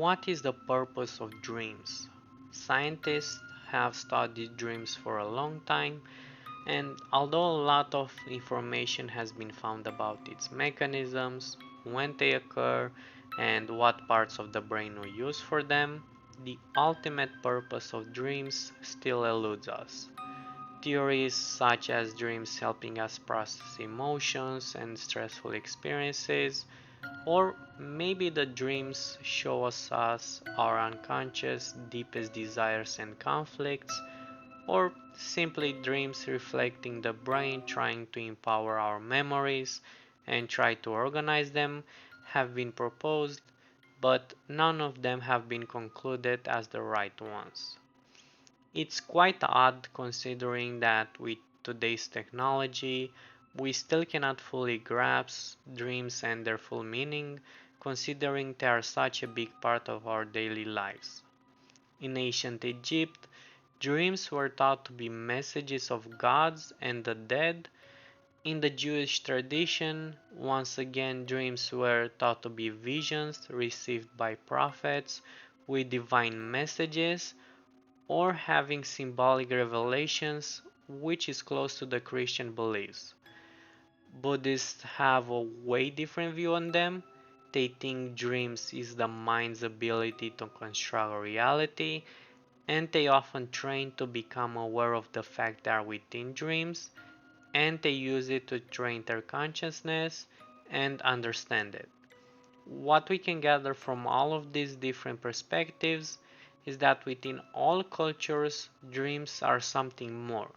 What is the purpose of dreams? Scientists have studied dreams for a long time, and although a lot of information has been found about its mechanisms, when they occur, and what parts of the brain we use for them, the ultimate purpose of dreams still eludes us. Theories such as dreams helping us process emotions and stressful experiences, or maybe the dreams show us our unconscious deepest desires and conflicts, or simply dreams reflecting the brain trying to empower our memories and try to organize them, have been proposed, but none of them have been concluded as the right ones. It's quite odd considering that with today's technology, we still cannot fully grasp dreams and their full meaning, considering they are such a big part of our daily lives. In ancient Egypt, dreams were thought to be messages of gods and the dead. In the Jewish tradition, once again, dreams were thought to be visions received by prophets with divine messages or having symbolic revelations, which is close to the Christian beliefs. Buddhists have a way different view on them. They think dreams is the mind's ability to construct reality, and they often train to become aware of the fact they are within dreams, and they use it to train their consciousness and understand it. What we can gather from all of these different perspectives is that within all cultures, dreams are something more.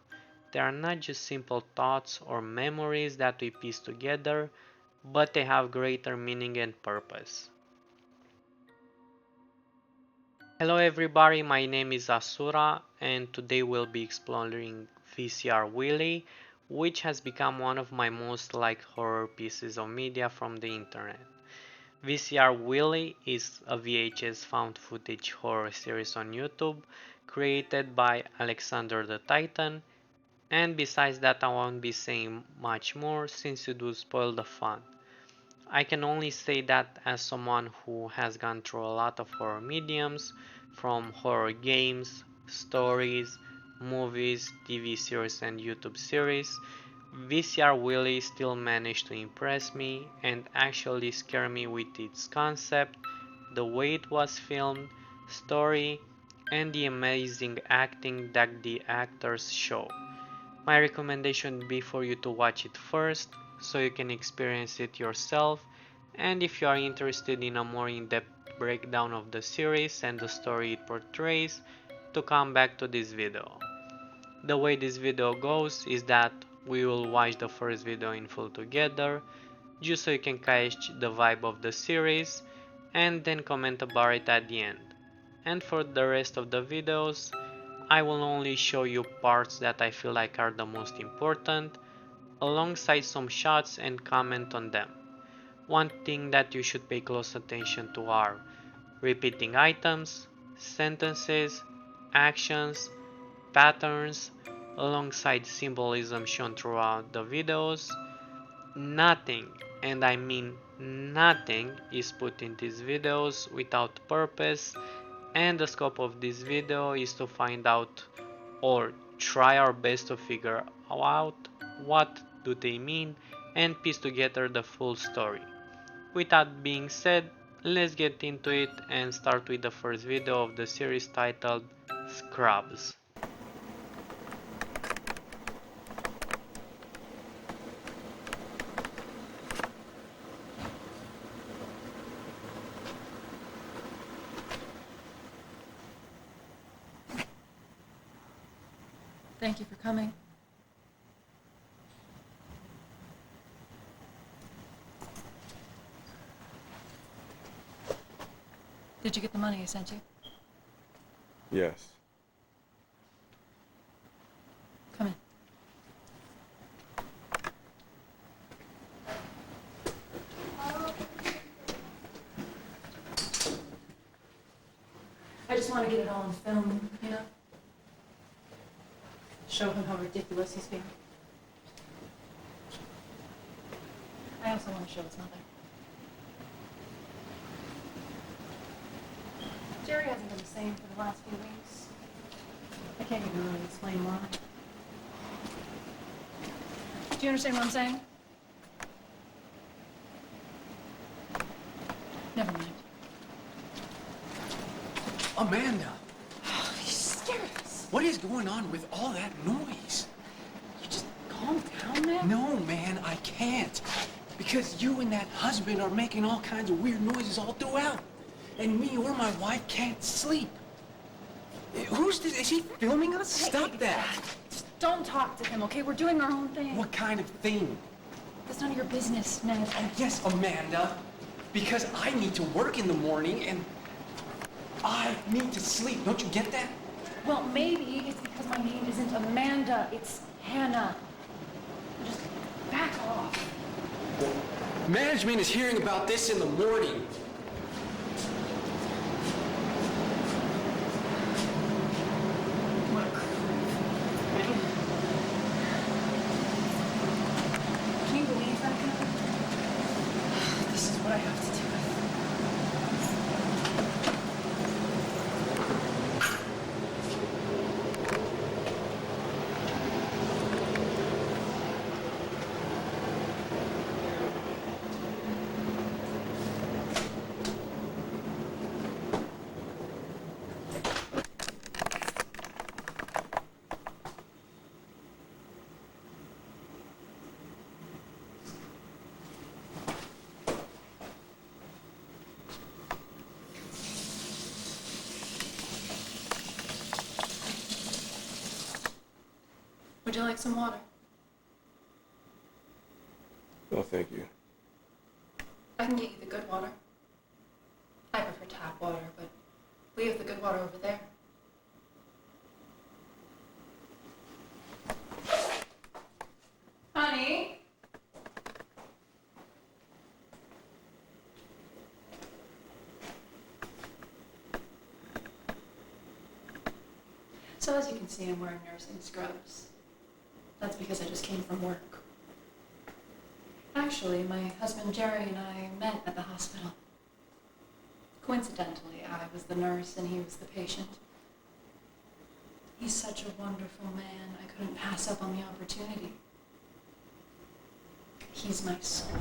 They are not just simple thoughts or memories that we piece together, but they have greater meaning and purpose. Hello everybody, my name is Asura, and today we'll be exploring VCR Willie, which has become one of my most liked horror pieces of media from the internet. VCR Willie is a VHS found footage horror series on YouTube created by Alexander the Titan, and besides that I won't be saying much more since it would spoil the fun. I can only say that as someone who has gone through a lot of horror mediums, from horror games, stories, movies, TV series and YouTube series, VCR Willie still managed to impress me and actually scare me with its concept, the way it was filmed, story, and the amazing acting that the actors show. My recommendation would be for you to watch it first so you can experience it yourself, and if you are interested in a more in-depth breakdown of the series and the story it portrays, to come back to this video. The way this video goes is that we will watch the first video in full together, just so you can catch the vibe of the series, and then comment about it at the end. And for the rest of the videos, I will only show you parts that I feel like are the most important, alongside some shots and comment on them. One thing that you should pay close attention to are repeating items, sentences, actions, patterns, alongside symbolism shown throughout the videos. Nothing, and I mean nothing, is put in these videos without purpose, and the scope of this video is to find out or try our best to figure out what do they mean and piece together the full story. With that being said, let's get into it and start with the first video of the series titled Scrubs. Thank you for coming. Did you get the money I sent you? Yes. Come in. I just want to get it all on film, you know? Show him how ridiculous he's being. I also want to show his mother. Jerry hasn't been the same for the last few weeks. I can't even really explain why. Do you understand what I'm saying? Never mind. Amanda, You scared us. what is going on with all that noise? You just calm down, man. No, man, I can't. Because you and that husband are making all kinds of weird noises all throughout. And me or my wife can't sleep. Who's this? Is he filming us? Stop that. Just don't talk to him, okay? We're doing our own thing. What kind of thing? That's none of your business, Ned. Oh, yes, Amanda. Because I need to work in the morning and I need to sleep. Don't you get that? Well, maybe it's because my name isn't Amanda, it's Hannah. Just back off. Management is hearing about this in the morning. What a creep. Can you believe that, Hannah? This is what I have to do with. Would you like some water? No, thank you. I can get you the good water. I prefer tap water, but we have the good water over there. Honey? So as you can see, I'm wearing nursing scrubs. That's because I just came from work. Actually, my husband Jerry and I met at the hospital. Coincidentally, I was the nurse and he was the patient. He's such a wonderful man, I couldn't pass up on the opportunity. He's my soul.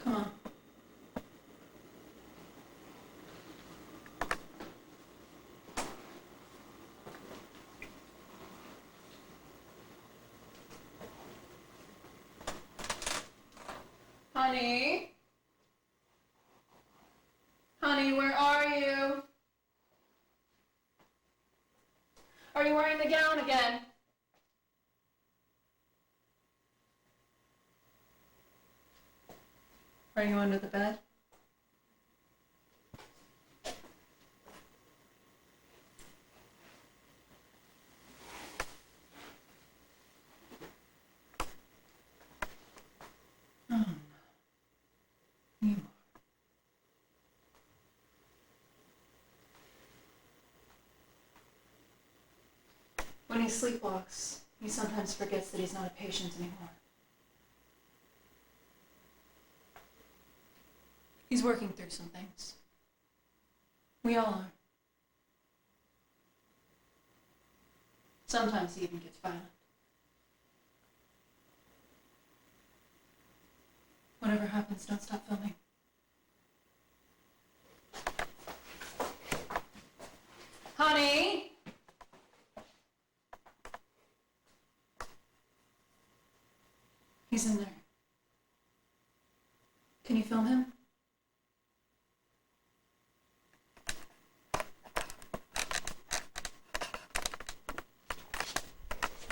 Come on. Honey? Honey, where are you? Are you wearing the gown again? Are you under the bed? Oh, no. You are. When he sleepwalks, he sometimes forgets that he's not a patient anymore. He's working through some things. We all are. Sometimes he even gets violent. Whatever happens, don't stop filming. Honey? He's in there. Can you film him?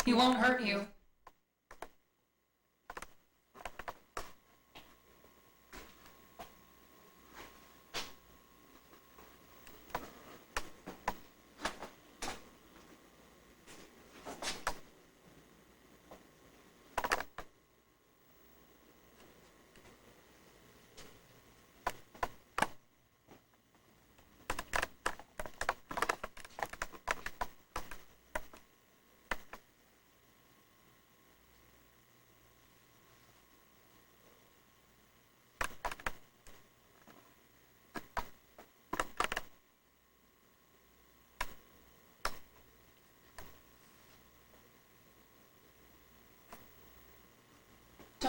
He won't hurt you.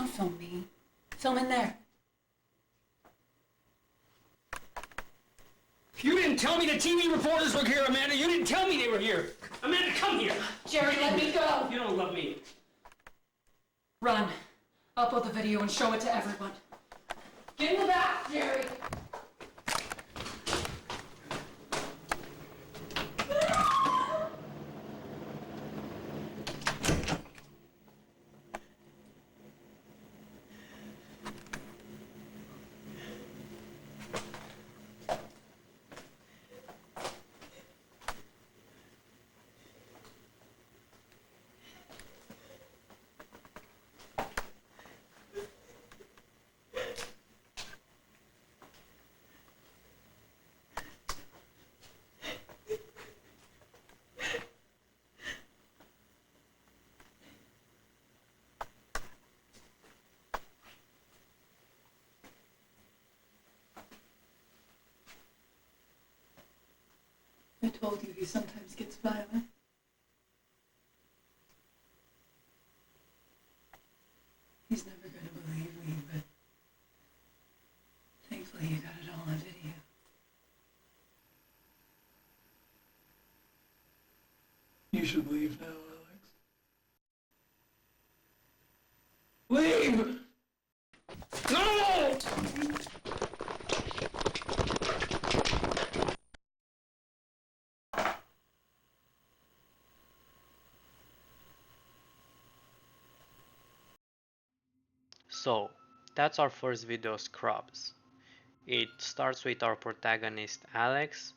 don't film me. Film in there. You didn't tell me the TV reporters were here, Amanda. You didn't tell me they were here. Amanda, come here. Jerry, let me go. You don't love me. Run. Upload the video and show it to everyone. Get in the back, Jerry. I told you he sometimes gets violent. He's never going to believe me, but thankfully you got it all on video. You should leave now, Alex. Leave! No! So, that's our first video, Scrubs. It starts with our protagonist Alex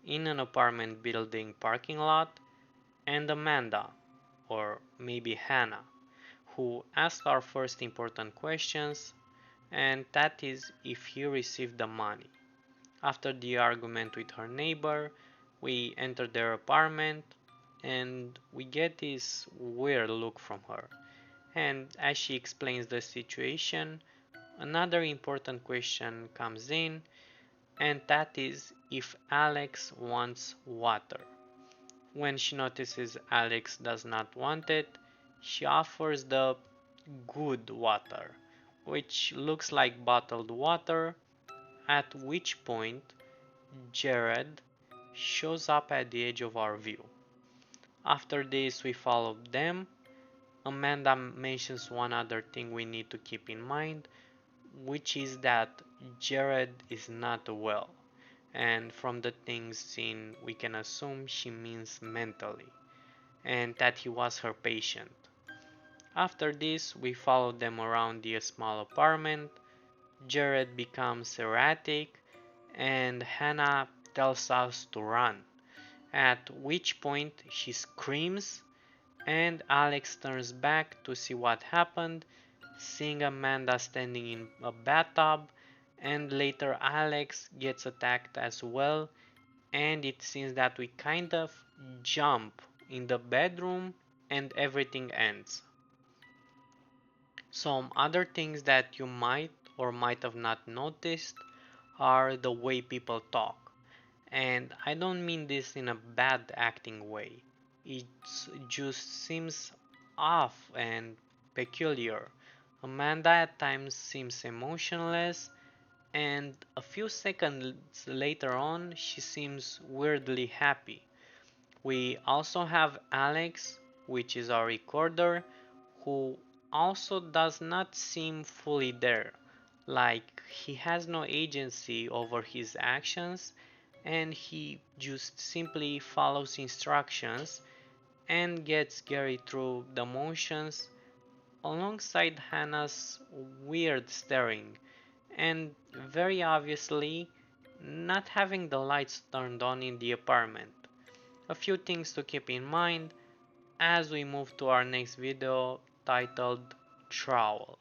in an apartment building parking lot and Amanda, or maybe Hannah, who asks our first important questions, and that is if he received the money. After the argument with her neighbor, we enter their apartment and we get this weird look from her. And as she explains the situation, another important question comes in, and that is if Alex wants water. When she notices Alex does not want it, she offers the good water, which looks like bottled water, at which point Jared shows up at the edge of our view. After this, we follow them. Amanda mentions one other thing we need to keep in mind, which is that Jared is not well, and from the things seen we can assume she means mentally, and that he was her patient. After this, we follow them around the small apartment. Jared becomes erratic and Hannah tells us to run, at which point she screams and Alex turns back to see what happened, seeing Amanda standing in a bathtub, and later Alex gets attacked as well, and it seems that we kind of jump in the bedroom and everything ends. Some other things that you might or might have not noticed are the way people talk. And I don't mean this in a bad acting way. It just seems off and peculiar. Amanda at times seems emotionless, and a few seconds later on, she seems weirdly happy. We also have Alex, which is our recorder, who also does not seem fully there. Like he has no agency over his actions and he just simply follows instructions and gets Gary through the motions alongside Hannah's weird staring and very obviously not having the lights turned on in the apartment. A few things to keep in mind as we move to our next video titled Trowel.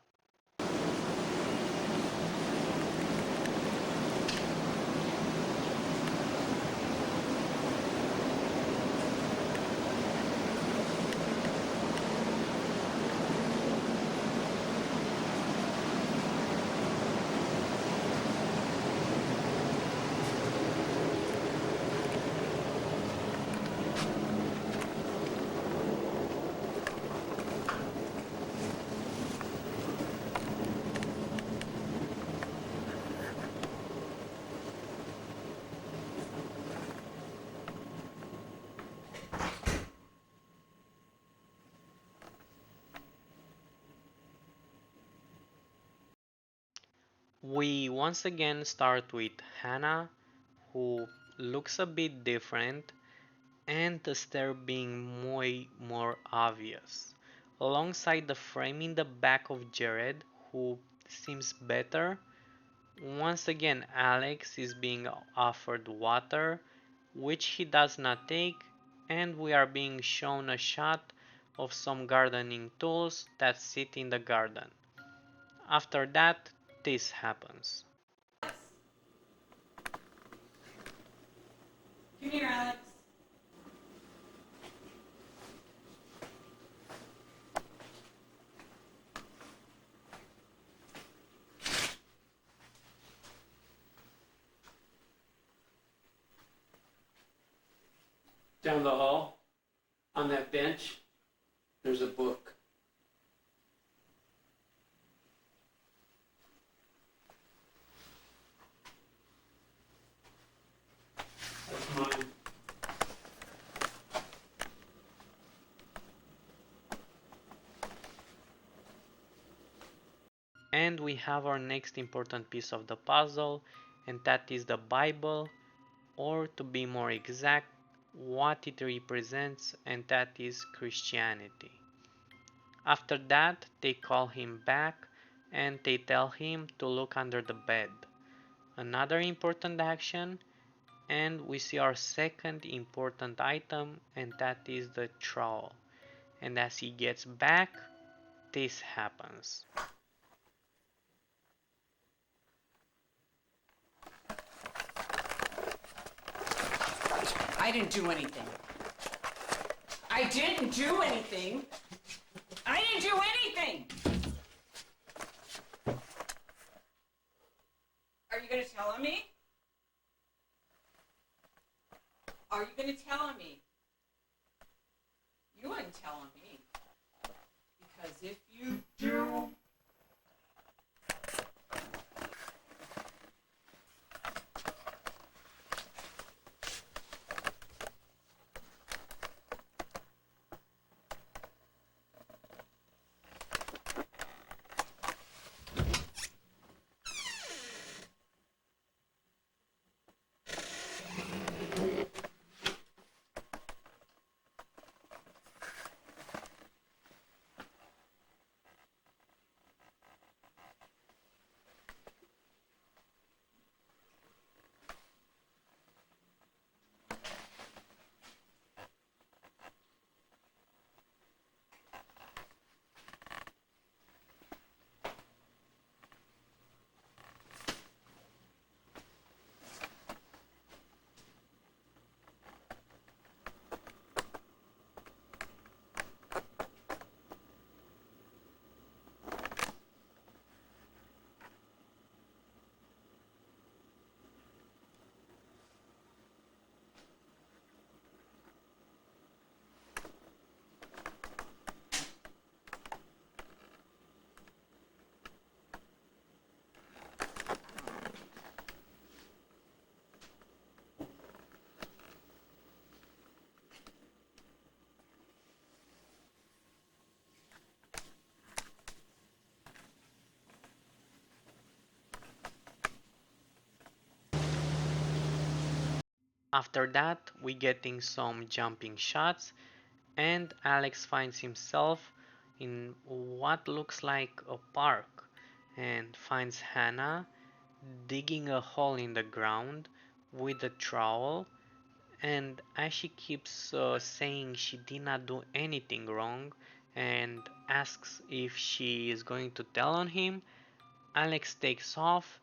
We once again start with Hannah, who looks a bit different, and the stare being way more obvious, alongside the frame in the back of Jared, who seems better. Once again, Alex is being offered water, which he does not take, and we are being shown a shot of some gardening tools that sit in the garden. After that, this happens. Come here, Alex. Down the hall, on that bench, there's a book. That's mine. And we have our next important piece of the puzzle, and that is the Bible, or to be more exact, what it represents, and that is Christianity. After that, they call him back and they tell him to look under the bed. Another important action, and we see our second important item, and that is the trowel. And as he gets back, this happens. I didn't do anything. I didn't do anything. I didn't do anything. Are you going to tell on me? Are you going to tell on me? You wouldn't tell on me. Because if you do... After that, we getting some jumping shots, and Alex finds himself in what looks like a park and finds Hannah digging a hole in the ground with a trowel, and as she keeps saying she did not do anything wrong and asks if she is going to tell on him, Alex takes off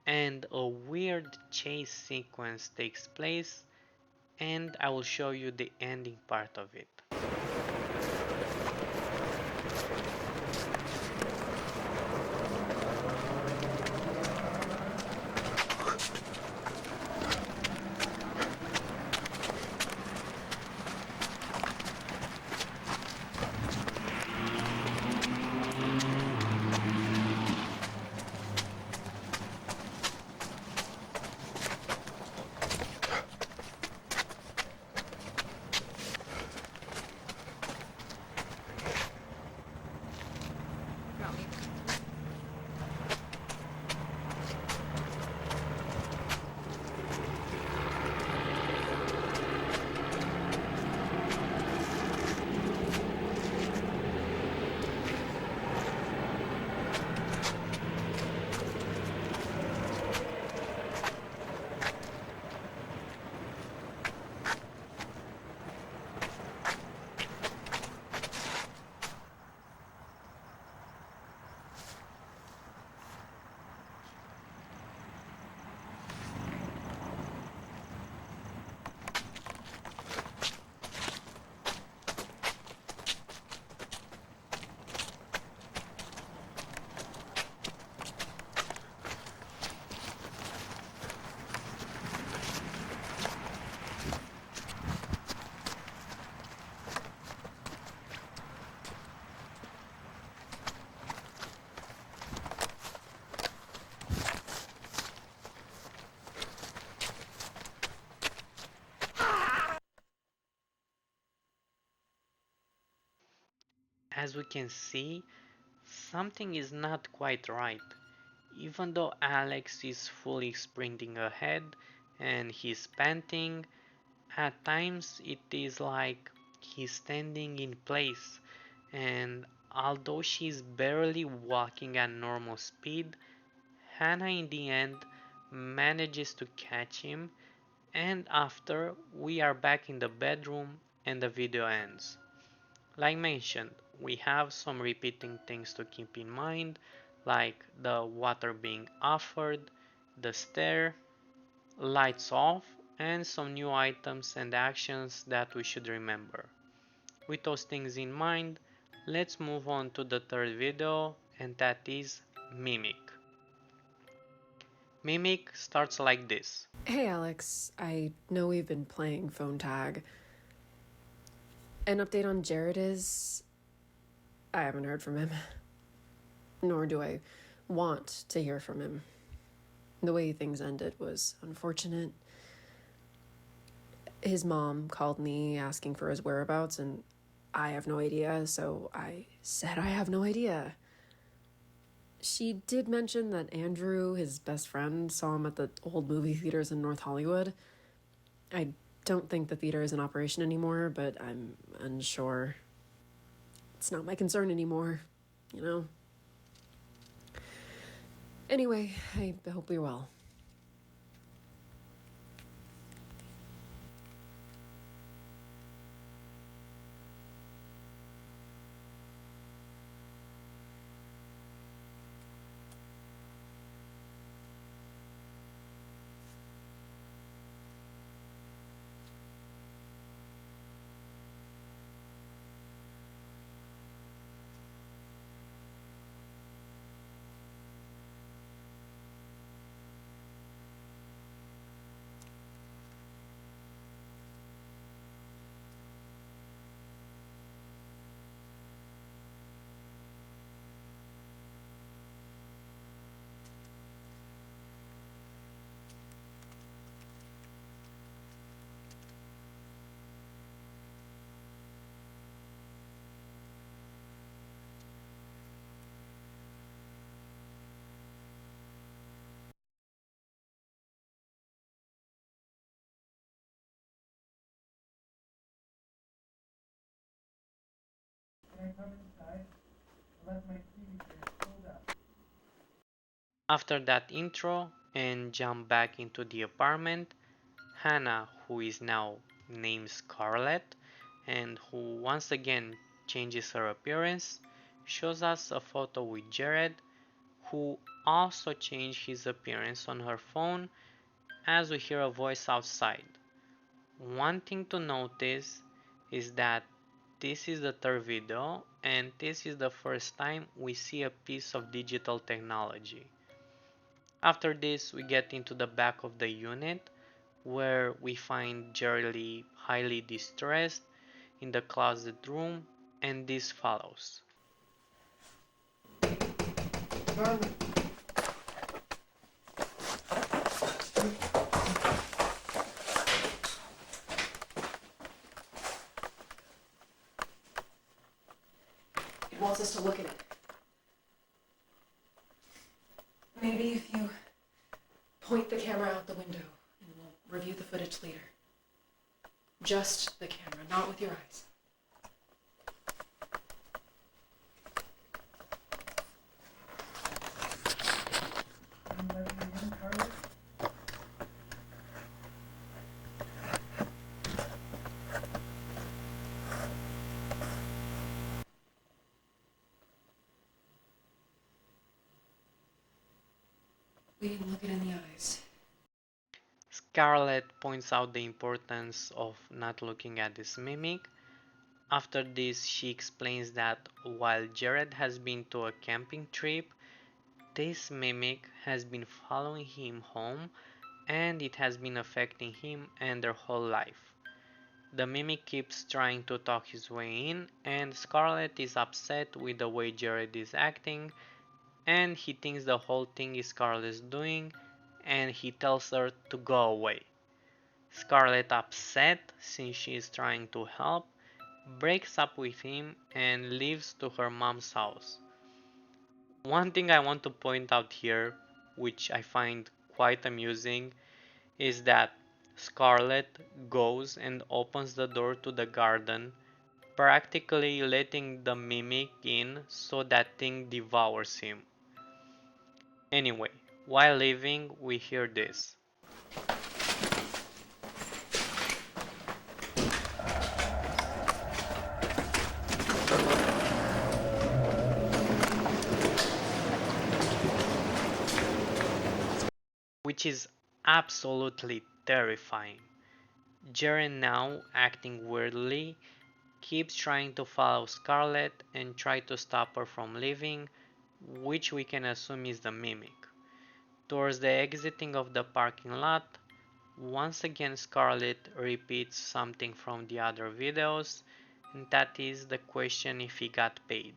and a weird chase sequence takes place, and I will show you the ending part of it. as we can see, something is not quite right. Even though Alex is fully sprinting ahead and he's panting, at times it is like he's standing in place, and although she's barely walking at normal speed, Hannah in the end manages to catch him, and after we are back in the bedroom and the video ends. Like mentioned, we have some repeating things to keep in mind, like the water being offered, the stare, lights off, and some new items and actions that we should remember. With those things in mind, let's move on to the third video, and that is Mimic. Mimic starts like this. Hey Alex, I know we've been playing phone tag. An update on Jared is I haven't heard from him. Nor do I want to hear from him. The way things ended was unfortunate. His mom called me asking for his whereabouts, and I have no idea, so I said I have no idea. She did mention that Andrew, his best friend, saw him at the old movie theaters in North Hollywood. I don't think the theater is in operation anymore, but I'm unsure. It's not my concern anymore, you know? Anyway, I hope you're well. After that intro and jump back into the apartment, Hannah, who is now named Scarlett and who once again changes her appearance, shows us a photo with Jared, who also changed his appearance on her phone as we hear a voice outside. One thing to notice is that this is the third video and this is the first time we see a piece of digital technology. After this, we get into the back of the unit where we find Jerry highly distressed in the closet room, and this follows. It wants us to look at it. Maybe if you point the camera out the window and we'll review the footage later. Just the camera, not with your eyes. We didn't look it in the eyes. Scarlett points out the importance of not looking at this mimic. After this, she explains that while Jared has been to a camping trip, this mimic has been following him home and it has been affecting him and their whole life. The mimic keeps trying to talk his way in, and Scarlett is upset with the way Jared is acting, and he thinks the whole thing is Scarlett's doing, and he tells her to go away. Scarlett upset since she is trying to help, breaks up with him and leaves to her mom's house. One thing I want to point out here, which I find quite amusing, is that Scarlett goes and opens the door to the garden, practically letting the mimic in so that thing devours him. Anyway, while leaving, we hear this. Which is absolutely terrifying. Jaren, now acting weirdly, keeps trying to follow Scarlett and try to stop her from leaving, which we can assume is the mimic. Towards the exiting of the parking lot, once again Scarlett repeats something from the other videos, and that is the question if he got paid.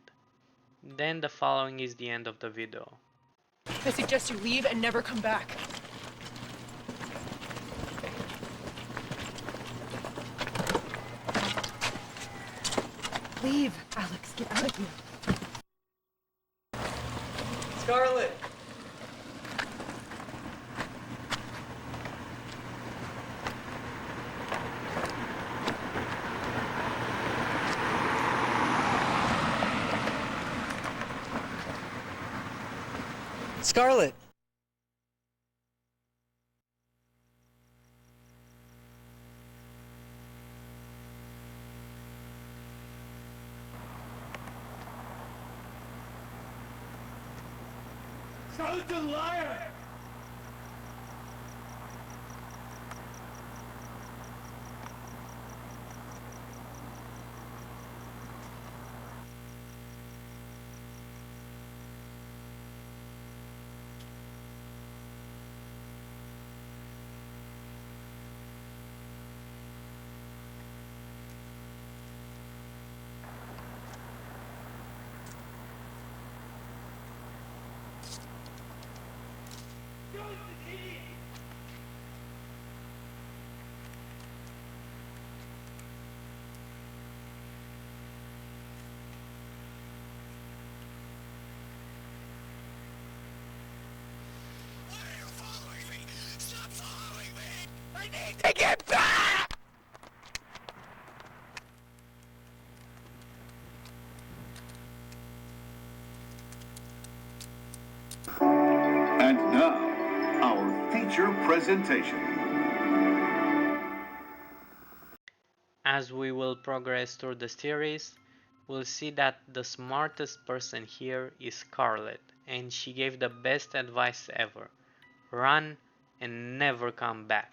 Then the following is the end of the video. I suggest you leave and never come back. Leave, Alex. Get out of here. Scarlett! Scarlett! Scarlett's a liar! And now, our feature presentation. As we will progress through the series, we'll see that the smartest person here is Scarlett, and she gave the best advice ever: run and never come back.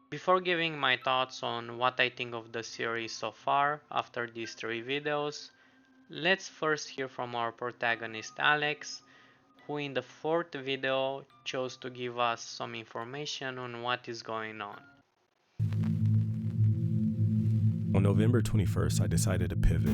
Before giving my thoughts on what I think of the series so far after these 3 videos, let's first hear from our protagonist Alex, who in the 4th video chose to give us some information on what is going on. On November 21st, I decided to pivot.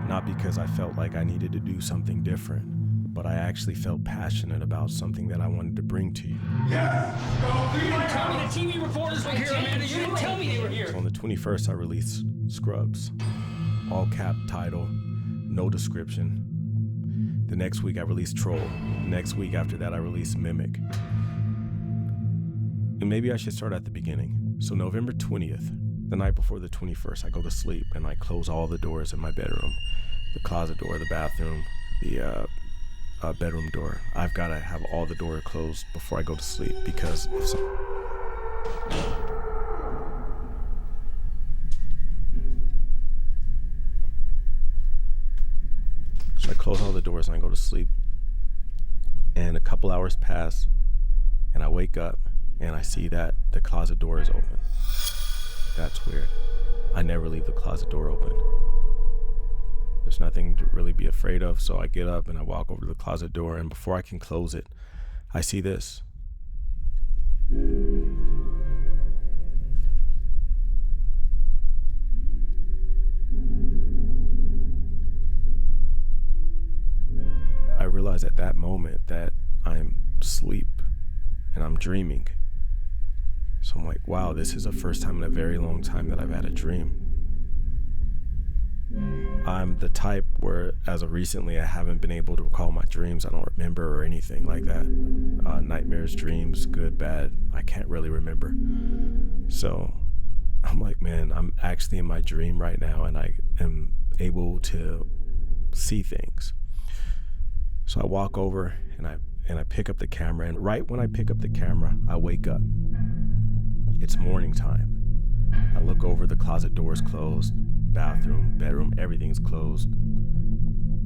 Not because I felt like I needed to do something different, but I actually felt passionate about something that I wanted to bring to you. You didn't tell me the TV reporters were here, Amanda. You didn't tell me they were here. So on the 21st, I released Scrubs. All cap title, no description. The next week I released Troll. The next week after that I released Mimic. And maybe I should start at the beginning. So November 20th, the night before the 21st, I go to sleep and I close all the doors in my bedroom. The closet door, the bathroom, the bedroom door. I've got to have all the doors closed before I go to sleep because if So I close all the doors and I go to sleep. And a couple hours pass and I wake up and I see that the closet door is open. That's weird. I never leave the closet door open. There's nothing to really be afraid of, so I get up and I walk over to the closet door, and before I can close it, I see this. I realize at that moment that I'm asleep and I'm dreaming. So I'm like, wow, this is the first time in a very long time that I've had a dream. I'm the type where, as of recently, I haven't been able to recall my dreams. I don't remember or anything like that. Nightmares, dreams, good, bad, I can't really remember. So I'm like, man, I'm actually in my dream right now, and I am able to see things. So I walk over and I pick up the camera, and right when I pick up the camera, I wake up. It's morning time. I look over, the closet door's closed, bathroom, bedroom, everything's closed.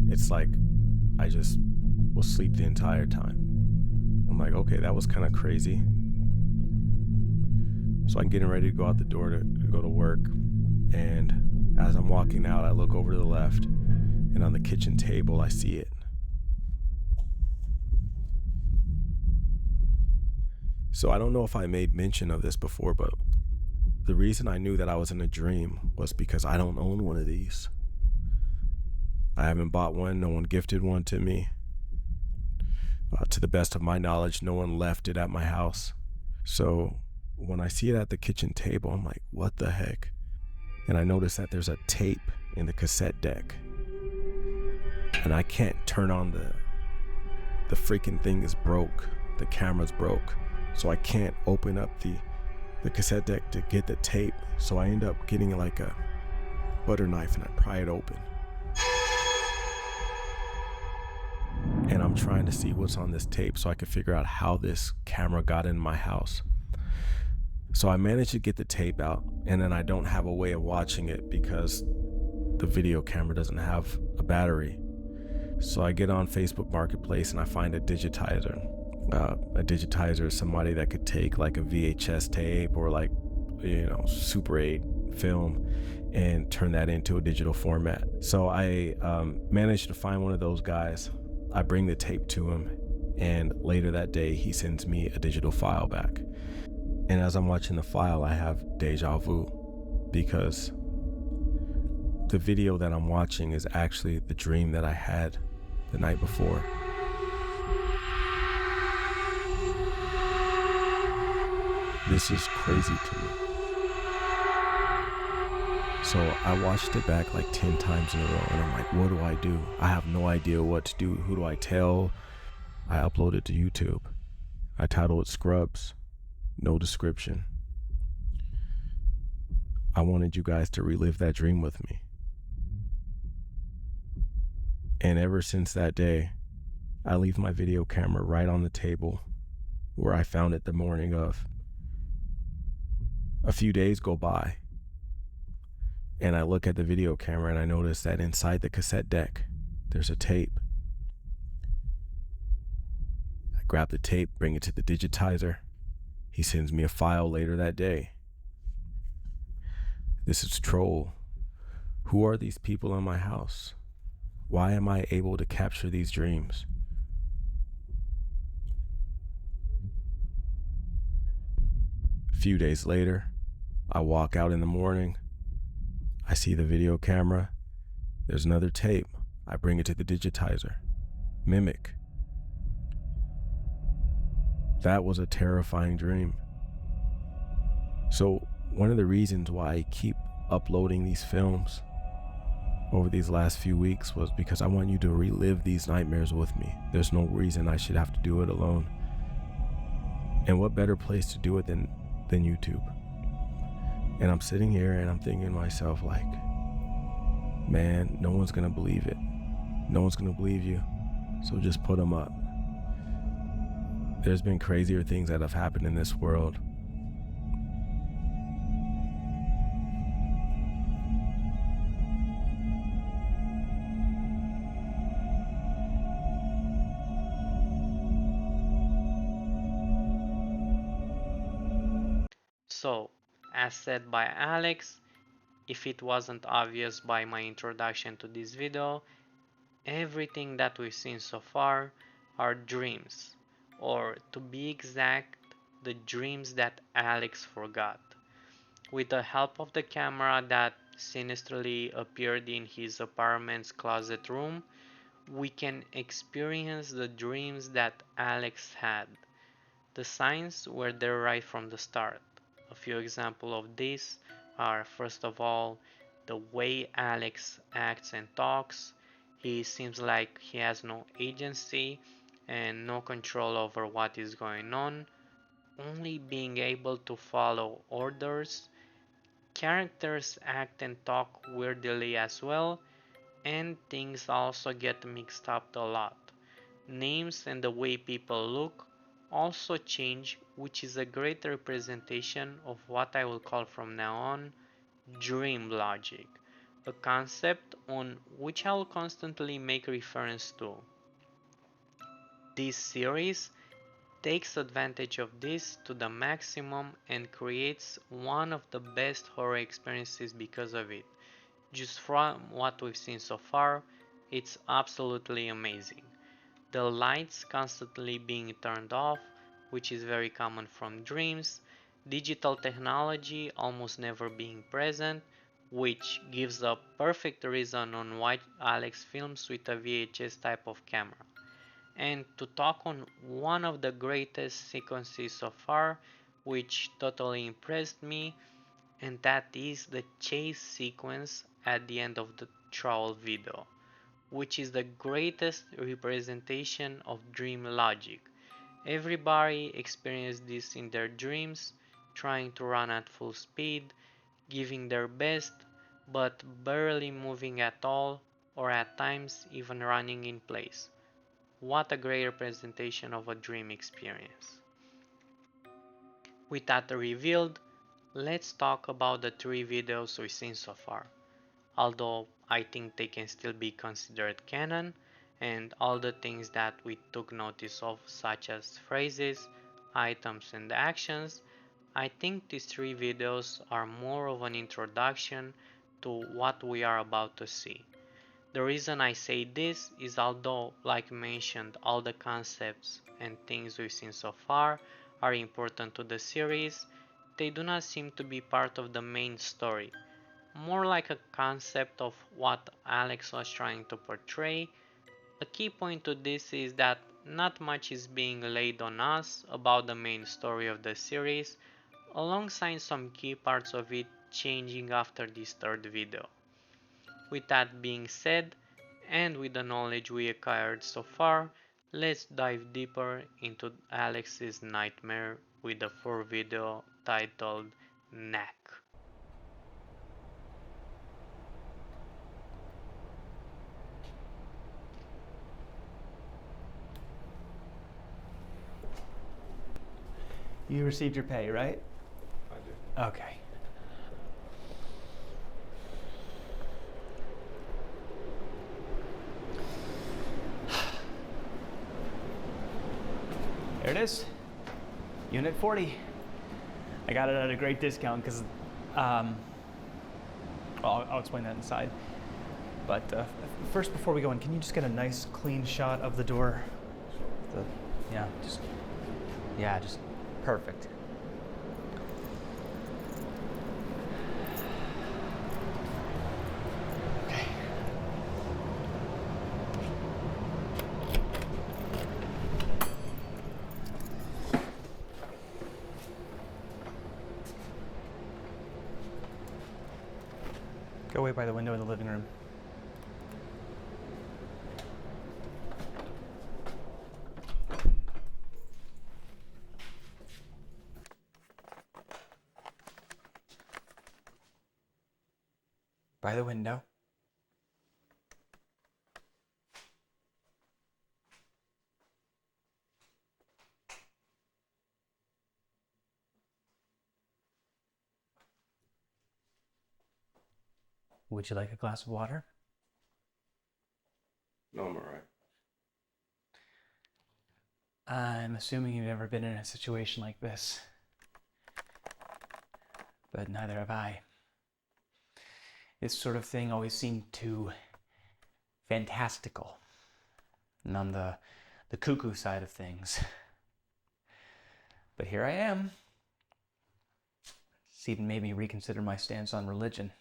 It's like I just was asleep the entire time. I'm like, okay, that was kind of crazy. So I'm getting ready to go out the door to go to work. And as I'm walking out, I look over to the left, and on the kitchen table, I see it. So I don't know if I made mention of this before, but the reason I knew that I was in a dream was because I don't own one of these. I haven't bought one. No one gifted one to me. To the best of my knowledge, no one left it at my house. So when I see it at the kitchen table, I'm like, what the heck? And I notice that there's a tape in the cassette deck. And I can't turn on the freaking thing is broke. The camera's broke. So I can't open up the cassette deck to get the tape. So I end up getting like a butter knife and I pry it open. And I'm trying to see what's on this tape so I can figure out how this camera got in my house. So I managed to get the tape out, and then I don't have a way of watching it because the video camera doesn't have a battery. So I get on Facebook Marketplace and I find a digitizer. A digitizer is somebody that could take like a VHS tape or like, Super 8 film and turn that into a digital format. So I managed to find one of those guys. I bring the tape to him, and later that day he sends me a digital file back. And as I'm watching the file, I have deja vu, because the video that I'm watching is actually the dream that I had the night before. This is crazy to me. So I watched it back like 10 times in a row, and I'm like, what do I do? I have no idea what to do. Who do I tell? I upload it to YouTube. I title it Scrubs. No description. I wanted you guys to relive that dream with me. And ever since that day, I leave my video camera right on the table where I found it the morning of. A few days go by, and I look at the video camera and I notice that inside the cassette deck, there's a tape. I grab the tape, bring it to the digitizer. He sends me a file later that day. This is troll. Who are these people in my house? Why am I able to capture these dreams? A few days later, I walk out in the morning. I see the video camera. There's another tape. I bring it to the digitizer. Mimic. That was a terrifying dream. So one of the reasons why I keep uploading these films over these last few weeks was because I want you to relive these nightmares with me. There's no reason I should have to do it alone. And what better place to do it than YouTube? And I'm sitting here and I'm thinking to myself, like, man, no one's gonna believe it. No one's gonna believe you. So just put them up. There's been crazier things that have happened in this world. So, as said by Alex, if it wasn't obvious by my introduction to this video, everything that we've seen so far are dreams, or to be exact, the dreams that Alex forgot. With the help of the camera that sinisterly appeared in his apartment's closet room, we can experience the dreams that Alex had. The signs were there right from the start. few examples of this are, first of all, the way Alex acts and talks. He seems like he has no agency and no control over what is going on, only being able to follow orders. Characters act and talk weirdly as well, and things also get mixed up a lot. Names and the way people look also change, which is a great representation of what I will call from now on dream logic, a concept on which I will constantly make reference to. This series takes advantage of this to the maximum and creates one of the best horror experiences because of it. Just from what we've seen so far, it's absolutely amazing. The lights constantly being turned off, which is very common from dreams, digital technology almost never being present, which gives a perfect reason on why Alex films with a VHS type of camera. And to talk on one of the greatest sequences so far, which totally impressed me, and that is the chase sequence at the end of the trial video, which is the greatest representation of dream logic. Everybody experienced this in their dreams, trying to run at full speed, giving their best, but barely moving at all, or at times even running in place. What a great representation of a dream experience. With that revealed, let's talk about the 3 videos we've seen so far. Although I think they can still be considered canon, and all the things that we took notice of, such as phrases, items, and actions, I think these 3 videos are more of an introduction to what we are about to see. The reason I say this is, although, like mentioned, all the concepts and things we've seen so far are important to the series, they do not seem to be part of the main story. More like a concept of what Alex was trying to portray. A key point to this is that not much is being laid on us about the main story of the series, alongside some key parts of it changing after this 3rd video. With that being said, and with the knowledge we acquired so far, let's dive deeper into Alex's nightmare with the 4th video titled Knack. You received your pay, right? I do. Okay. There it is. Unit 40. I got it at a great discount because, well, I'll explain that inside. But first, before we go in, can you just get a nice clean shot of the door? Just perfect. Okay. Go wait by the window in the living room. By the window. Would you like a glass of water? No, I'm all right. I'm assuming you've never been in a situation like this. But neither have I. This sort of thing always seemed too fantastical and on the cuckoo side of things. But here I am. It's even made me reconsider my stance on religion.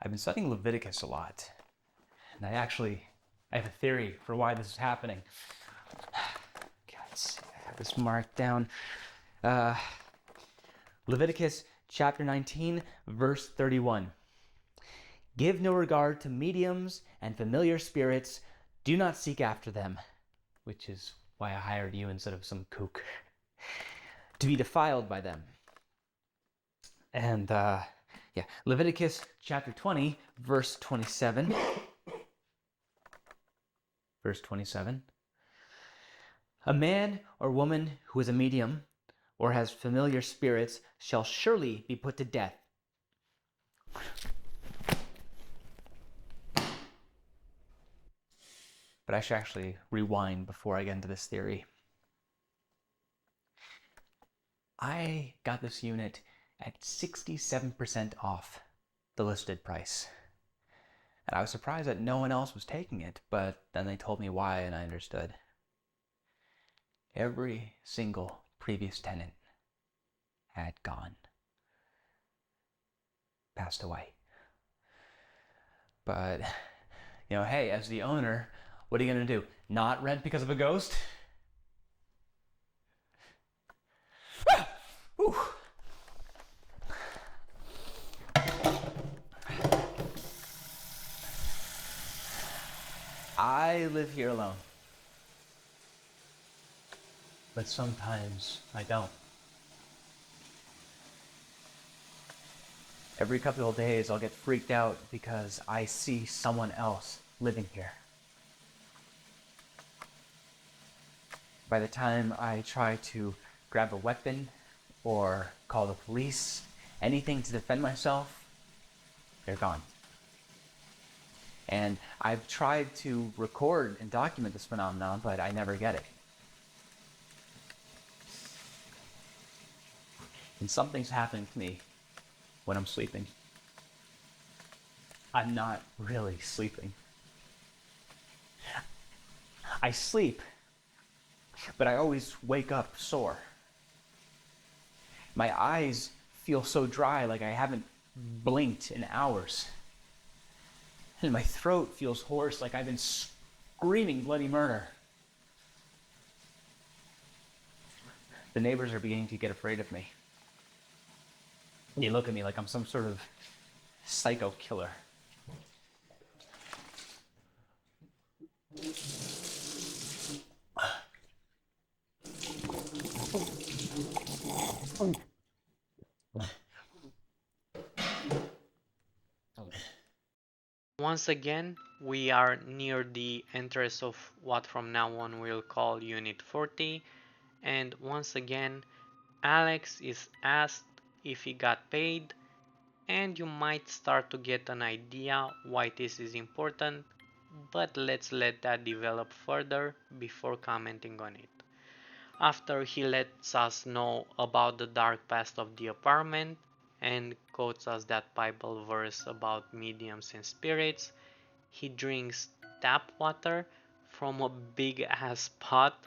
I've been studying Leviticus a lot, and I have a theory for why this is happening. God, I have this marked down. Leviticus chapter 19, verse 31. Give no regard to mediums and familiar spirits. Do not seek after them, which is why I hired you instead of some kook, to be defiled by them. And Leviticus chapter 20, verse 27. Verse 27. A man or woman who is a medium or has familiar spirits shall surely be put to death. But I should actually rewind before I get into this theory. I got this unit at 67% off the listed price. And I was surprised that no one else was taking it, but then they told me why and I understood. Every single previous tenant had gone, passed away. But, hey, as the owner, what are you going to do? Not rent because of a ghost? Whew. I live here alone. But sometimes I don't. Every couple of days I'll get freaked out because I see someone else living here. By the time I try to grab a weapon or call the police, anything to defend myself, they're gone. And I've tried to record and document this phenomenon, but I never get it. And something's happening to me when I'm sleeping. I'm not really sleeping. I sleep, but I always wake up sore. My eyes feel so dry, like I haven't blinked in hours. And my throat feels hoarse, like I've been screaming bloody murder. The neighbors are beginning to get afraid of me. They look at me like I'm some sort of psycho killer. Once again, we are near the entrance of what from now on we'll call Unit 40, and once again, Alex is asked if he got paid, and you might start to get an idea why this is important, but let's let that develop further before commenting on it. After he lets us know about the dark past of the apartment and quotes us that Bible verse about mediums and spirits, he drinks tap water from a big ass pot,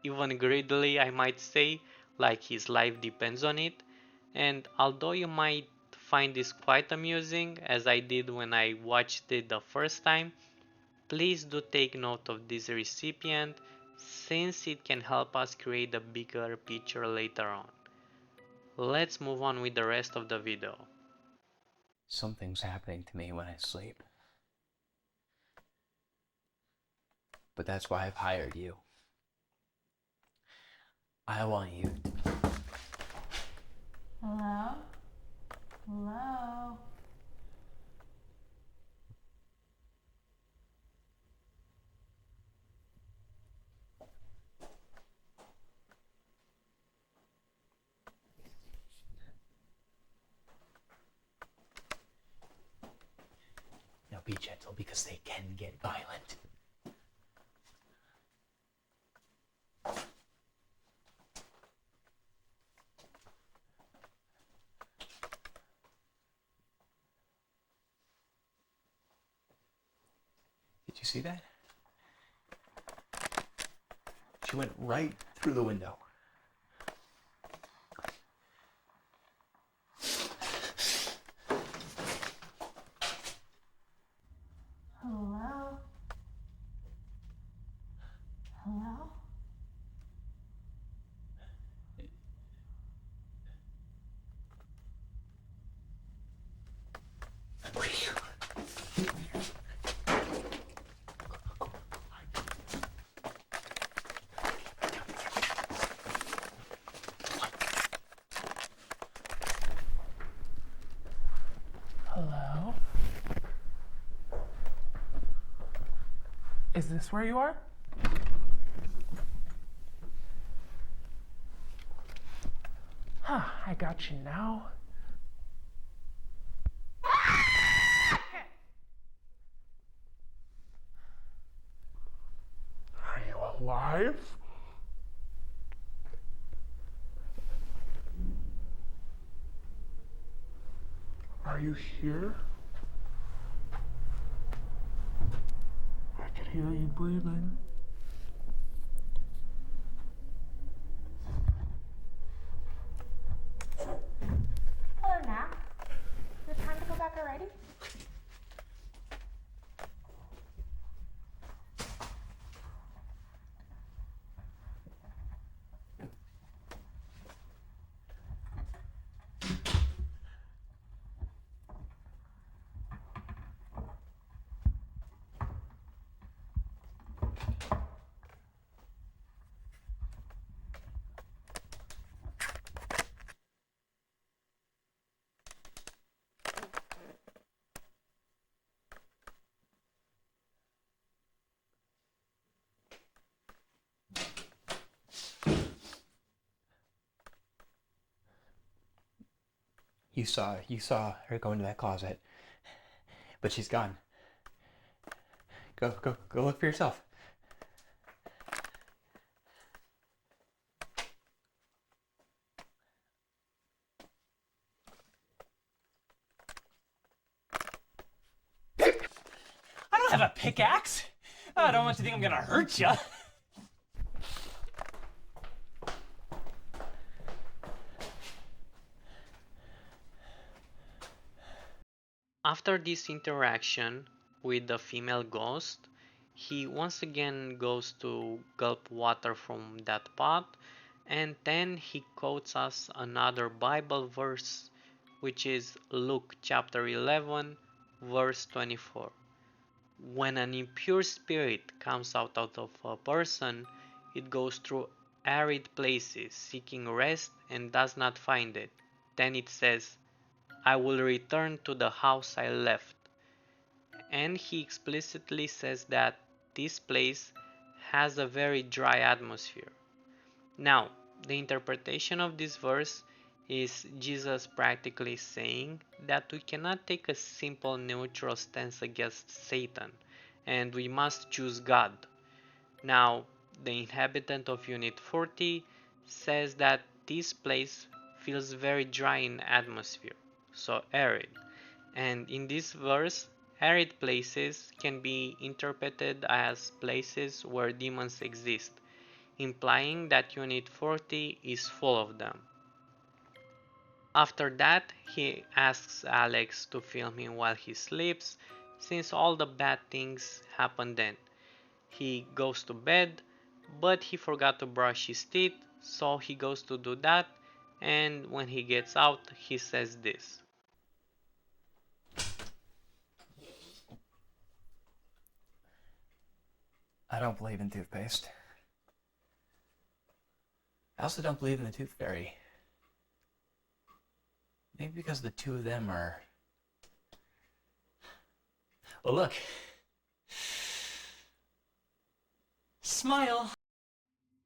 even greedily I might say, like his life depends on it. And although you might find this quite amusing, as I did when I watched it the first time, please do take note of this recipient, since it can help us create a bigger picture later on. Let's move on with the rest of the video. Something's happening to me when I sleep. But that's why I've hired you. I want you to... Hello? Hello? Now be gentle because they can get violent. Did you see that? She went right through the window. Hello? Hello? Is this where you are? Huh, I got you now. Are you alive? Are you here? I can hear you breathing. Hello, Nap. Is it time to go back already? You saw her go into that closet, but she's gone. Go look for yourself. I don't have a pickaxe. I don't want you to think I'm gonna hurt you. After this interaction with the female ghost, he once again goes to gulp water from that pot, and then he quotes us another Bible verse, which is Luke chapter 11, verse 24. When an impure spirit comes out of a person, it goes through arid places seeking rest and does not find it. Then it says, I will return to the house I left. And he explicitly says that this place has a very dry atmosphere. Now, the interpretation of this verse is Jesus practically saying that we cannot take a simple neutral stance against Satan, and we must choose God. Now, the inhabitant of Unit 40 says that this place feels very dry in atmosphere, so arid. And in this verse, arid places can be interpreted as places where demons exist, implying that Unit 40 is full of them. After that, he asks Alex to film him while he sleeps, since all the bad things happen then. He goes to bed, but he forgot to brush his teeth, so he goes to do that, and when he gets out, he says this. I don't believe in toothpaste. I also don't believe in the tooth fairy. Maybe because the two of them are... Well, look. Smile.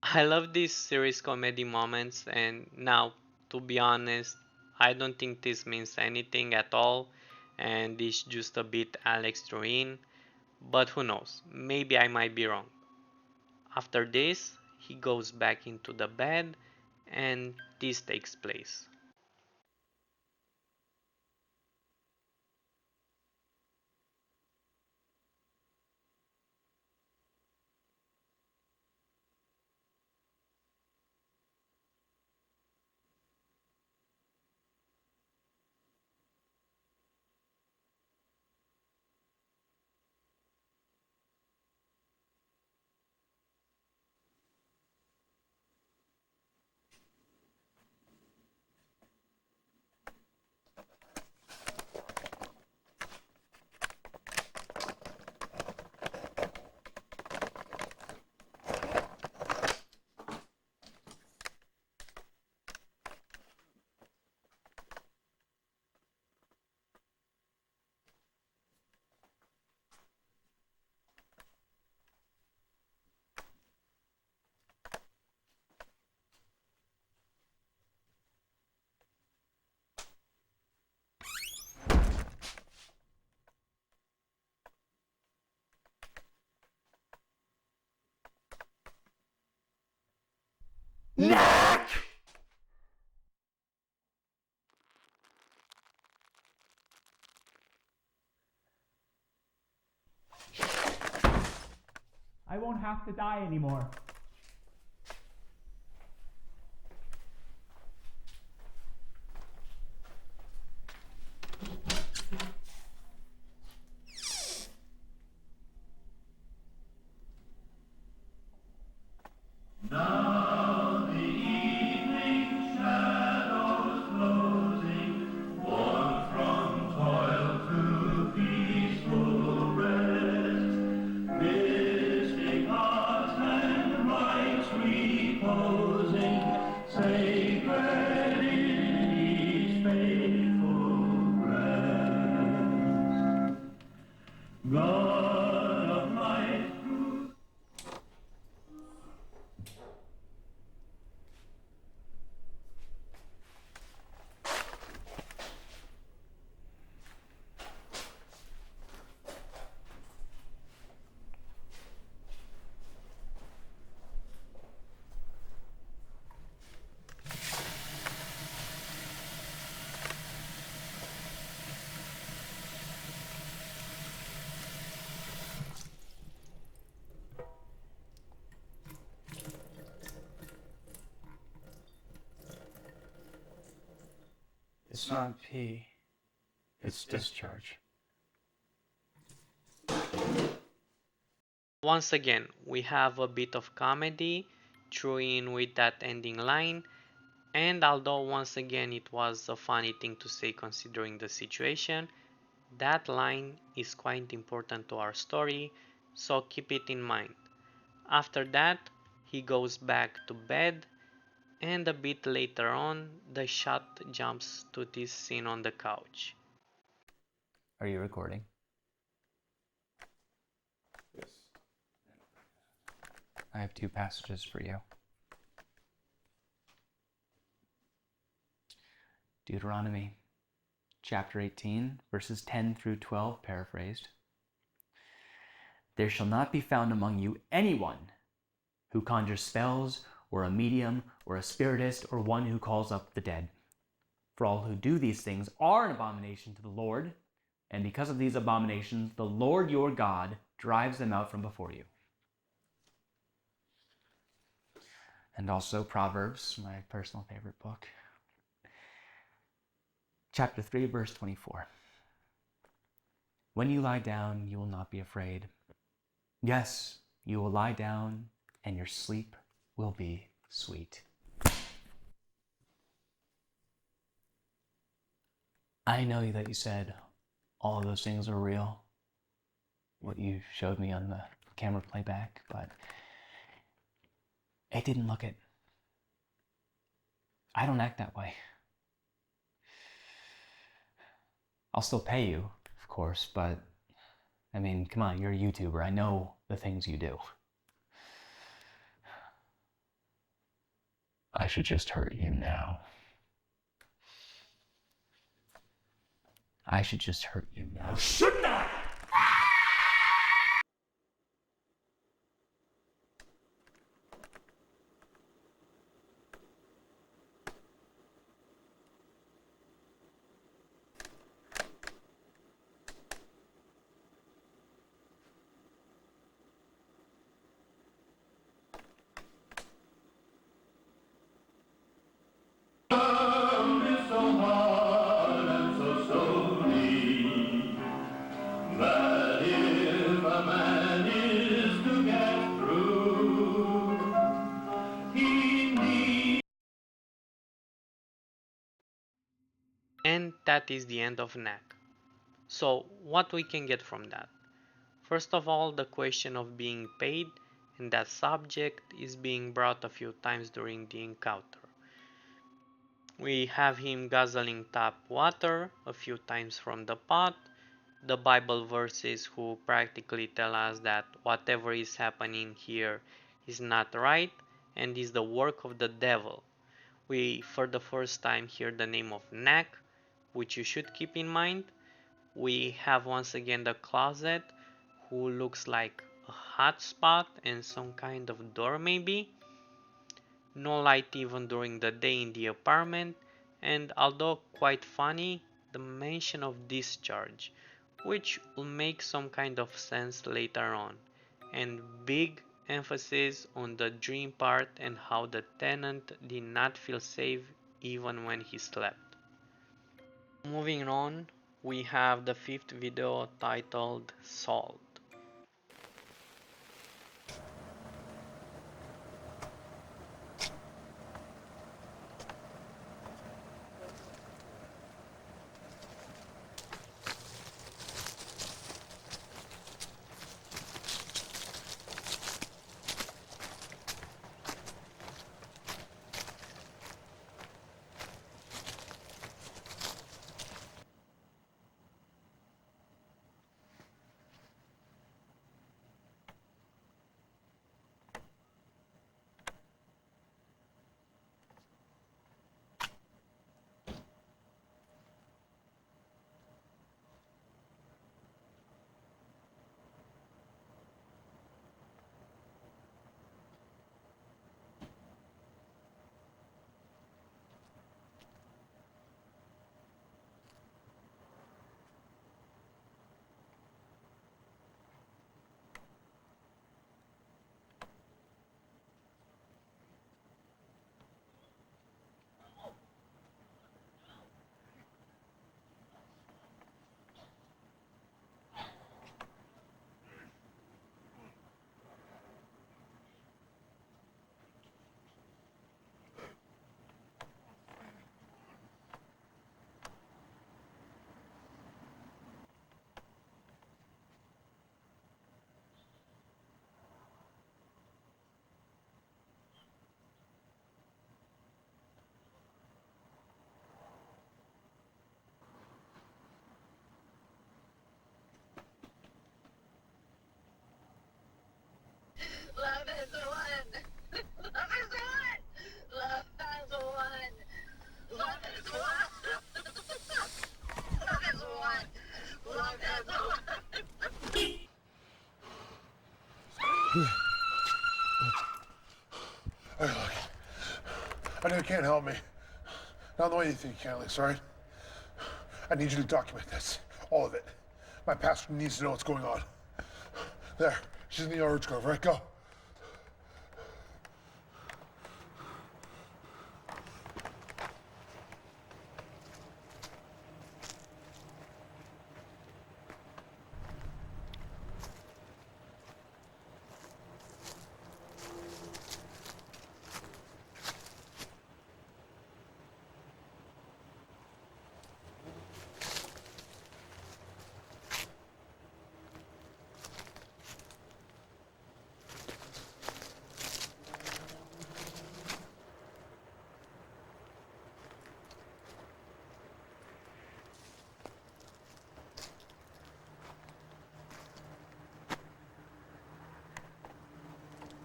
I love these series comedy moments, and now, to be honest, I don't think this means anything at all, and this just a bit Alex threw in, but who knows, maybe I might be wrong. After this, he goes back into the bed, and this takes place. I won't have to die anymore. It's not pee. It's discharge. Once again, we have a bit of comedy thrown in with that ending line, and although once again it was a funny thing to say considering the situation, that line is quite important to our story, so keep it in mind. After that, he goes back to bed, and a bit later on, the shot jumps to this scene on the couch. Are you recording? Yes. I have 2 passages for you. Deuteronomy chapter 18, verses 10 through 12, paraphrased. There shall not be found among you anyone who conjures spells, or a medium, or a spiritist, or one who calls up the dead. For all who do these things are an abomination to the Lord, and because of these abominations, the Lord your God drives them out from before you. And also Proverbs, my personal favorite book. Chapter 3, verse 24. When you lie down, you will not be afraid. Yes, you will lie down, and your sleep will be sweet. I know that you said all of those things are real, what you showed me on the camera playback, but it didn't look it. I don't act that way. I'll still pay you, of course, but I mean, come on, you're a YouTuber. I know the things you do. I should just hurt you now. I should just hurt you now. Shouldn't I? And that is the end of Knack. So what we can get from that? First of all, the question of being paid, and that subject is being brought a few times during the encounter. We have him guzzling tap water a few times from the pot, the Bible verses who practically tell us that whatever is happening here is not right and is the work of the devil. We for the first time hear the name of Knack, which you should keep in mind. We have once again the closet, who looks like a hot spot and some kind of door maybe. No light even during the day in the apartment, and although quite funny, the mention of discharge, which will make some kind of sense later on. and big emphasis on the dream part and how the tenant did not feel safe even when he slept. Moving on, we have the fifth video titled Salt. Love is the one. Love is the one. Love is the one. Love is the one. Love is the one. Love is the one. Hey, look. I know you can't help me. Not the way you think you can, Alex, all right? I need you to document this. All of it. My pastor needs to know what's going on. There. She's in the orange grove, right? Go.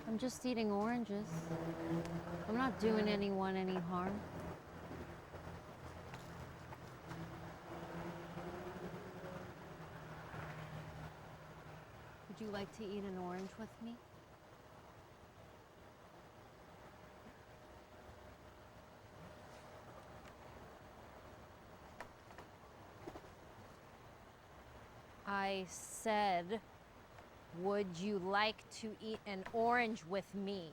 I'm just eating oranges. I'm not doing anyone any harm. Would you like to eat an orange with me? I said, would you like to eat an orange with me?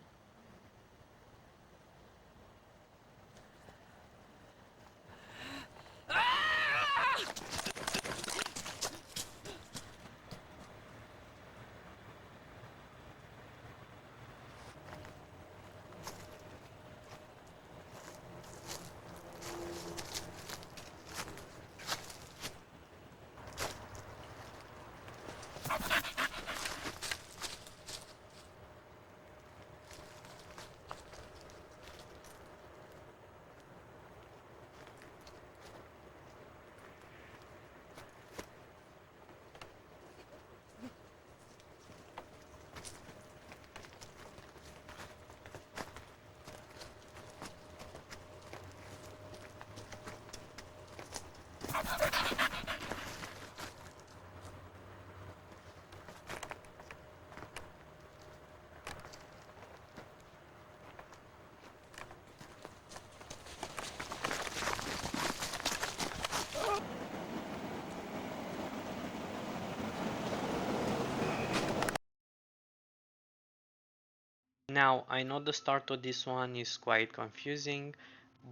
Now, I know the start to this one is quite confusing,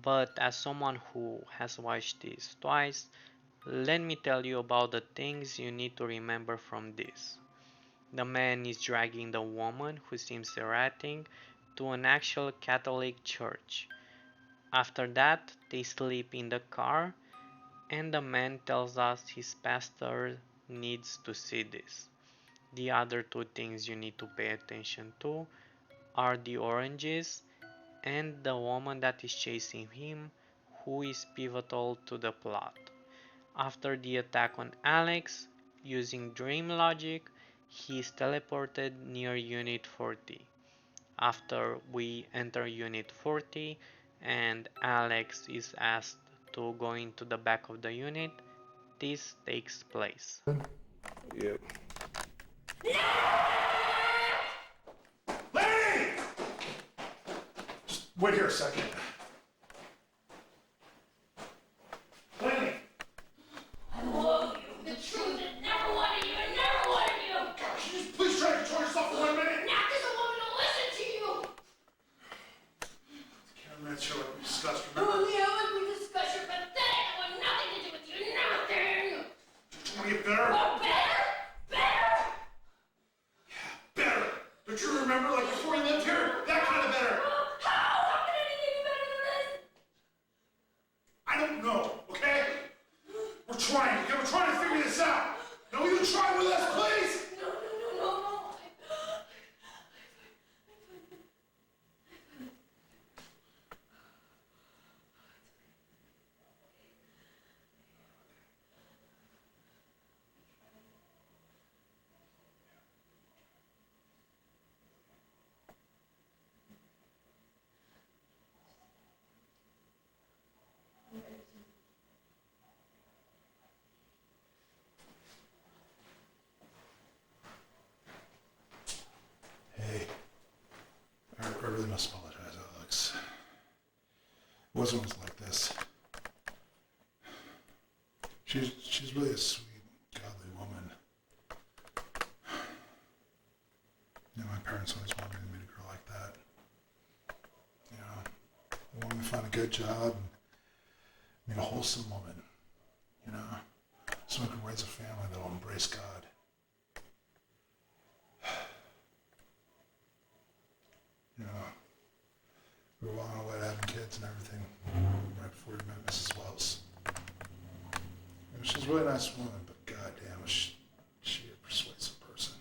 but as someone who has watched this twice, let me tell you about the things you need to remember from this. The man is dragging the woman, who seems erratic, to an actual Catholic church. After that, they sleep in the car, and the man tells us his pastor needs to see this. The other two things you need to pay attention to are the oranges and the woman that is chasing him, who is pivotal to the plot. After the attack on Alex, using dream logic, he is teleported near Unit 40. After we enter Unit 40 and Alex is asked to go into the back of the unit, this takes place. Yep. Wait here a second. Lenny! I love you. The truth is never wanted you and never wanted you. Can you just please try to control yourself for 1 minute? Not because a woman will listen to you. Cameraman show like we discussed, Oh, remember? yeah, like we discussed, you're pathetic. I want nothing to do with you. Nothing. Don't you want to get better? Oh, better? Better? Better! Don't you remember, like before you lived here? That kind of better! How? How can anything be better than this? I don't know, okay? We're trying, okay? We're trying to figure this out. Now will you try with us, please? No. Hey, I really must apologize, Alex. It wasn't always like this. She's really a sweet, godly woman. You know, my parents always wanted me to meet a girl like that. You know, I wanted to find a good job and meet a wholesome woman. You know, someone who can raise a family that will embrace God. You know, we were on our way to having kids and everything right before we met Mrs. Wells. And she's a really nice woman, but goddamn, is she a persuasive person.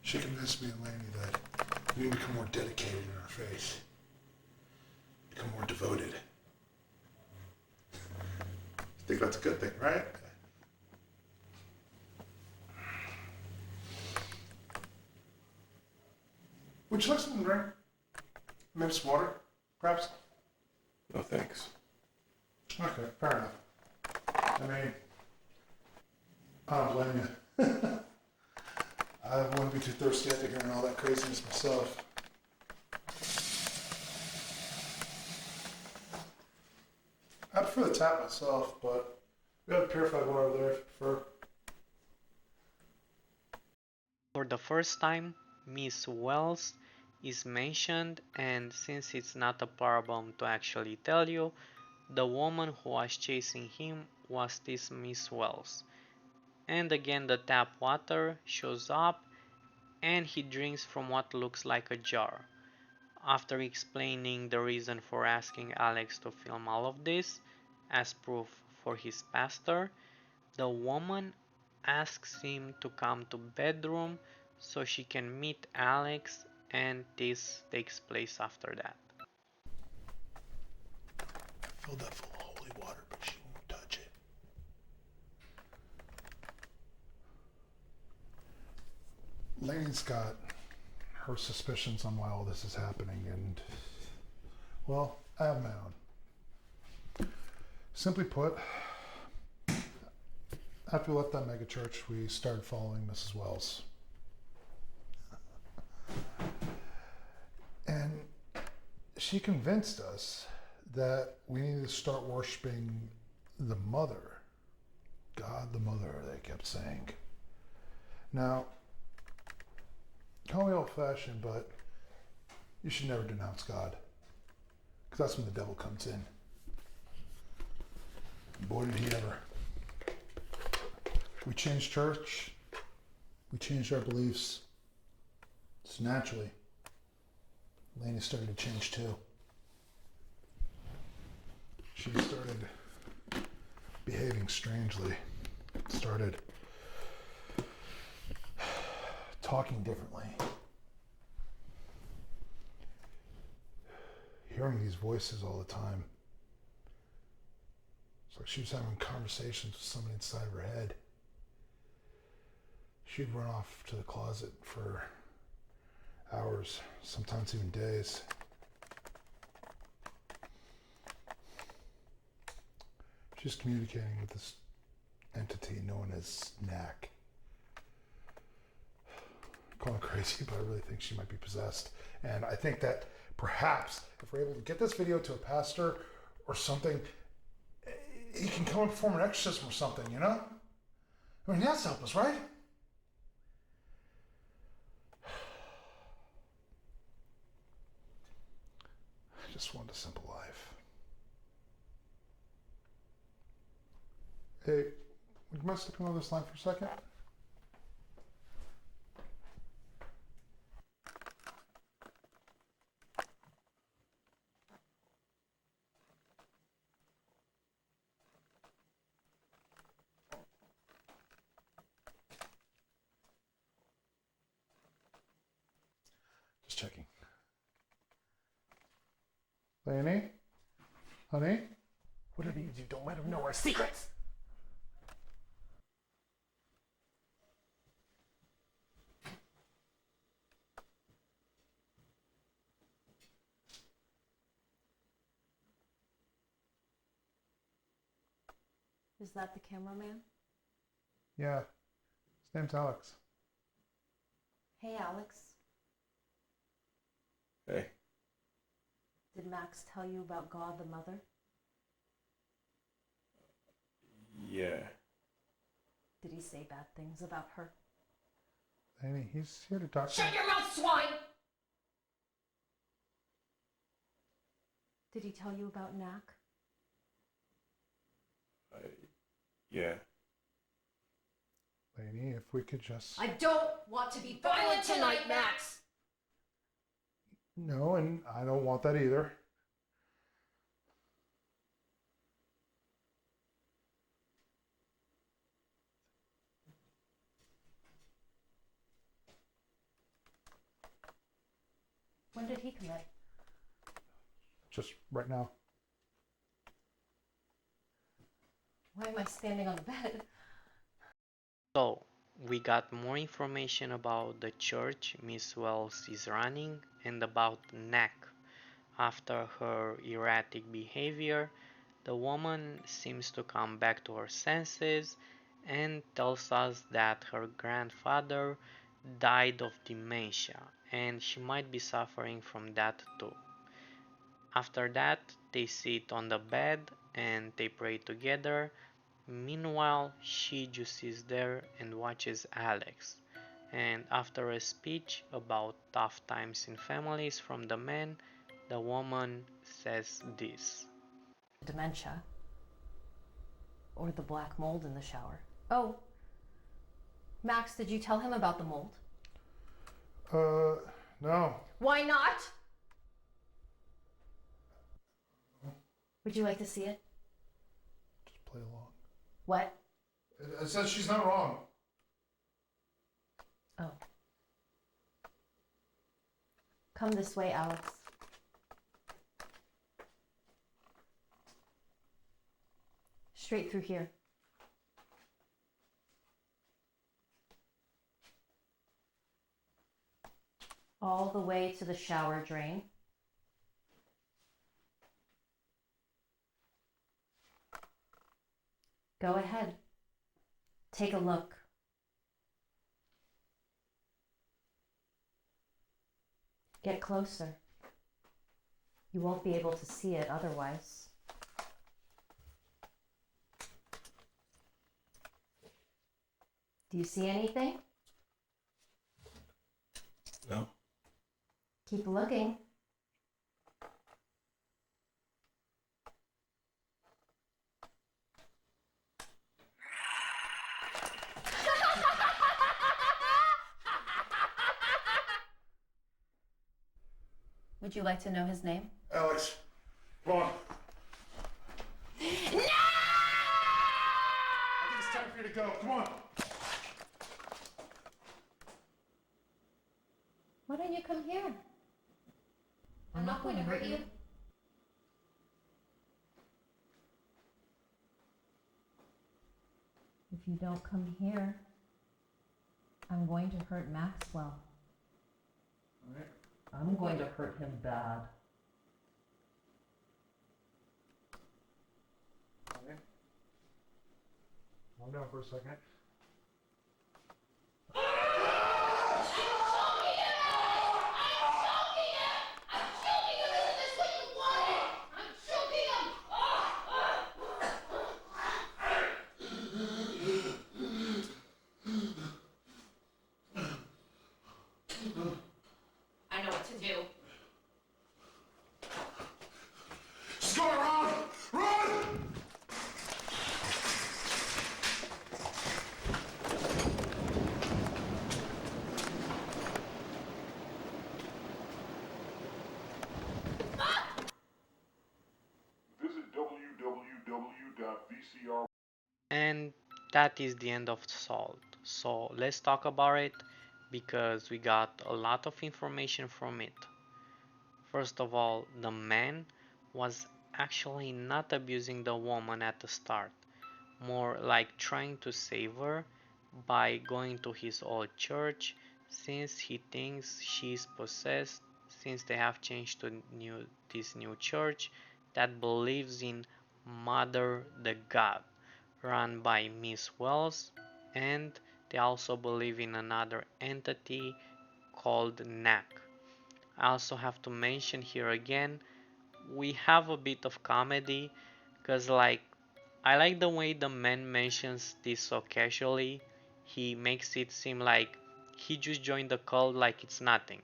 She convinced me and Laney that we need to become more dedicated in our faith, become more devoted. I think that's a good thing, right? Would you like something to drink? Maybe some water, perhaps? No thanks. Okay, fair enough. I mean, I don't blame you. I wouldn't be too thirsty after hearing all that craziness myself. I prefer the tap myself, but we have purified water over there if you prefer. For the first time, Miss Wells is mentioned, and since it's not a problem to actually tell you, the woman who was chasing him was this Miss Wells. And again the tap water shows up and he drinks from what looks like a jar. After explaining the reason for asking Alex to film all of this as proof for his pastor, the woman asks him to come to bedroom so she can meet Alex, and this takes place after that. I filled that full of holy water, but she won't touch it. Lane's got her suspicions on why all this is happening, and, well, I have my own. Simply put, after we left that megachurch, we started following Mrs. Wells. And she convinced us that we needed to start worshiping the Mother. God the Mother, they kept saying. Now, Call me old-fashioned, but you should never denounce God. Because that's when the devil comes in. Boy, did he ever. We changed church. We changed our beliefs. So naturally, Lainey started to change too. She started behaving strangely. Started talking differently. Hearing these voices all the time. It's like she was having conversations with someone inside of her head. She'd run off to the closet for hours, sometimes even days. She's communicating with this entity known as Knack. I call her crazy, but I really think she might be possessed. And I think that perhaps if we're able to get this video to a pastor or something, he can come and perform an exorcism or something, you know? I mean, he has to help us, right? I just want a simple life. Hey, would you mind sticking on this line for a second? Just checking. Lainey? Honey? Whatever you do, don't let him know our secrets. Is that the cameraman? Yeah. His name's Alex. Hey, Alex. Hey. Did Max tell you about God the Mother? Yeah. Did he say bad things about her? Lainey, he's here to talk to Shut you. your mouth, swine! Did he tell you about Knack? Yeah. Lainey, if we could just... I don't want to be violent tonight, Max! No, and I don't want that either. When did he commit? Just right now. Why am I standing on the bed? So, we got more information about the church Miss Wells is running and about Knack. After her erratic behavior, the woman seems to come back to her senses and tells us that her grandfather died of dementia and she might be suffering from that too. After that, they sit on the bed and they pray together. Meanwhile, she just sits there and watches Alex. And after a speech about tough times in families from the man, the woman says this. Dementia. Or the black mold in the shower. Oh. Max, did you tell him about the mold? No. Why not? Would you like to see it? Just play along. What? It says she's not wrong. Oh. Come this way, Alex. Straight through here. All the way to the shower drain. Go ahead. Take a look. Get closer. You won't be able to see it otherwise. Do you see anything? No. Keep looking. Would you like to know his name? Alex, come on. No! I think it's time for you to go. Come on. Why don't you come here? I'm not going to hurt you. If you don't come here, I'm going to hurt Maxwell. All right. I'm going to hurt him bad. All right. Calm down for a second. I know what to do. She's going around! Run! Visit www.vcr. And that is the end of Salt. So let's talk about it because we got a lot of information from it. First of all, the man was actually not abusing the woman at the start, more like trying to save her by going to his old church since he thinks she's possessed, since they have changed to this new church that believes in Mother the God run by Miss Wells, and they also believe in another entity called Knack. I also have to mention here again, we have a bit of comedy because like I like the way the man mentions this so casually. He makes it seem like he just joined the cult like it's nothing.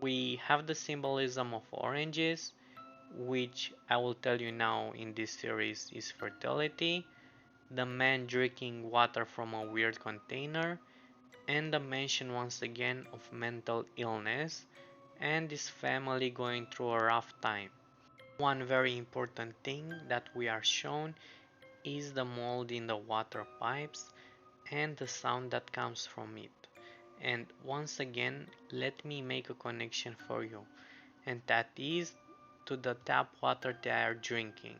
We have the symbolism of oranges, which I will tell you now in this series is fertility, the man drinking water from a weird container, and the mention once again of mental illness and this family going through a rough time. One very important thing that we are shown is the mold in the water pipes and the sound that comes from it. And once again, let me make a connection for you, and that is to the tap water they are drinking.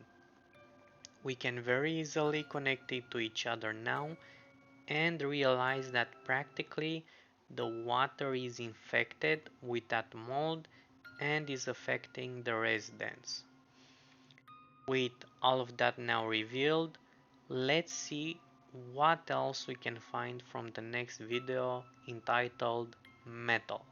We can very easily connect it to each other now and realize that practically the water is infected with that mold and is affecting the residents. With all of that now revealed, let's see what else we can find from the next video entitled Metal.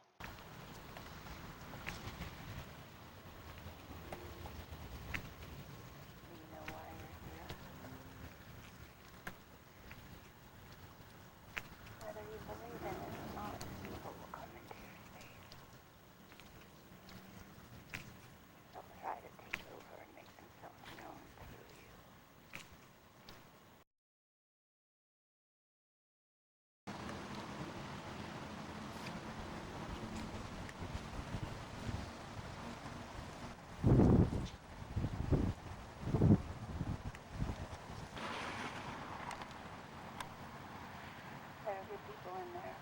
Whether you believe in it or not, people will come into your space. They'll try to take over and make themselves known through you. There are good people in there.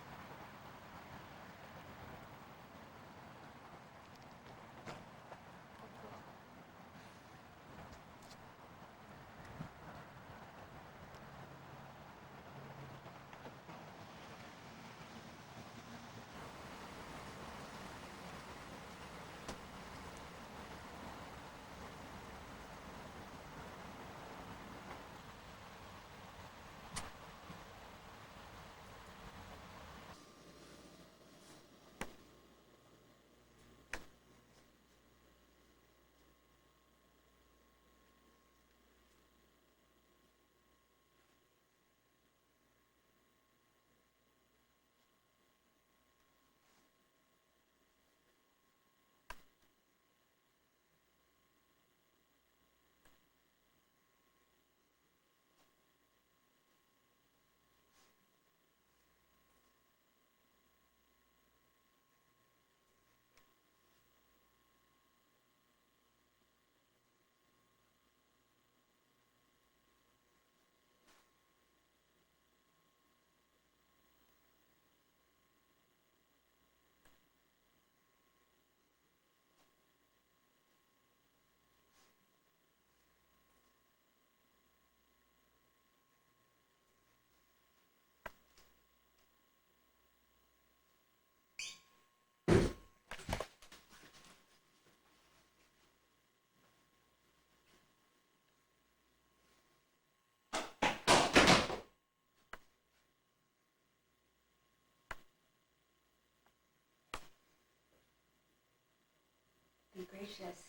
gracious.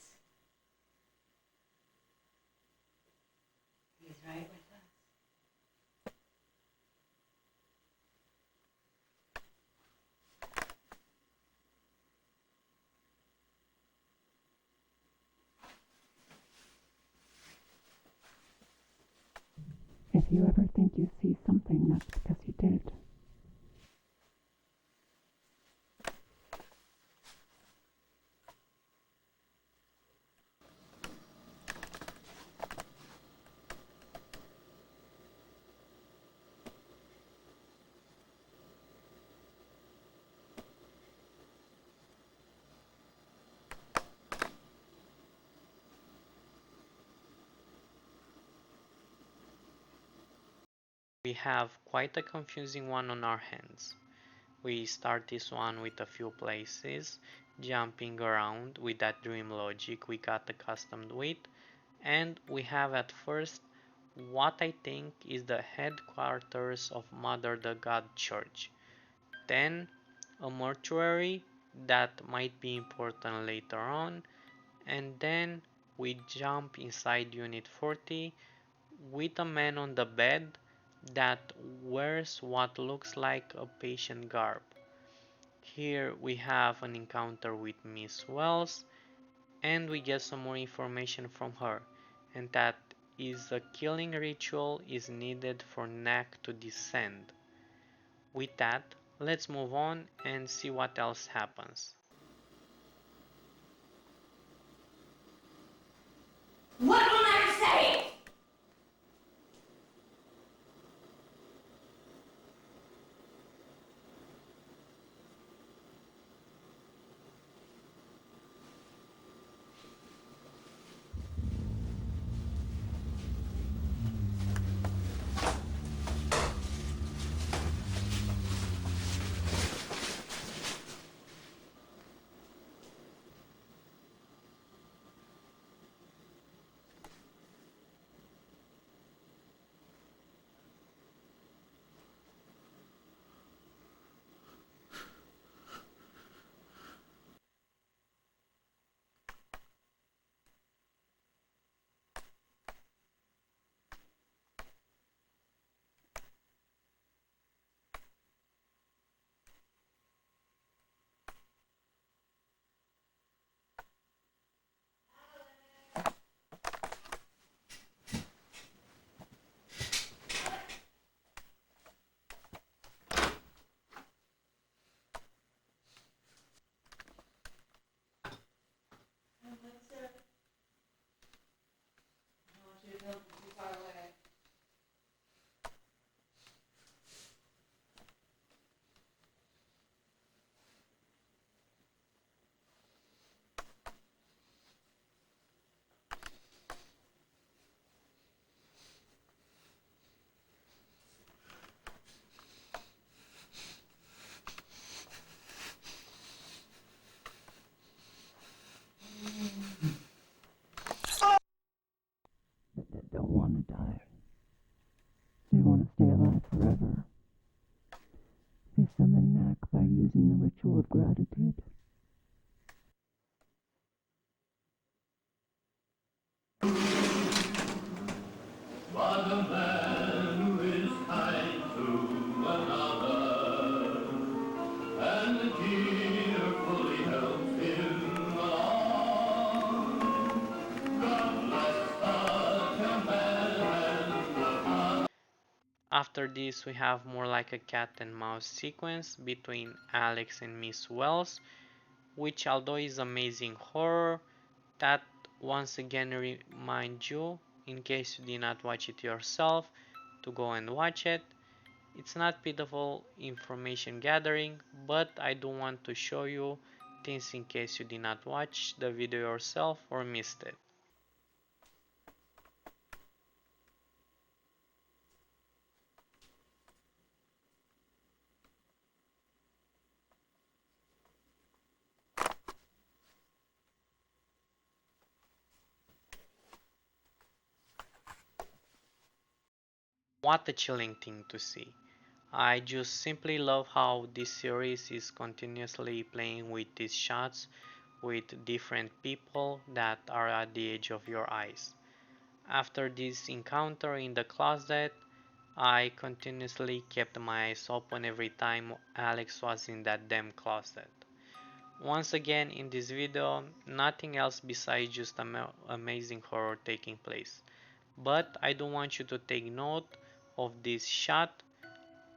He's right with us. If you ever think you see something, that's because you did. We have quite a confusing one on our hands. We start this one with a few places, jumping around with that dream logic we got accustomed with, and we have at first what I think is the headquarters of Mother the God Church, then a mortuary that might be important later on, and then we jump inside Unit 40 with a man on the bed that wears what looks like a patient garb. Here we have an encounter with Miss Wells, and we get some more information from her, and that is a killing ritual is needed for Knack to descend. With that, let's move on and see what else happens. What will I say? The dead don't want to die. They want to stay alive forever. They summon Knack by using the ritual of gratitude. But a man who is kind to another and cheerfully helps him along. God bless the man and the After this, we have more like a cat and mouse sequence between Alex and Miss Wells, which although is amazing horror, that once again remind you, in case you did not watch it yourself, to go and watch it. It's not pitiful information gathering, but I do want to show you things in case you did not watch the video yourself or missed it. What a chilling thing to see. I just simply love how this series is continuously playing with these shots with different people that are at the edge of your eyes. After this encounter in the closet, I continuously kept my eyes open every time Alex was in that damn closet. Once again in this video, nothing else besides just amazing horror taking place. But I do want you to take note of this shot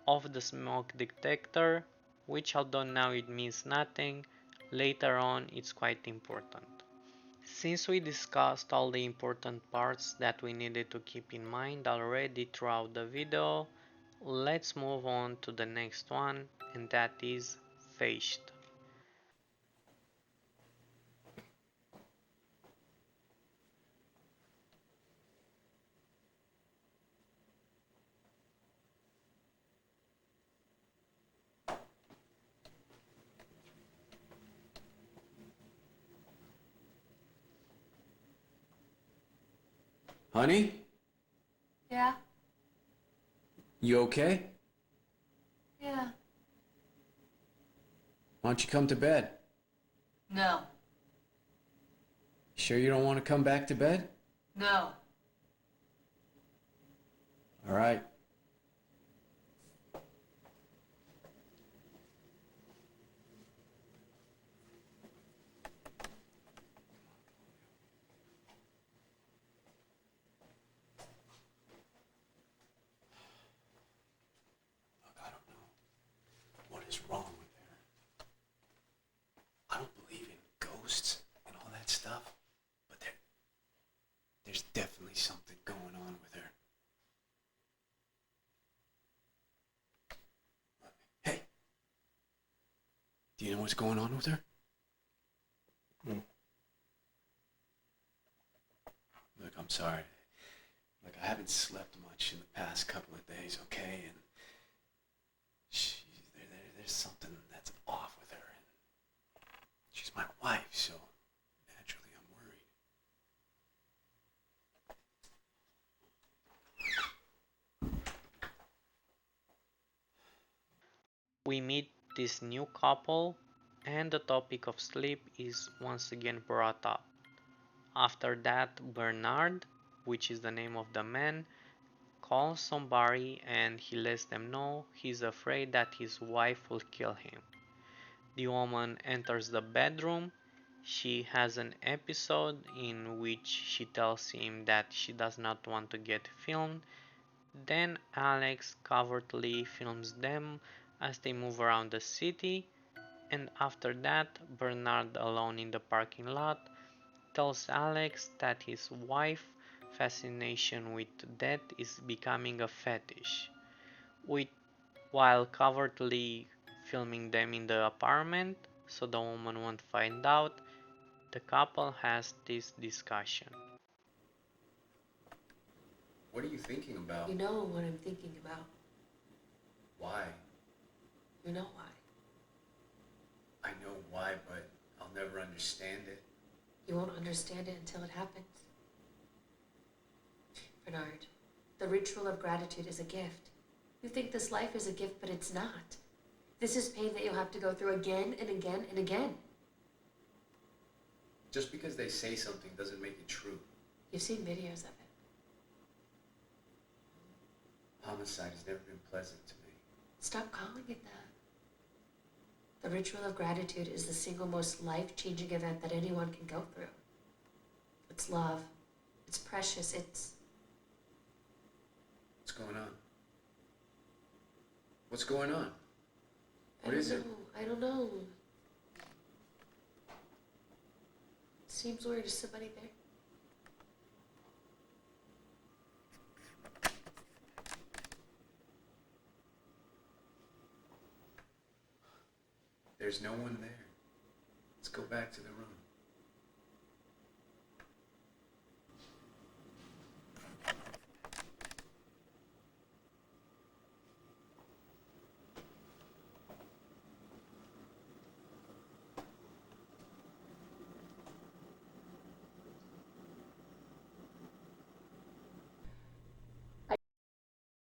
of the smoke detector, which although now it means nothing, later on it's quite important. Since we discussed all the important parts that we needed to keep in mind already throughout the video, let's move on to the next one, and that is Feist. Honey, Yeah? you okay? Yeah. Why don't you come to bed? No. Sure you don't want to come back to bed? No. All right. Look, I don't know what is wrong with her. I don't believe in ghosts and all that stuff, but there's definitely something going on with her. Hey, do you know what's going on with her? Look, I'm sorry. Look, I haven't slept much in the past couple of days, okay? And there's something that's off with her. And she's my wife, so naturally I'm worried. We meet this new couple, and the topic of sleep is once again brought up. After that, Bernard, which is the name of the man, calls somebody and he lets them know he's afraid that his wife will kill him. The woman enters the bedroom. She has an episode in which she tells him that she does not want to get filmed. Then Alex covertly films them as they move around the city, and after that, Bernard, alone in the parking lot, tells Alex that his wife's fascination with death is becoming a fetish. With, while covertly filming them in the apartment so the woman won't find out, the couple has this discussion. What are you thinking about? You know what I'm thinking about. Why? You know why. I know why, but I'll never understand it. You won't understand it until it happens. Bernard, the ritual of gratitude is a gift. You think this life is a gift, but it's not. This is pain that you'll have to go through again and again and again. Just because they say something doesn't make it true. You've seen videos of it. Homicide has never been pleasant to me. Stop calling it that. The ritual of gratitude is the single most life-changing event that anyone can go through. It's love. It's precious. It's... What's going on? What's going on? What is it? I don't know. Seems weird. Is somebody there? There's no one there. Let's go back to the room.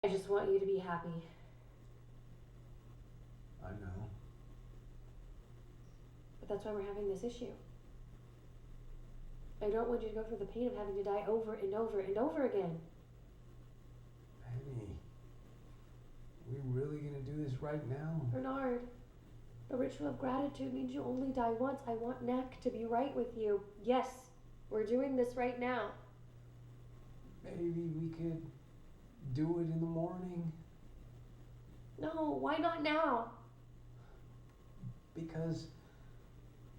I just want you to be happy. I know. But that's why we're having this issue. I don't want you to go through the pain of having to die over and over and over again. Penny, are we really gonna do this right now? Bernard, the ritual of gratitude means you only die once. I want Neck to be right with you. Yes, we're doing this right now. Maybe we could do it in the morning. No, why not now? Because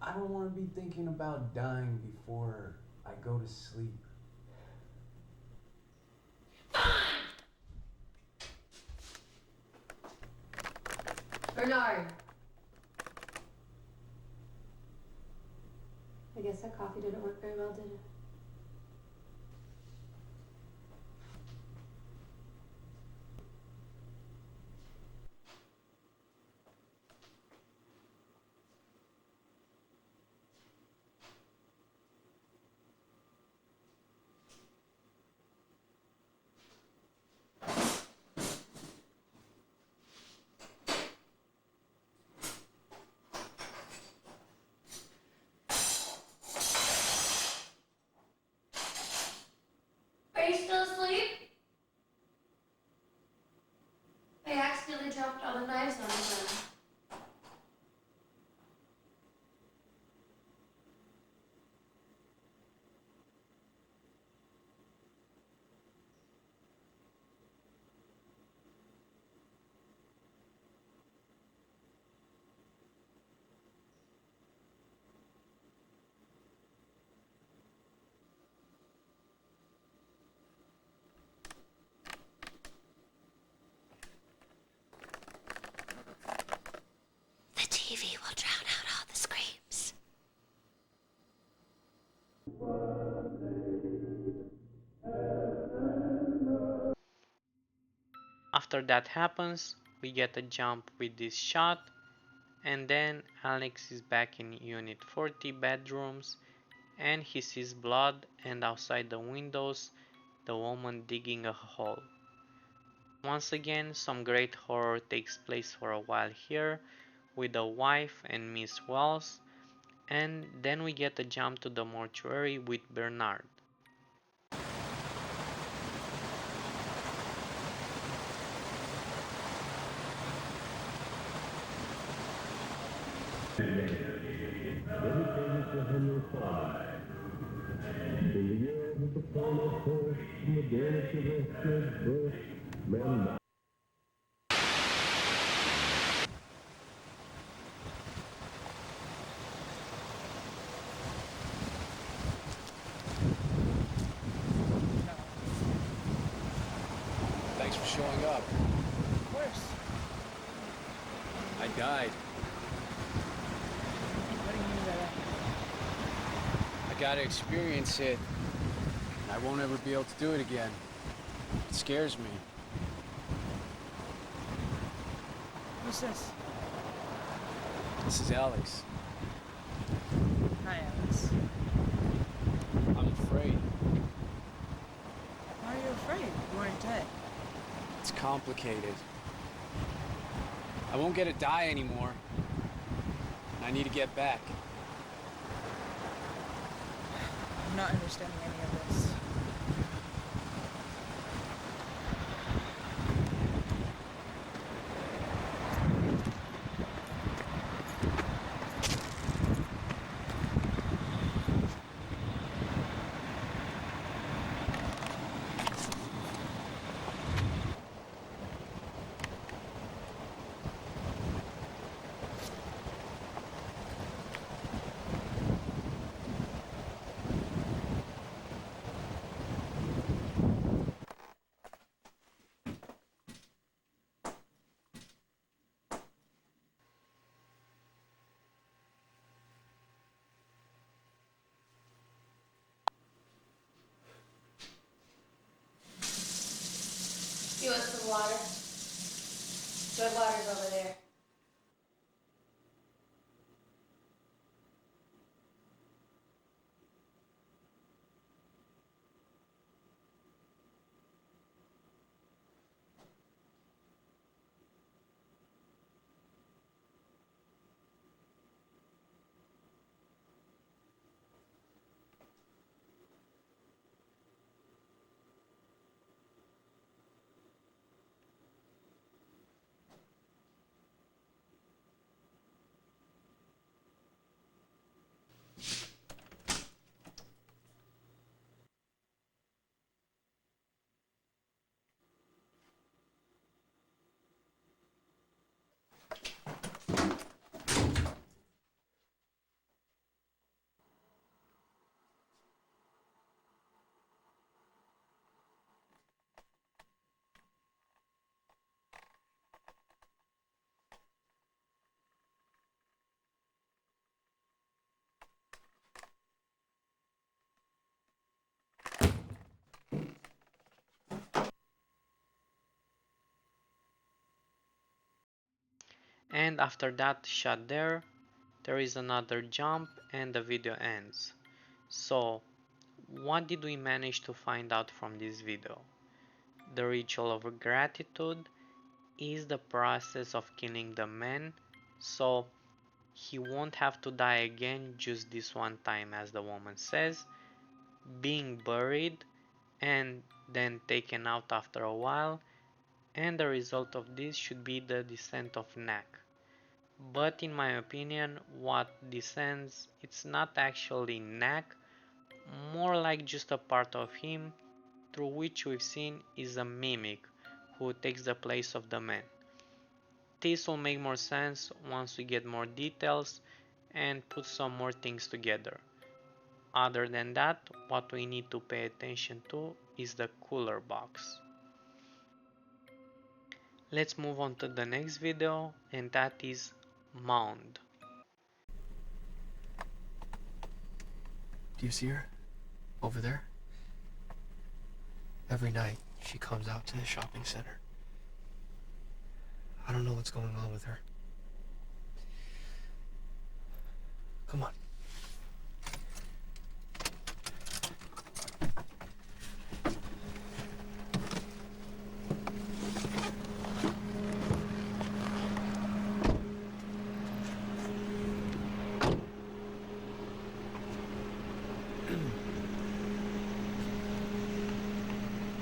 I don't want to be thinking about dying before I go to sleep. Bernard! I guess that coffee didn't work very well, did it? Are you still asleep? I accidentally dropped all the knives on the ground. The TV will drown out all the screams. After that happens, we get a jump with this shot, and then Alex is back in Unit 40 bedrooms, and he sees blood, and outside the windows the woman digging a hole. Once again, some great horror takes place for a while here with the wife and Miss Wells, and then we get a jump to the mortuary with Bernard. Thanks for showing up. Of course. I died. What do you mean by that? I gotta experience it. I won't ever be able to do it again. It scares me. Who's this? This is Alex. Hi, Alex. I'm afraid. Why are you afraid? You weren't dead. It's complicated. I won't get to die anymore. And I need to get back. I'm not understanding any of this. You want some water? Good water's over there. And after that shot there is another jump and the video ends. So what did we manage to find out from this video? The ritual of gratitude is the process of killing the man, so he won't have to die again just this one time, as the woman says, being buried and then taken out after a while, and the result of this should be the descent of Nak. But in my opinion, what descends, it's not actually Nak, more like just a part of him through which we've seen is a mimic who takes the place of the man. This will make more sense once we get more details and put some more things together. Other than that, what we need to pay attention to is the cooler box. Let's move on to the next video, and that is Mound. Do you see her? Over there? Every night, she comes out to the shopping center. I don't know what's going on with her. Come on.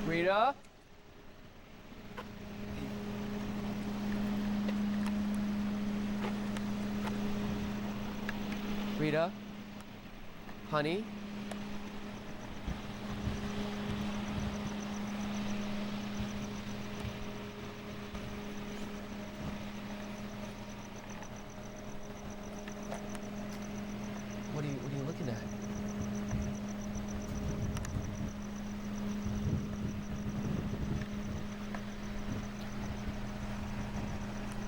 Rita? Rita? Honey? What are you looking at?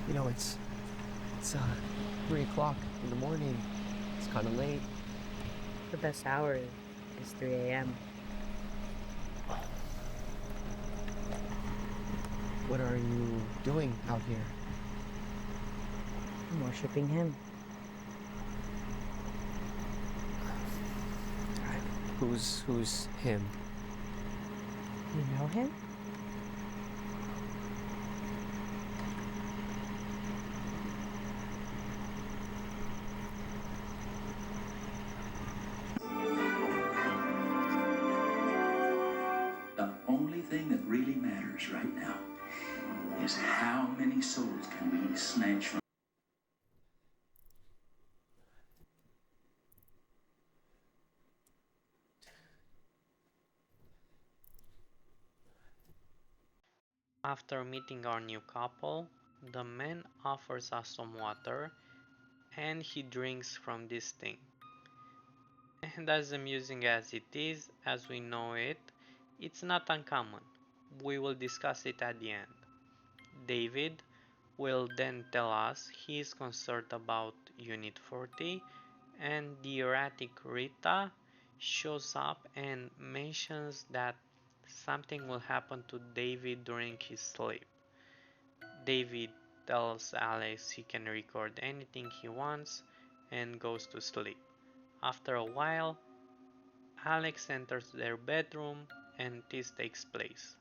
You know, it's 3 o'clock in the morning. It's kind of late. The best hour is 3 a.m. What are you doing out here? I'm worshiping him. Who's him? You know him? The only thing that really matters right now is how many souls can we snatch from. After meeting our new couple, the man offers us some water and he drinks from this thing. And as amusing as it is, as we know it, it's not uncommon. We will discuss it at the end. David will then tell us he is concerned about Unit 40 and the erratic Rita shows up and mentions that something will happen to David during his sleep. David tells Alex he can record anything he wants and goes to sleep. After a while, Alex enters their bedroom and this takes place.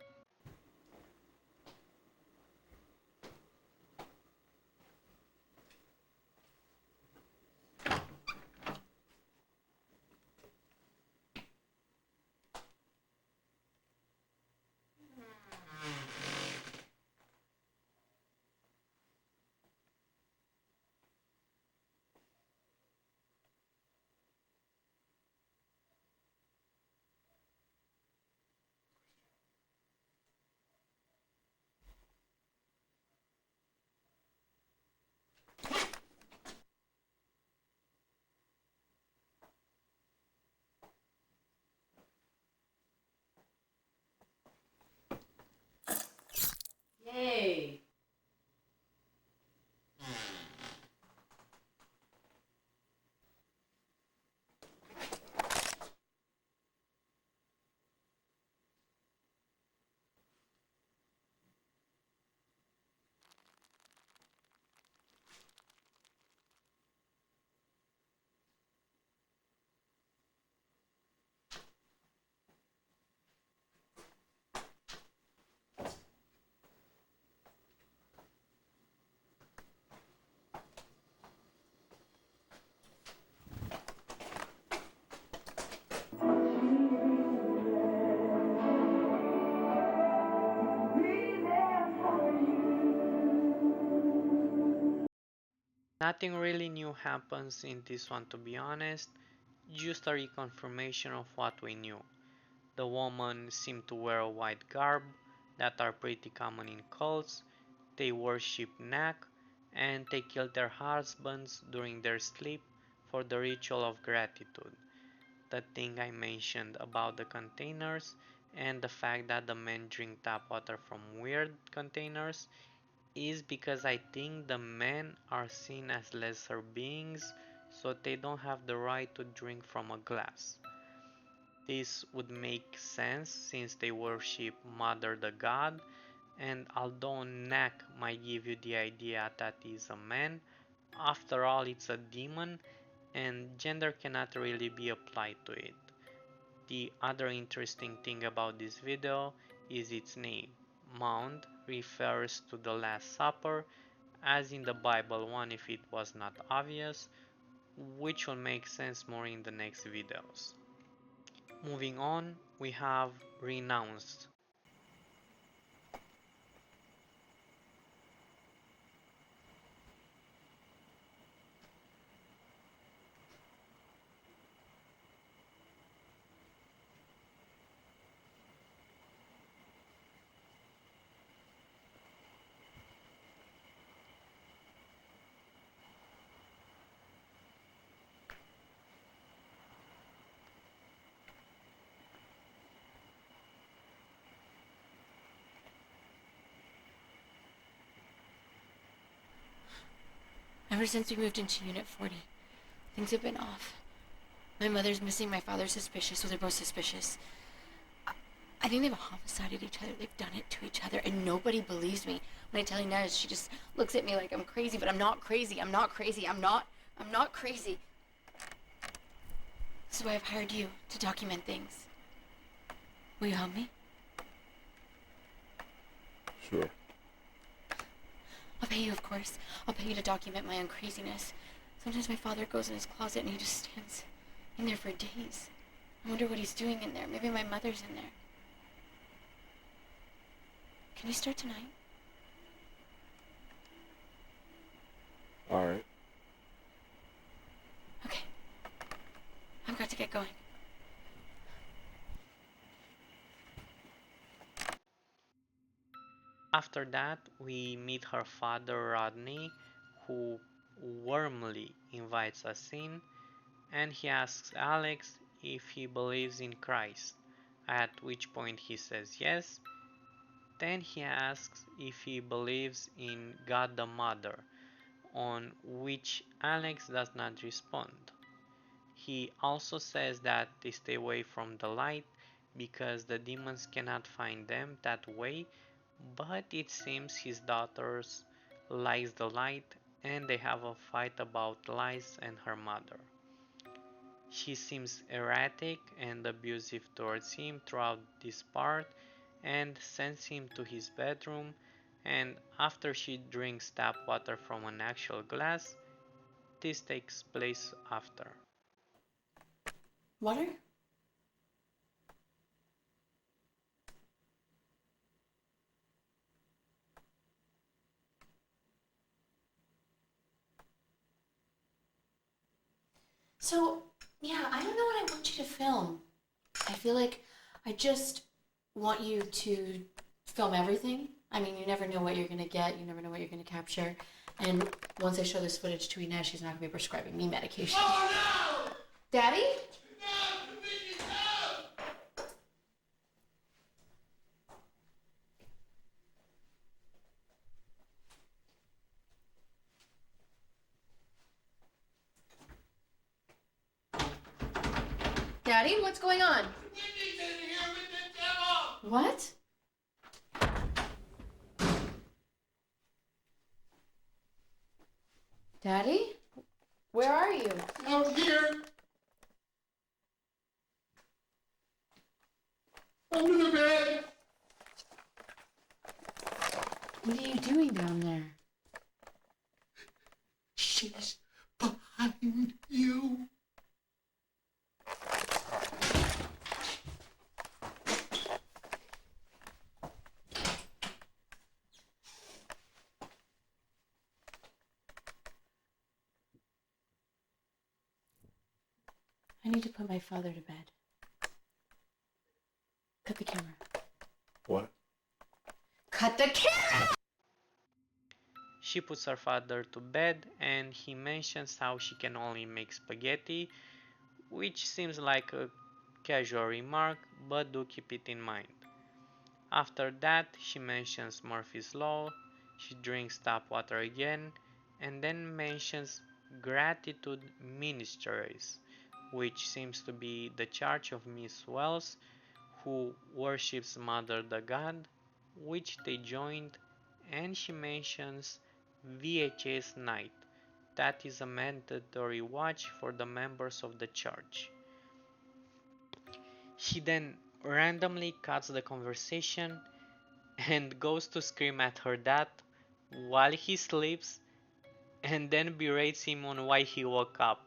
Nothing really new happens in this one, to be honest, just a reconfirmation of what we knew. The woman seemed to wear a white garb that are pretty common in cults. They worship Nak and they kill their husbands during their sleep for the ritual of gratitude. The thing I mentioned about the containers and the fact that the men drink tap water from weird containers is because I think the men are seen as lesser beings, so they don't have the right to drink from a glass. This would make sense since they worship Mother the God, and although Nak might give you the idea that he's a man, after all it's a demon and gender cannot really be applied to it. The other interesting thing about this video is its name. Mound refers to the Last Supper, as in the Bible one if it was not obvious, which will make sense more in the next videos. Moving on, we have renounced. Ever since we moved into Unit 40, things have been off. My mother's missing, my father's suspicious, so they're both suspicious. I think they've homicided each other, they've done it to each other, and nobody believes me. When I tell Inez, she just looks at me like I'm crazy, but I'm not crazy, I'm not crazy, I'm not crazy. So I've hired you to document things. Will you help me? Sure. I'll pay you, of course. I'll pay you to document my own craziness. Sometimes my father goes in his closet and he just stands in there for days. I wonder what he's doing in there. Maybe my mother's in there. Can we start tonight? All right. Okay. I've got to get going. After that, we meet her father Rodney, who warmly invites us in, and he asks Alex if he believes in Christ, at which point he says yes. Then he asks if he believes in God the Mother, on which Alex does not respond. He also says that they stay away from the light because the demons cannot find them that way, but it seems his daughters likes the light and they have a fight about lies and her mother. She seems erratic and abusive towards him throughout this part and sends him to his bedroom, and after she drinks tap water from an actual glass, this takes place after. Water? So, yeah, I don't know what I want you to film. I feel like I just want you to film everything. I mean, you never know what you're going to get. You never know what you're going to capture. And once I show this footage to Inez, she's not going to be prescribing me medication. Oh, no! Daddy? Daddy, what's going on? What? Daddy? Where are you? Out here. Under the bed. What are you doing down there? She's behind you. need to put my father to bed. Cut the camera. What? Cut the camera! She puts her father to bed and he mentions how she can only make spaghetti, which seems like a casual remark, but do keep it in mind. After that, she mentions Murphy's Law, she drinks tap water again, and then mentions gratitude ministries, which seems to be the church of Miss Wells, who worships Mother the God, which they joined, and she mentions VHS night. That is a mandatory watch for the members of the church. She then randomly cuts the conversation and goes to scream at her dad while he sleeps and then berates him on why he woke up,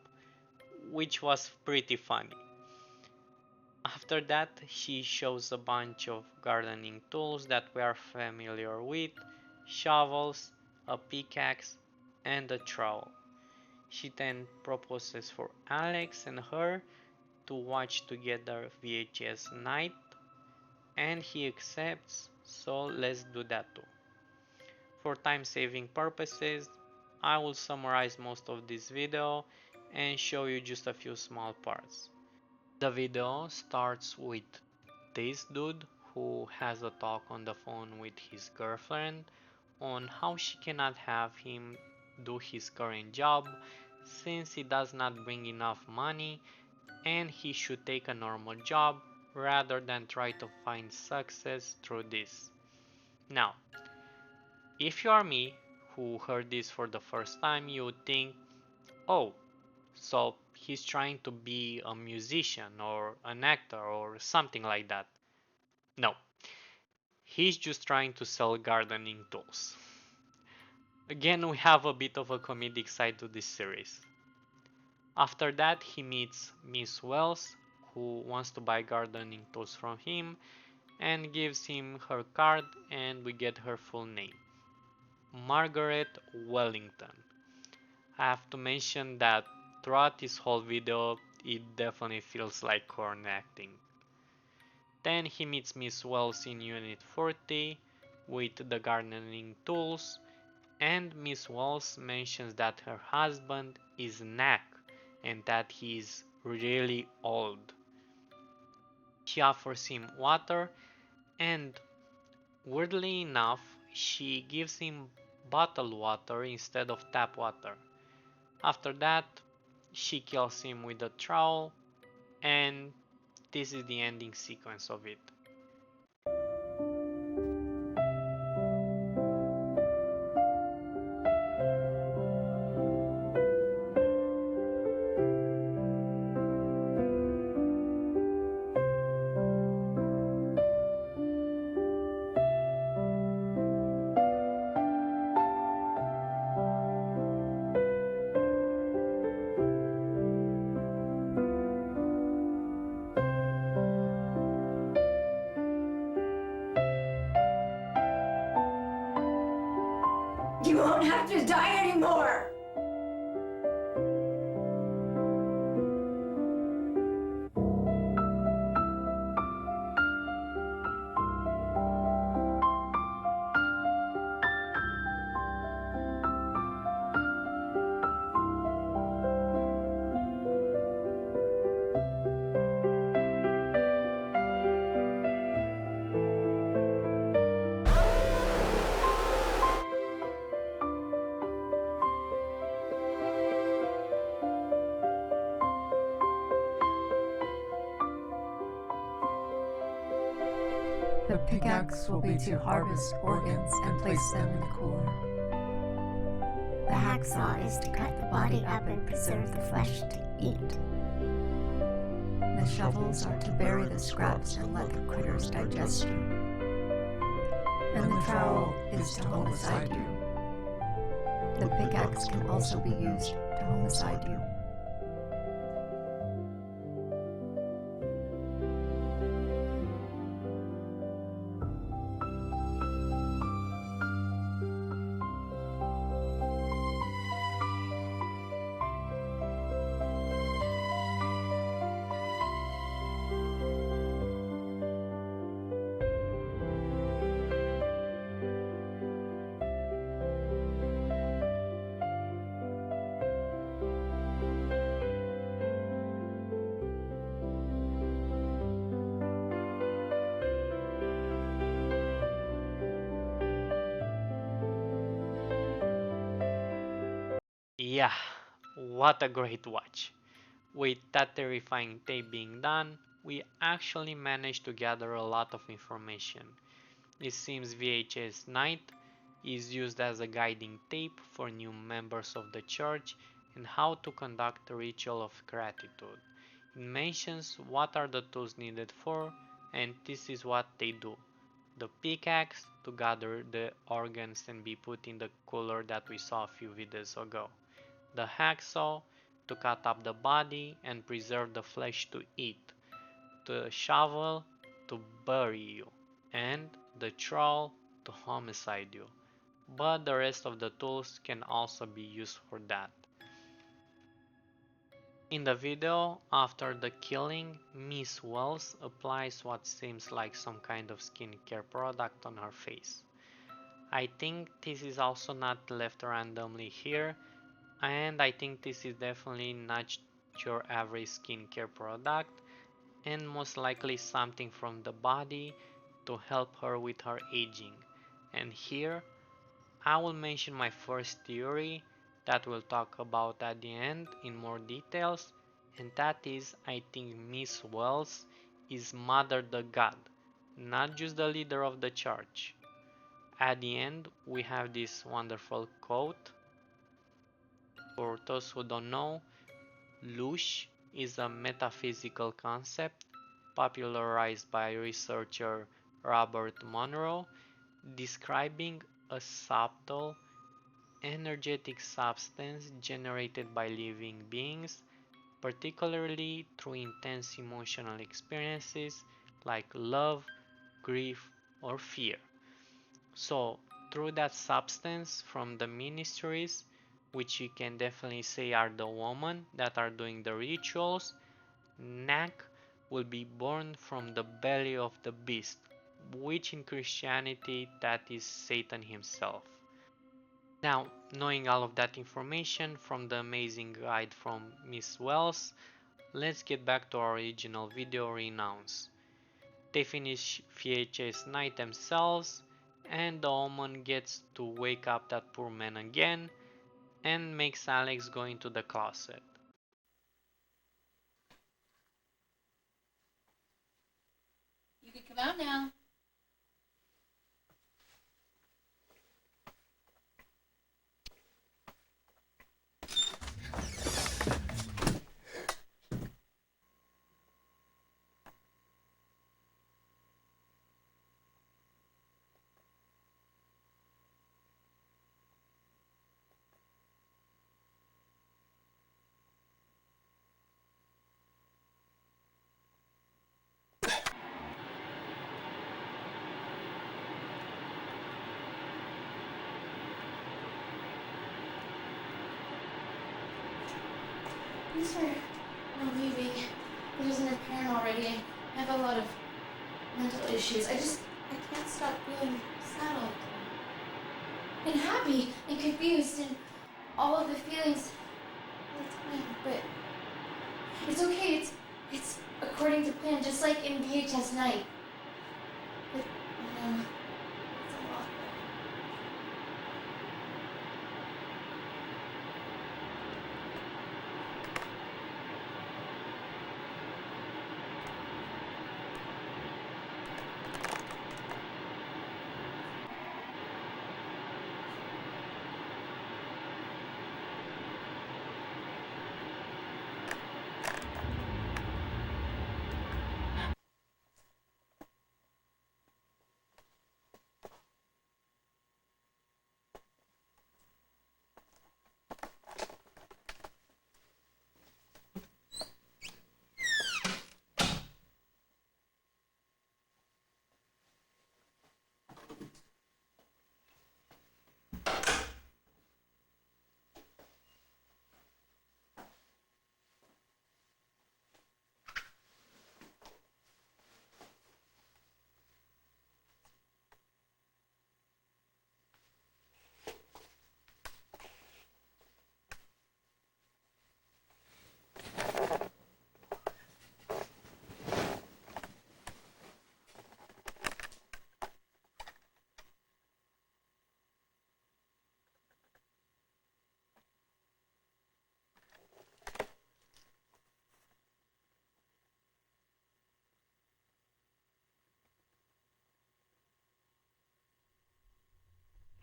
which was pretty funny. After that, she shows a bunch of gardening tools that we are familiar with, shovels, a pickaxe, and a trowel. She then proposes for Alex and her to watch together VHS night, and he accepts, so let's do that too. For time saving purposes, I will summarize most of this video and show you just a few small parts. The video starts with this dude who has a talk on the phone with his girlfriend on how she cannot have him do his current job since he does not bring enough money and he should take a normal job rather than try to find success through this. Now, if you are me who heard this for the first time, you would think, oh, so he's trying to be a musician or an actor or something like that. No, he's just trying to sell gardening tools. Again, we have a bit of a comedic side to this series. After that, he meets Miss Wells, who wants to buy gardening tools from him, and gives him her card, and we get her full name, Margaret Wellington. I have to mention that throughout this whole video, it definitely feels like corn acting. Then he meets Miss Wells in Unit 40 with the gardening tools, and Miss Wells mentions that her husband is Knack and that he is really old. She offers him water, and weirdly enough, she gives him bottled water instead of tap water. After that, she kills him with a trowel, and this is the ending sequence of it. You won't have to die anymore! The pickaxe will be to harvest organs and place them in the cooler. The hacksaw is to cut the body up and preserve the flesh to eat. The shovels are to bury the scraps and let the critters digest you. And the trowel is to homicide you. The pickaxe can also be used to homicide you. Yeah, what a great watch. With that terrifying tape being done, we actually managed to gather a lot of information. It seems VHS Night is used as a guiding tape for new members of the church and how to conduct a ritual of gratitude. It mentions what are the tools needed for, and this is what they do. The pickaxe to gather the organs and be put in the cooler that we saw a few videos ago. The hacksaw to cut up the body and preserve the flesh to eat. The shovel to bury you. And the trowel to homicide you. But the rest of the tools can also be used for that. In the video, after the killing, Miss Wells applies what seems like some kind of skincare product on her face. I think this is also not left randomly here, and I think this is definitely not your average skincare product, and most likely something from the body to help her with her aging. And here I will mention my first theory that we'll talk about at the end in more details, and that is I think Miss Wells is Mother the God, not just the leader of the church. At the end we have this wonderful quote. For those who don't know, Lush is a metaphysical concept popularized by researcher Robert Monroe, describing a subtle, energetic substance generated by living beings, particularly through intense emotional experiences like love, grief, or fear. So, through that substance from the ministries, which you can definitely say are the women that are doing the rituals, Nak will be born from the belly of the beast, which in Christianity that is Satan himself. Now, knowing all of that information from the amazing guide from Miss Wells, let's get back to our original video renounce. They finish VHS night themselves, and the woman gets to wake up that poor man again and makes Alex go into the closet. You can come out now. Thanks for not leaving. It isn't apparent already. I have a lot of mental issues. I can't stop feeling sad all the time. And happy and confused and all of the feelings all the time. But it's okay. It's according to plan, just like in VHS night. But it's a lot.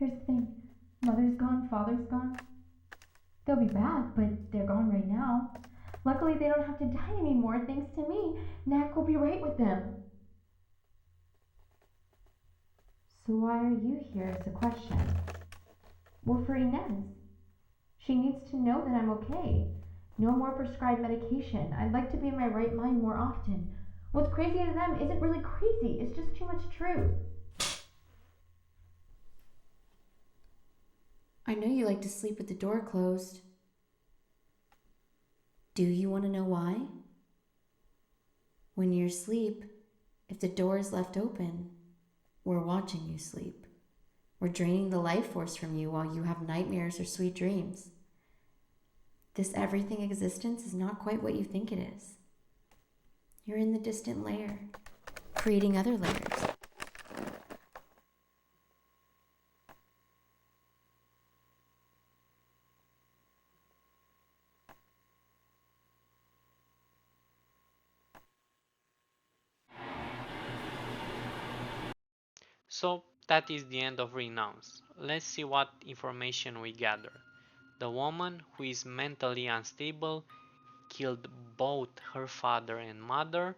Here's the thing. Mother's gone, father's gone. They'll be back, but they're gone right now. Luckily, they don't have to die anymore, thanks to me. Knack will be right with them. So why are you here is the question. Well, for Inez. She needs to know that I'm okay. No more prescribed medication. I'd like to be in my right mind more often. What's crazy to them isn't really crazy. It's just too much truth. I know you like to sleep with the door closed. Do you want to know why? When you're asleep, if the door is left open, we're watching you sleep. We're draining the life force from you while you have nightmares or sweet dreams. This everything existence is not quite what you think it is. You're in the distant layer, creating other layers. So that is the end of Renounce. Let's see what information we gather. The woman, who is mentally unstable, killed both her father and mother,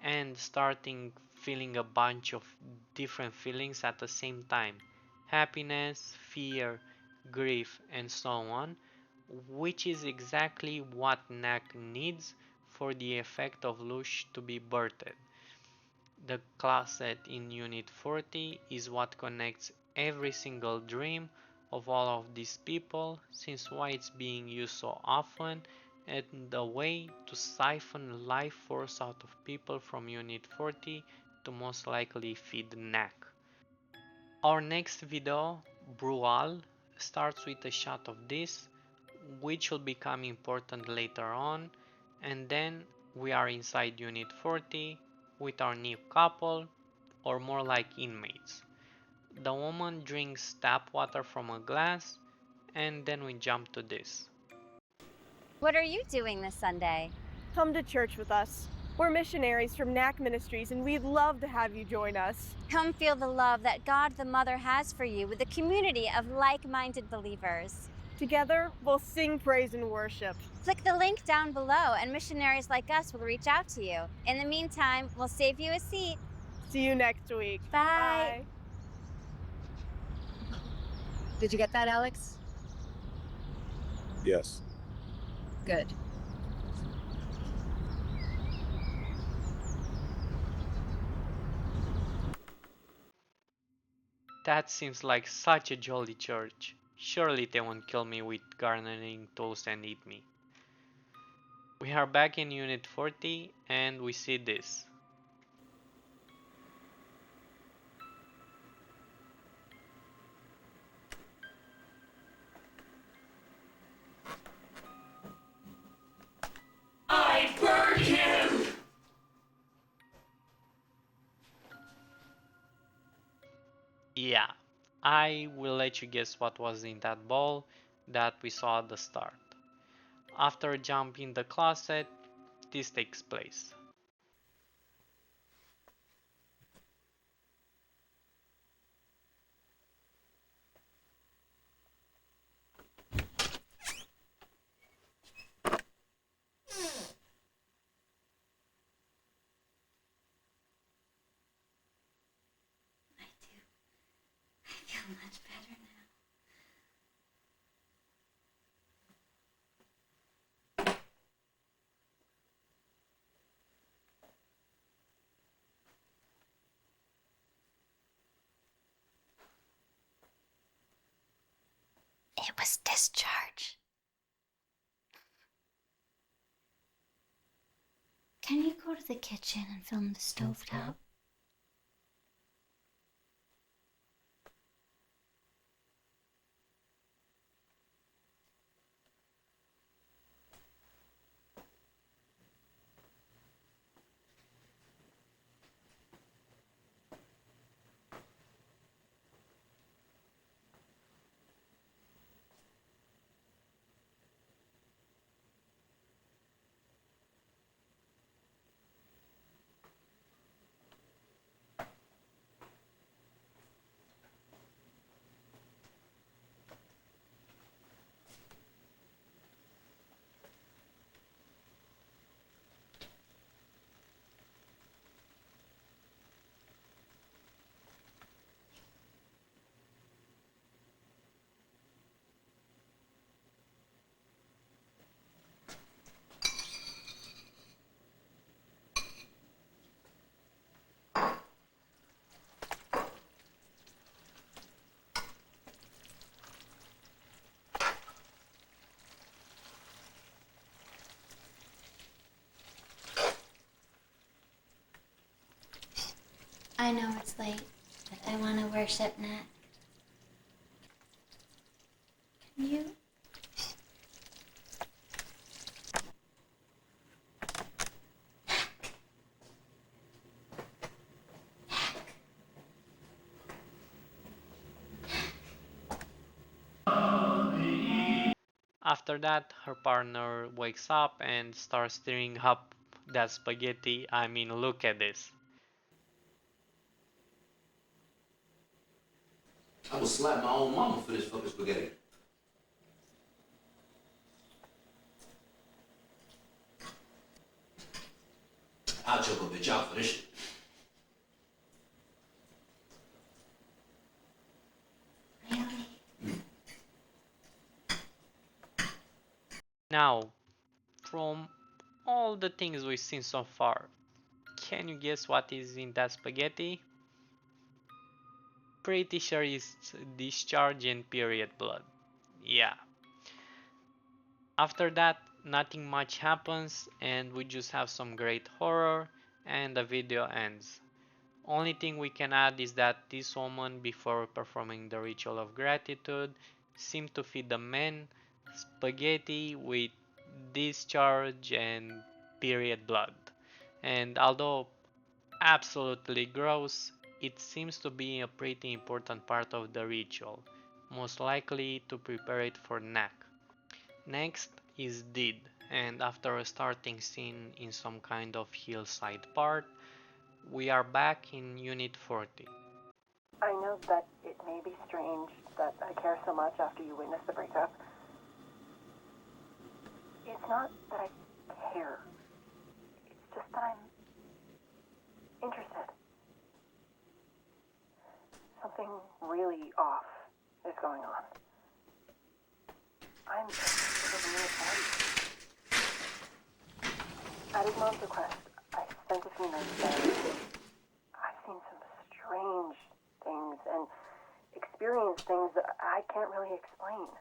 and starting feeling a bunch of different feelings at the same time: happiness, fear, grief, and so on, which is exactly what Knack needs for the effect of Lush to be birthed. The closet in Unit 40 is what connects every single dream of all of these people, since why it's being used so often and a way to siphon life force out of people from Unit 40 to most likely feed Knack. Our next video, Brual, starts with a shot of this, which will become important later on, and then we are inside Unit 40 with our new couple, or more like inmates. The woman drinks tap water from a glass, and then we jump to this. What are you doing this Sunday? Come to church with us. We're missionaries from Knack Ministries, and we'd love to have you join us. Come feel the love that God the Mother has for you with a community of like-minded believers. Together, we'll sing praise and worship. Click the link down below, and missionaries like us will reach out to you. In the meantime, we'll save you a seat. See you next week. Bye. Bye. Did you get that, Alex? Yes. Good. That seems like such a jolly church. Surely they won't kill me with gardening tools and eat me. We are back in Unit 40 and we see this. I burn him! Yeah, I will let you guess what was in that bowl that we saw at the start. After a jump in the closet, this takes place. I feel much better now. It was discharge. Can you go to the kitchen and film the stovetop? I know it's late, but I want to worship Nat. Can you? After that, her partner wakes up and starts stirring up that spaghetti. I mean, look at this. I would slap my own mama for this fucking spaghetti. I'll choke a bitch out for this shit. Now, from all the things we've seen so far, can you guess what is in that spaghetti? Pretty sure it's discharge and period blood. Yeah. After that, nothing much happens and we just have some great horror and the video ends. Only thing we can add is that this woman, before performing the ritual of gratitude, seemed to feed the men spaghetti with discharge and period blood. And although absolutely gross, it seems to be a pretty important part of the ritual, most likely to prepare it for Knack. Next is Did, and after a starting scene in some kind of hillside part, we are back in Unit 40. I know that it may be strange that I care so much after you witness the breakup. It's not that I care. It's just that I'm interested. Something really off is going on. I'm interested in your advice. At his mom's request, I spent a few nights there. I've seen some strange things and experienced things that I can't really explain.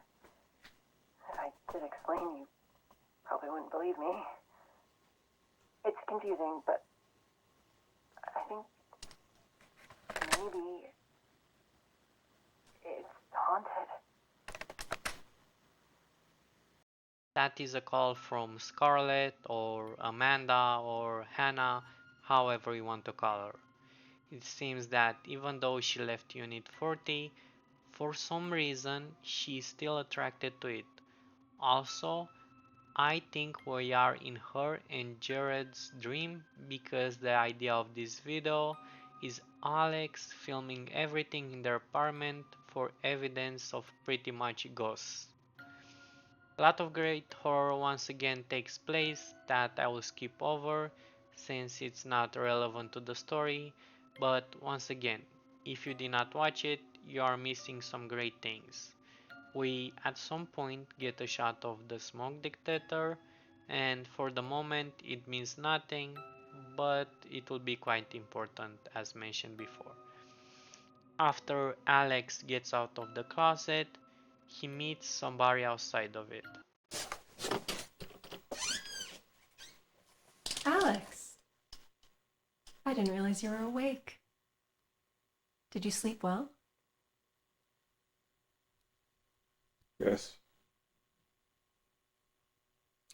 If I did explain, you probably wouldn't believe me. It's confusing, but I think maybe it's haunted. That is a call from Scarlett or Amanda or Hannah, however you want to call her. It seems that even though she left Unit 40, for some reason she's still attracted to it. Also, I think we are in her and Jared's dream because the idea of this video is Alex filming everything in their apartment for evidence of pretty much ghosts. A lot of great horror once again takes place that I will skip over since it's not relevant to the story, but once again, if you did not watch it, you are missing some great things. We at some point get a shot of the smoke detector, and for the moment it means nothing, but it will be quite important as mentioned before. After Alex gets out of the closet, he meets somebody outside of it. Alex! I didn't realize you were awake. Did you sleep well? Yes.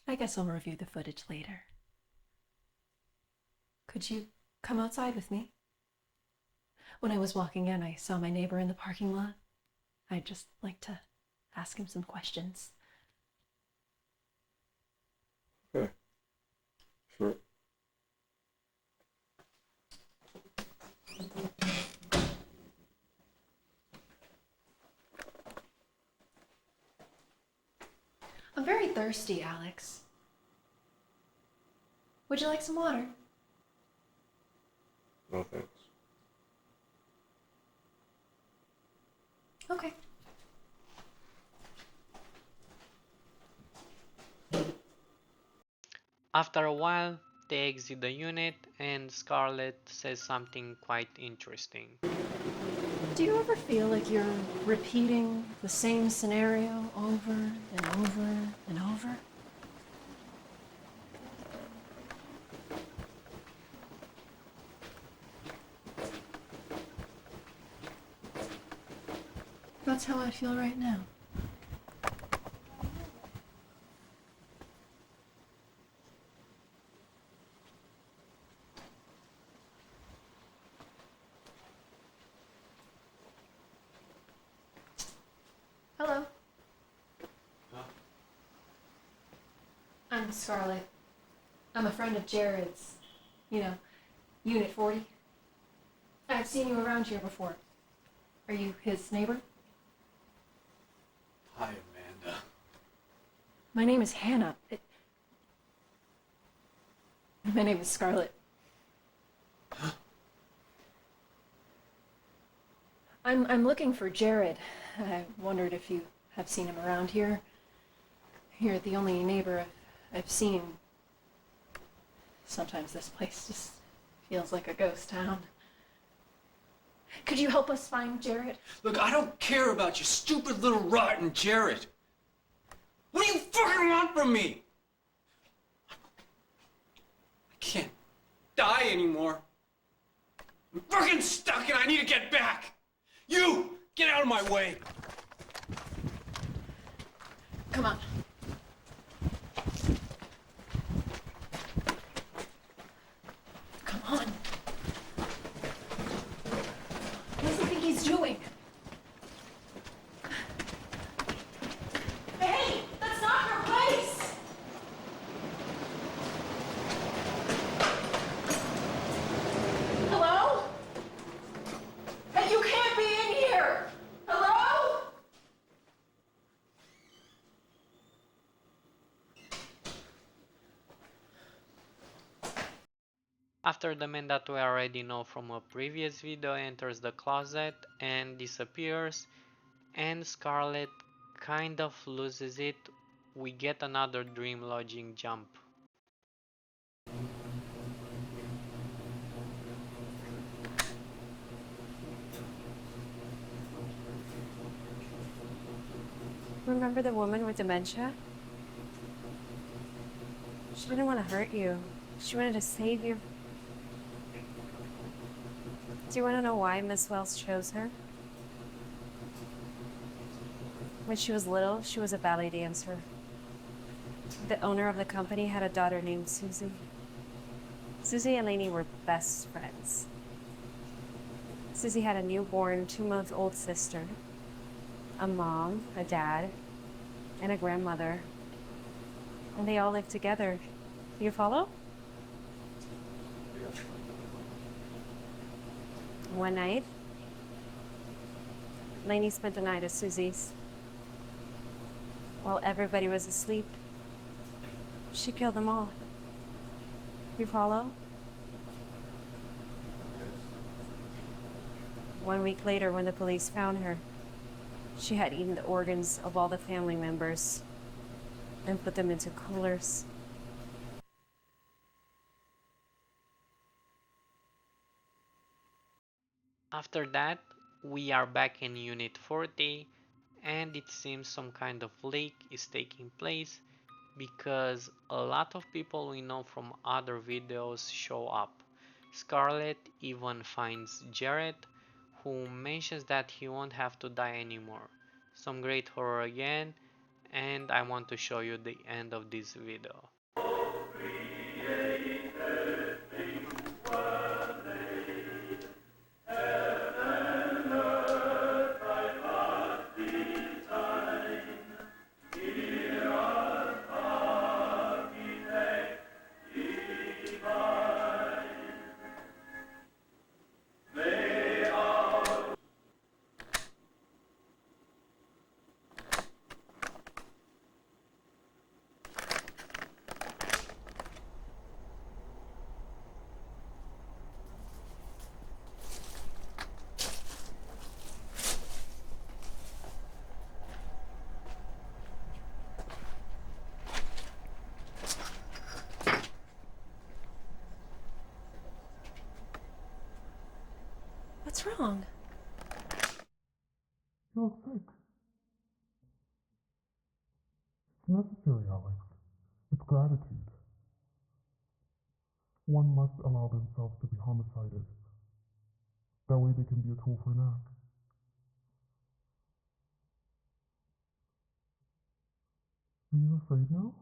I guess I'll review the footage later. Could you come outside with me? When I was walking in, I saw my neighbor in the parking lot. I'd just like to ask him some questions. Okay. Sure. I'm very thirsty, Alex. Would you like some water? No thanks. Okay. After a while, they exit the unit and Scarlett says something quite interesting. Do you ever feel like you're repeating the same scenario over and over and over? That's how I feel right now. Hello. I'm Scarlett. I'm a friend of Jared's. You know, Unit 40. I've seen you around here before. Are you his neighbor? Hi, Amanda. My name is Hannah. My name is Scarlett. I'm looking for Jared. I wondered if you have seen him around here. You're the only neighbor I've seen. Sometimes this place just feels like a ghost town. Could you help us find Jared? Look, I don't care about your stupid little rotten Jared. What do you fucking want from me? I can't die anymore. I'm fucking stuck and I need to get back. You, get out of my way. Come on. Come on. What does he think he's doing? Hey, that's not your place! Hello? Hey, you can't be in here! Hello? After the man that we already know from a previous video enters the closet and disappears, and Scarlett kind of loses it, we get another dream lodging jump. Remember the woman with dementia? She didn't want to hurt you. She wanted to save you. Do you want to know why Miss Wells chose her? When she was little, she was a ballet dancer. The owner of the company had a daughter named Susie. Susie and Lainey were best friends. Susie had a newborn 2-month-old sister, a mom, a dad, and a grandmother. And they all lived together. You follow? One night, Lainey spent the night at Susie's. While everybody was asleep, she killed them all. You follow? 1 week later, when the police found her, she had eaten the organs of all the family members and put them into coolers. After that, we are back in Unit 40 and it seems some kind of leak is taking place because a lot of people we know from other videos show up. Scarlett even finds Jared, who mentions that he won't have to die anymore. Some great horror again, and I want to show you the end of this video. What's wrong? You look sick. It's necessary, Alex. It's gratitude. One must allow themselves to be homicided. That way they can be a tool for Knack. Are you afraid now?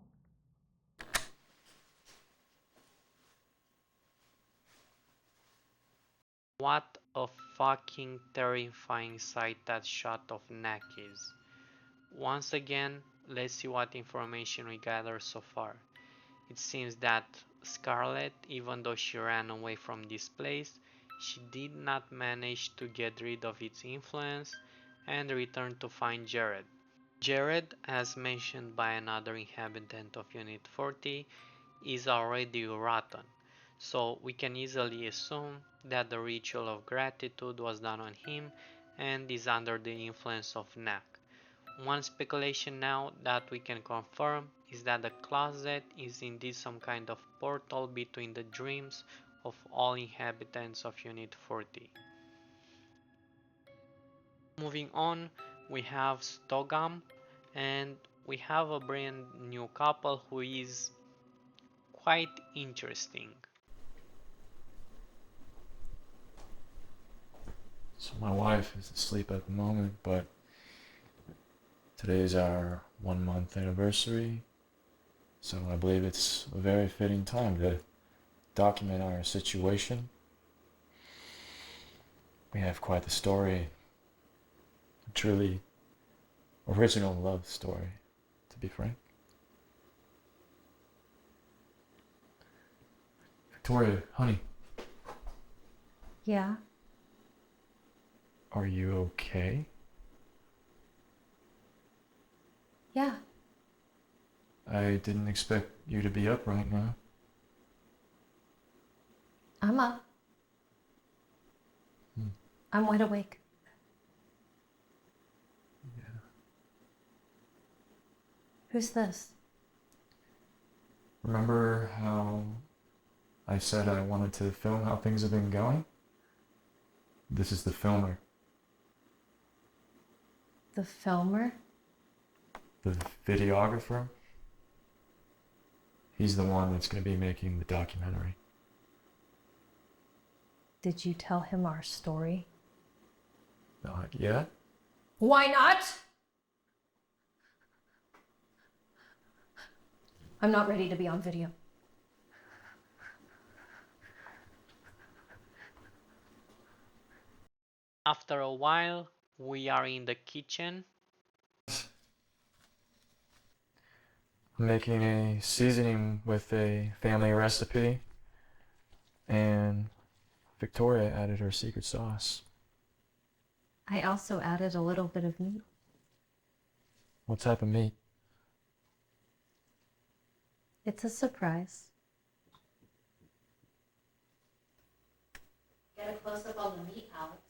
What a fucking terrifying sight that shot of neck is. Once again, let's see what information we gather so far. It seems that Scarlett, even though she ran away from this place, she did not manage to get rid of its influence and returned to find Jared. Jared, as mentioned by another inhabitant of Unit 40, is already rotten, so we can easily assume that the ritual of gratitude was done on him and is under the influence of Nak. One speculation now that we can confirm is that the closet is indeed some kind of portal between the dreams of all inhabitants of Unit 40. Moving on, we have Stogam, and we have a brand new couple who is quite interesting. So my wife is asleep at the moment, but today is our 1 month anniversary, so I believe it's a very fitting time to document our situation. We have quite the story, a truly original love story, to be frank. Victoria, honey, Yeah. are you okay? Yeah. I didn't expect you to be up right now. I'm up. I'm wide awake. Yeah. Who's this? Remember how I said I wanted to film how things have been going? This is the filmer. The filmer? The videographer. He's the one that's going to be making the documentary. Did you tell him our story? Not yet. Why not? I'm not ready to be on video. After a while, we are in the kitchen. I'm making a seasoning with a family recipe, and Victoria added her secret sauce. I also added a little bit of meat. What type of meat? It's a surprise. Get a close-up on the meat, Alex.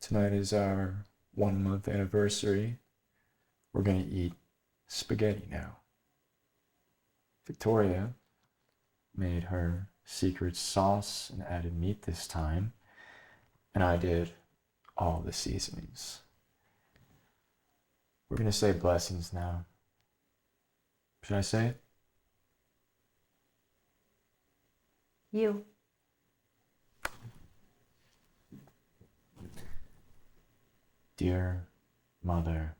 Tonight is our 1 month anniversary. We're going to eat spaghetti now. Victoria made her secret sauce and added meat this time, and I did all the seasonings. We're going to say blessings now. Should I say it? You. Dear Mother,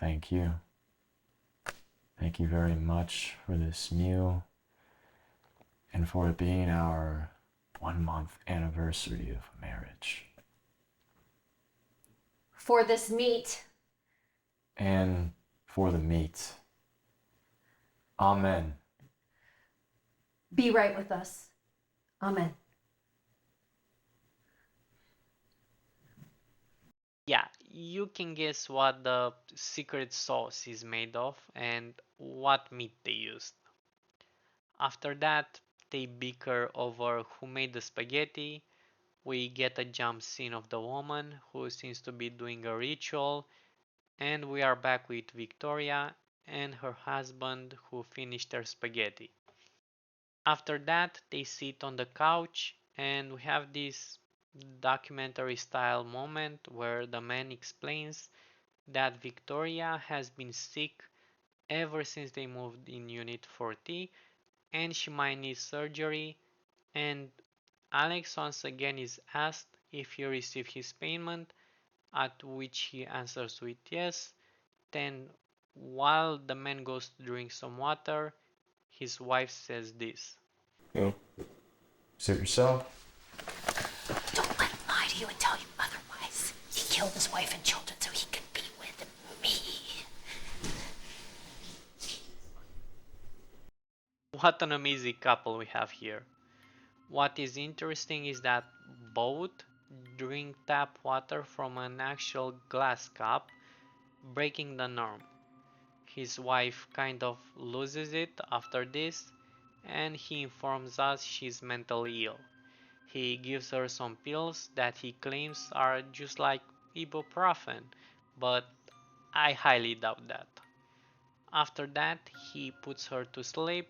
thank you. Thank you very much for this meal and for it being our 1 month anniversary of marriage. For this meat. And for the meat. Amen. Be right with us. Amen. Yeah, you can guess what the secret sauce is made of and what meat they used. After that, they bicker over who made the spaghetti. We get a jump scene of the woman who seems to be doing a ritual, and we are back with Victoria and her husband who finished their spaghetti. After that, they sit on the couch and we have this documentary style moment where the man explains that Victoria has been sick ever since they moved in Unit 40 and she might need surgery, and Alex once again is asked if he received his payment, at which he answers with yes. Then, while the man goes to drink some water, his wife says this. You suit yourself. Don't let him lie to you and tell you otherwise. He killed his wife and children so he could be with me. What an amazing couple we have here. What is interesting is that both drink tap water from an actual glass cup, breaking the norm. His wife kind of loses it after this, and he informs us she's mentally ill. He gives her some pills that he claims are just like ibuprofen, but I highly doubt that. After that, he puts her to sleep,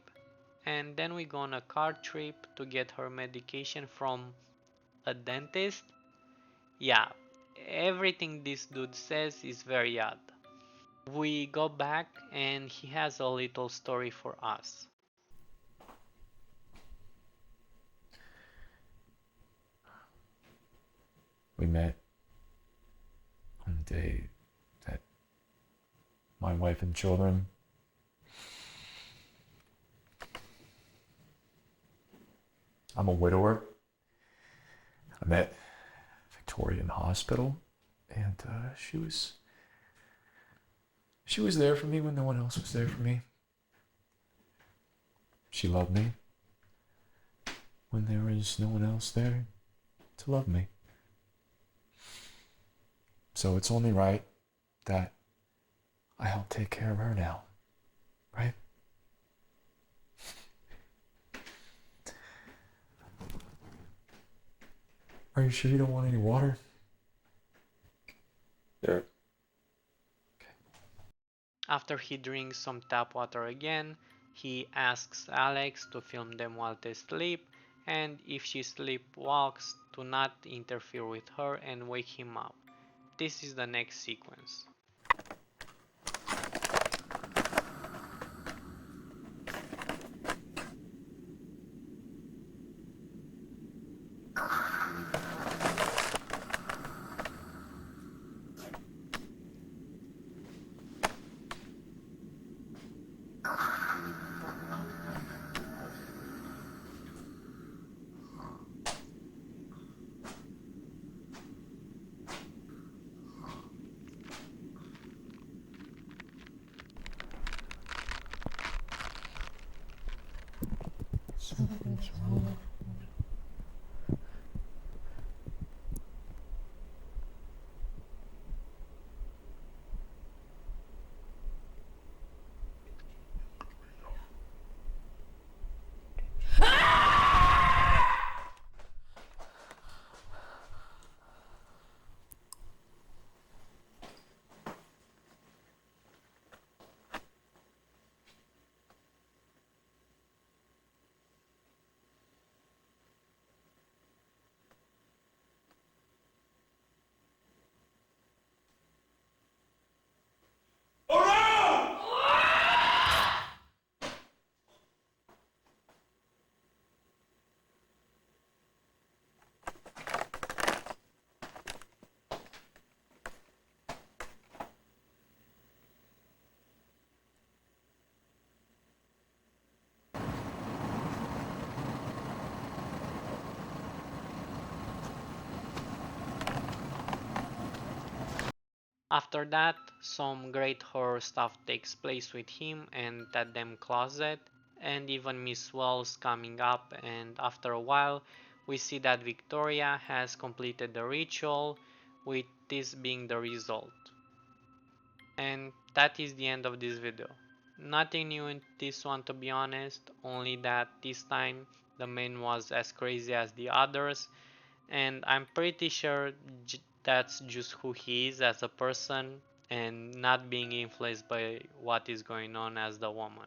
and then we go on a car trip to get her medication from a dentist. Yeah, everything this dude says is very odd. We go back and he has a little story for us. We met on the day that my wife and children I'm a widower. I met Victoria in the hospital, and she was there for me when no one else was there for me. She loved me when there was no one else there to love me. So it's only right that I help take care of her now, right? Are you sure you don't want any water? Yeah. After he drinks some tap water again, he asks Alex to film them while they sleep, and if she sleepwalks, to not interfere with her and wake him up. This is the next sequence. Something's wrong. After that, some great horror stuff takes place with him and that damn closet, and even Miss Wells coming up, and after a while we see that Victoria has completed the ritual, with this being the result. And that is the end of this video. Nothing new in this one, to be honest, only that this time the man was as crazy as the others, and I'm pretty sure that's just who he is as a person and not being influenced by what is going on as the woman.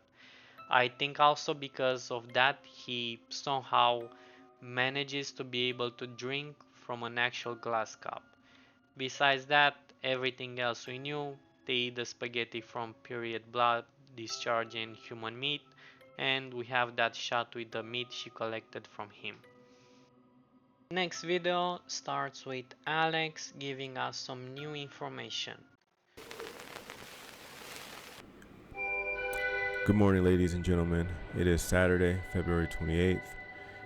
I think also because of that he somehow manages to be able to drink from an actual glass cup. Besides that, everything else we knew, they eat the spaghetti from period blood discharging human meat, and we have that shot with the meat she collected from him. Next video starts with Alex giving us some new information. Good morning, ladies and gentlemen. It is Saturday, February 28th.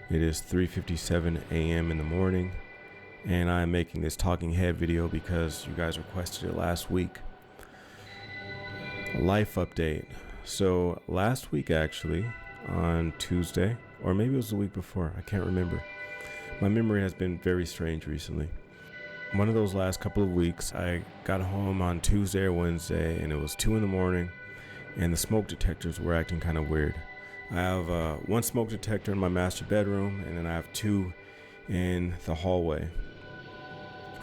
It is 3:57 a.m. in the morning, and I'm making this talking head video because you guys requested it last week. Life update. So last week, actually, on Tuesday, or maybe it was the week before, I can't remember. My memory has been very strange recently. One of those last couple of weeks, I got home on Tuesday or Wednesday, and it was 2 in the morning, and the smoke detectors were acting kind of weird. I have one smoke detector in my master bedroom, and then I have 2 in the hallway.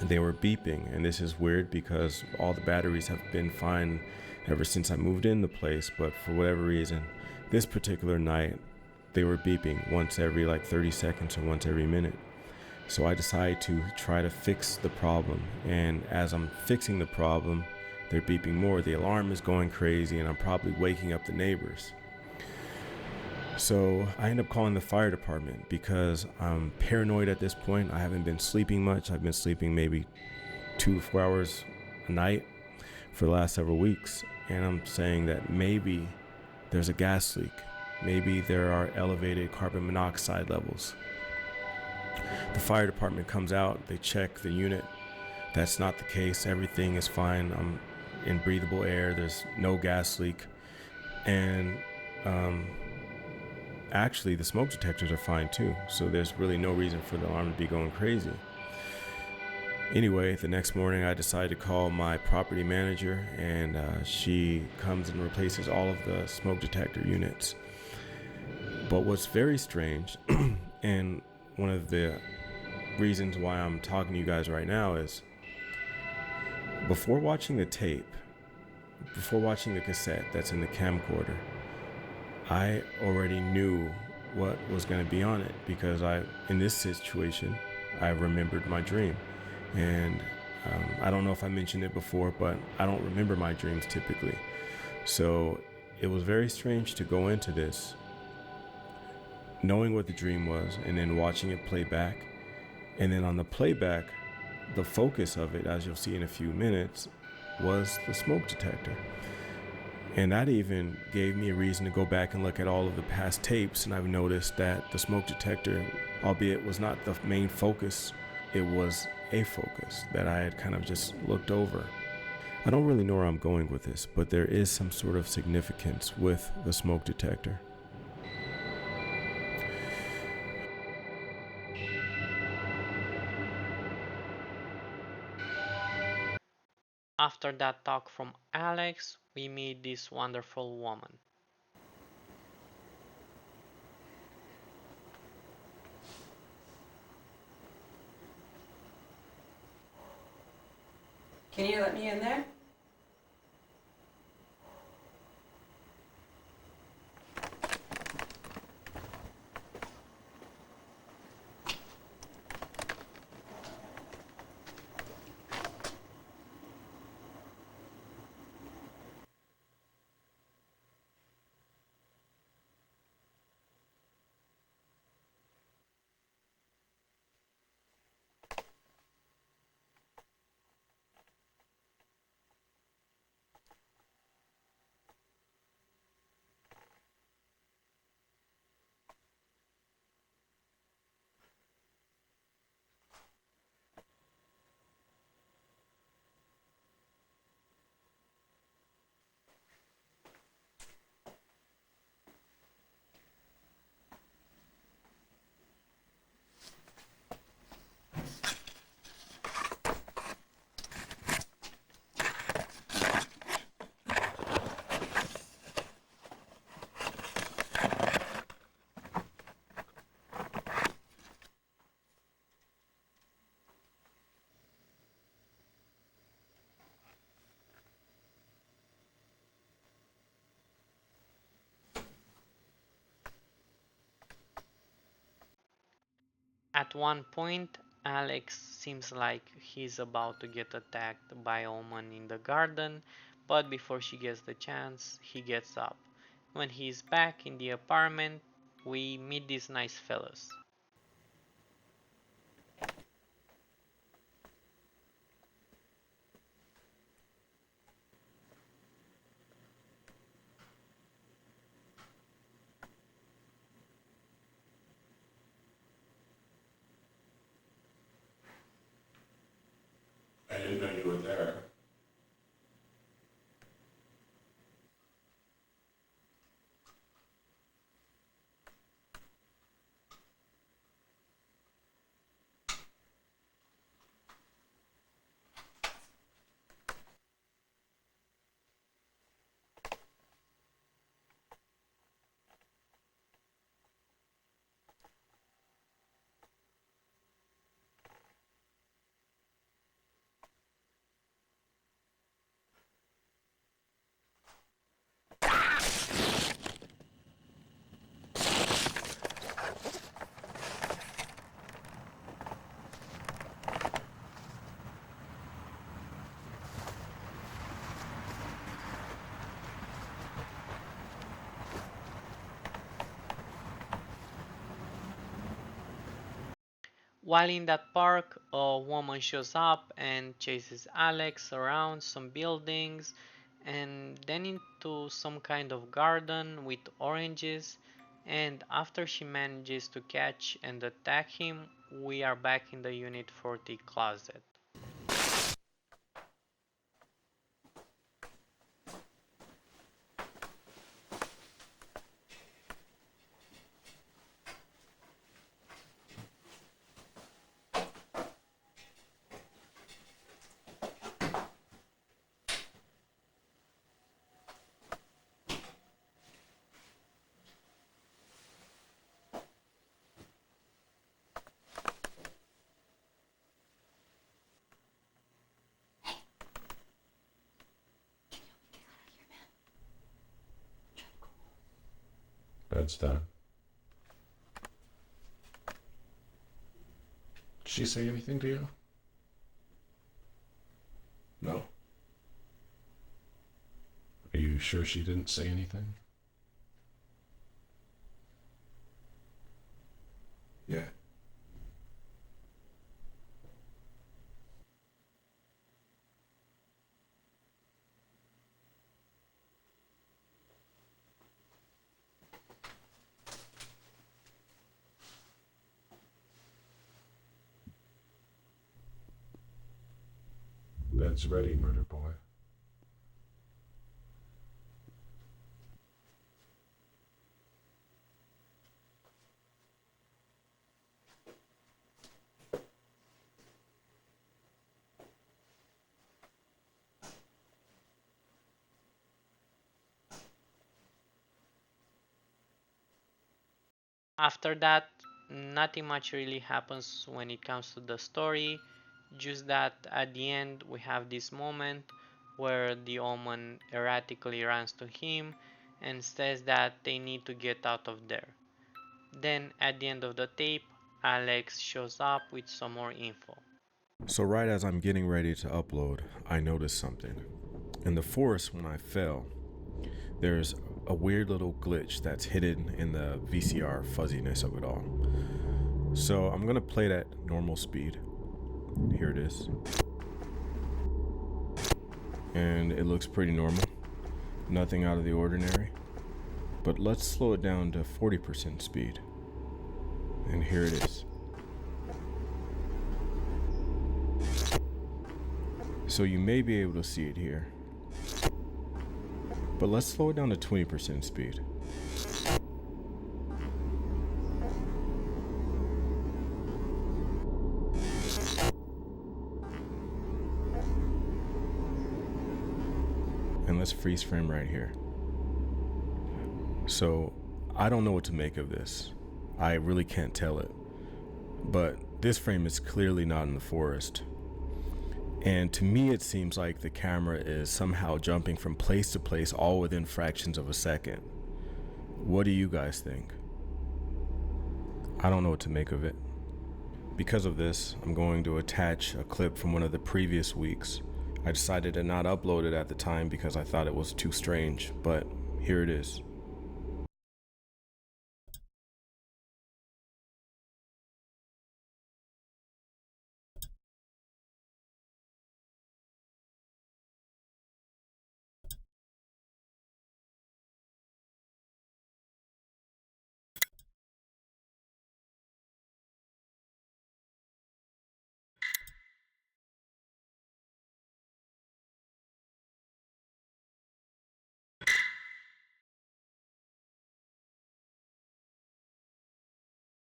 They were beeping, and this is weird because all the batteries have been fine ever since I moved in the place, but for whatever reason, this particular night, they were beeping once every like 30 seconds or once every minute. So I decided to try to fix the problem, and as I'm fixing the problem, they're beeping more. The alarm is going crazy, and I'm probably waking up the neighbors. So I end up calling the fire department because I'm paranoid at this point. I haven't been sleeping much. I've been sleeping maybe 2 to 4 hours a night for the last several weeks. And I'm saying that maybe there's a gas leak. Maybe there are elevated carbon monoxide levels. The fire department comes out. They check the unit. That's not the case. Everything is fine. I'm in breathable air. There's no gas leak. And actually, the smoke detectors are fine too, so there's really no reason for the alarm to be going crazy. Anyway, the next morning I decided to call my property manager, and she comes and replaces all of the smoke detector units. But what's very strange, and one of the reasons why I'm talking to you guys right now is, before watching the tape, before watching the cassette that's in the camcorder, I already knew what was going to be on it because in this situation, I remembered my dream. And I don't know if I mentioned it before, but I don't remember my dreams typically. So it was very strange to go into this knowing what the dream was and then watching it play back. And then on the playback, the focus of it, as you'll see in a few minutes, was the smoke detector. And that even gave me a reason to go back and look at all of the past tapes, and I've noticed that the smoke detector, albeit was not the main focus, it was a focus that I had kind of just looked over. I don't really know where I'm going with this, but there is some sort of significance with the smoke detector. After that talk from Alex, we meet this wonderful woman. Can you let me in there? At one point, Alex seems like he's about to get attacked by a woman in the garden, but before she gets the chance, he gets up. When he's back in the apartment, we meet these nice fellas. I didn't know you were there. While in that park, a woman shows up and chases Alex around some buildings and then into some kind of garden with oranges. And after she manages to catch and attack him, we are back in the Unit 40 closet. Bed's done. Did she say anything to you? No. Are you sure she didn't say anything? Yeah. Bed's ready, murder boy. After that, nothing much really happens when it comes to the story, just that at the end we have this moment where the woman erratically runs to him and says that they need to get out of there. Then at the end of the tape, Alex shows up with some more info. So right as I'm getting ready to upload, I noticed something. In the forest when I fell, there's a weird little glitch that's hidden in the VCR fuzziness of it all. So I'm gonna play it at normal speed. Here it is. And it looks pretty normal. Nothing out of the ordinary. But let's slow it down to 40% speed. And here it is. So you may be able to see it here. But let's slow it down to 20% speed. And let's freeze frame right here. So I don't know what to make of this. I really can't tell it. But this frame is clearly not in the forest. And to me, it seems like the camera is somehow jumping from place to place all within fractions of a second. What do you guys think? I don't know what to make of it. Because of this, I'm going to attach a clip from one of the previous weeks. I decided to not upload it at the time because I thought it was too strange, but here it is.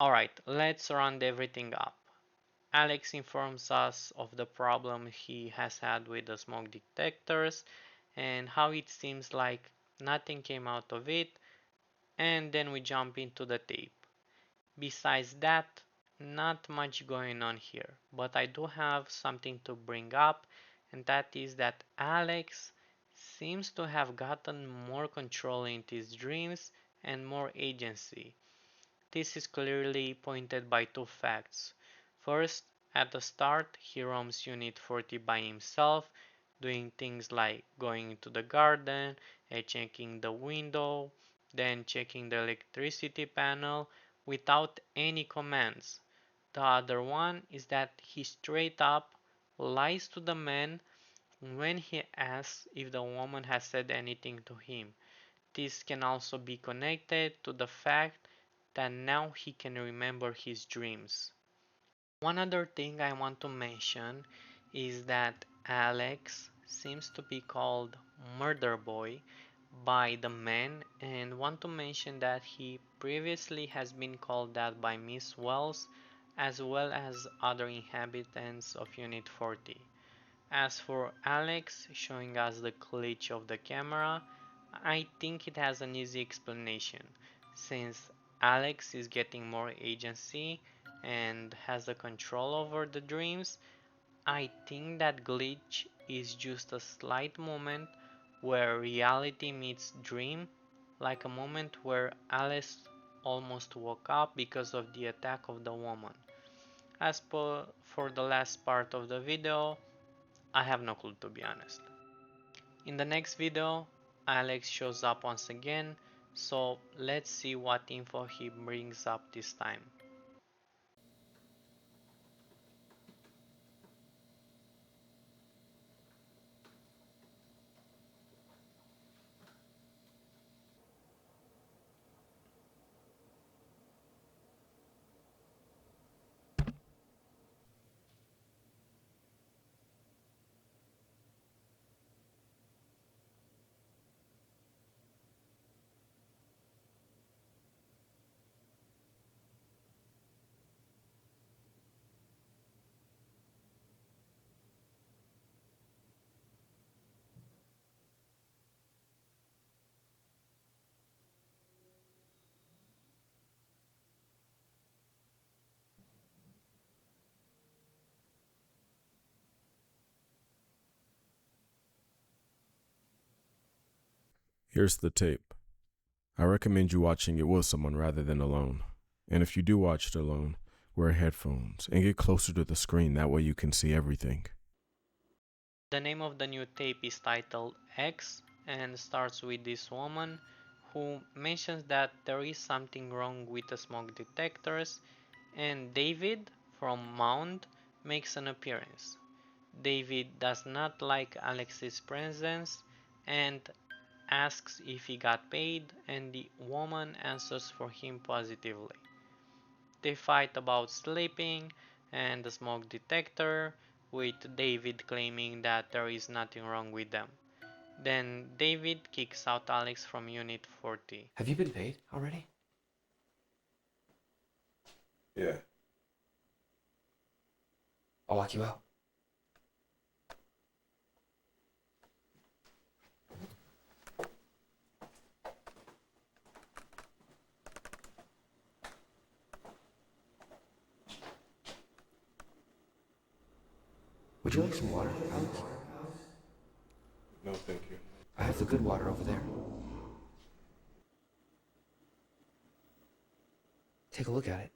Alright, let's round everything up. Alex informs us of the problem he has had with the smoke detectors and how it seems like nothing came out of it, and then we jump into the tape. Besides that, not much going on here, but I do have something to bring up, and that is that Alex seems to have gotten more control in his dreams and more agency. This is clearly pointed by two facts. First, at the start, he roams Unit 40 by himself, doing things like going into the garden and checking the window, then checking the electricity panel without any commands. The other one is that he straight up lies to the man when he asks if the woman has said anything to him. This can also be connected to the fact that now he can remember his dreams. One other thing I want to mention is that Alex seems to be called Murder Boy by the men, and want to mention that he previously has been called that by Miss Wells as well as other inhabitants of Unit 40. As for Alex showing us the glitch of the camera, I think it has an easy explanation. Since Alex is getting more agency and has the control over the dreams, I think that glitch is just a slight moment where reality meets dream, like a moment where Alice almost woke up because of the attack of the woman. As for the last part of the video, I have no clue, to be honest. In the next video, Alex shows up once again, so let's see what info he brings up this time. Here's the tape. I recommend you watching it with someone rather than alone. And if you do watch it alone, wear headphones and get closer to the screen, that way you can see everything. The name of the new tape is titled X and starts with this woman who mentions that there is something wrong with the smoke detectors, and David from Mound makes an appearance. David does not like Alex's presence and asks if he got paid, and the woman answers for him positively. They fight about sleeping and the smoke detector, with David claiming that there is nothing wrong with them. Then David kicks out Alex from Unit 40. Have you been paid already? Yeah. I'll walk you out. Would you like some water, Alex? No, thank you. I have the good water over there. Take a look at it.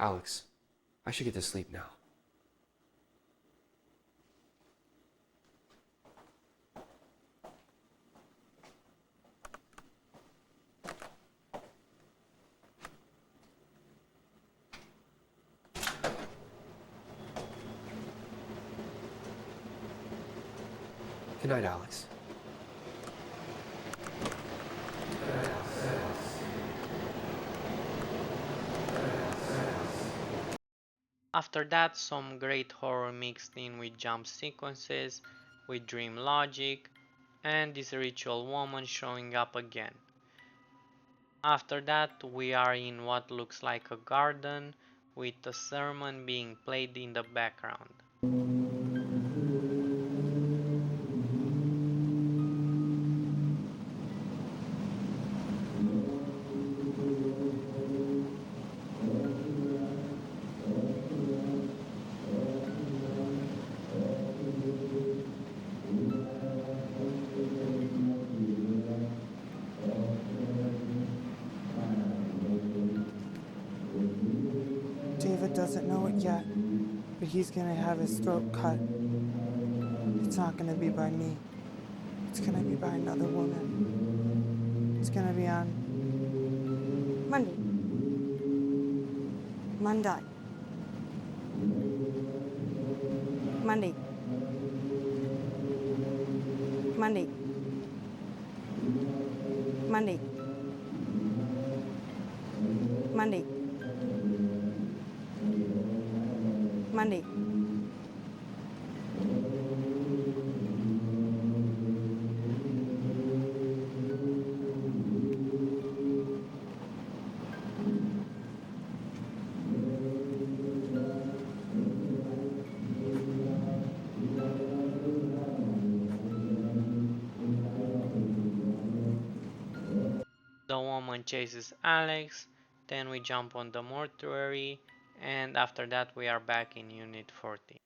Alex, I should get to sleep now. Good night, Alex. After that, some great horror mixed in with jump sequences, with dream logic, and this ritual woman showing up again. After that, we are in what looks like a garden, with a sermon being played in the background. David doesn't know it yet, but he's gonna have his throat cut. It's not gonna be by me. It's gonna be by another woman. It's gonna be on Monday. Monday. Monday. Monday. Monday. Monday. Monday. The woman chases Alex, then we jump on the mortuary, and after that we are back in Unit 14.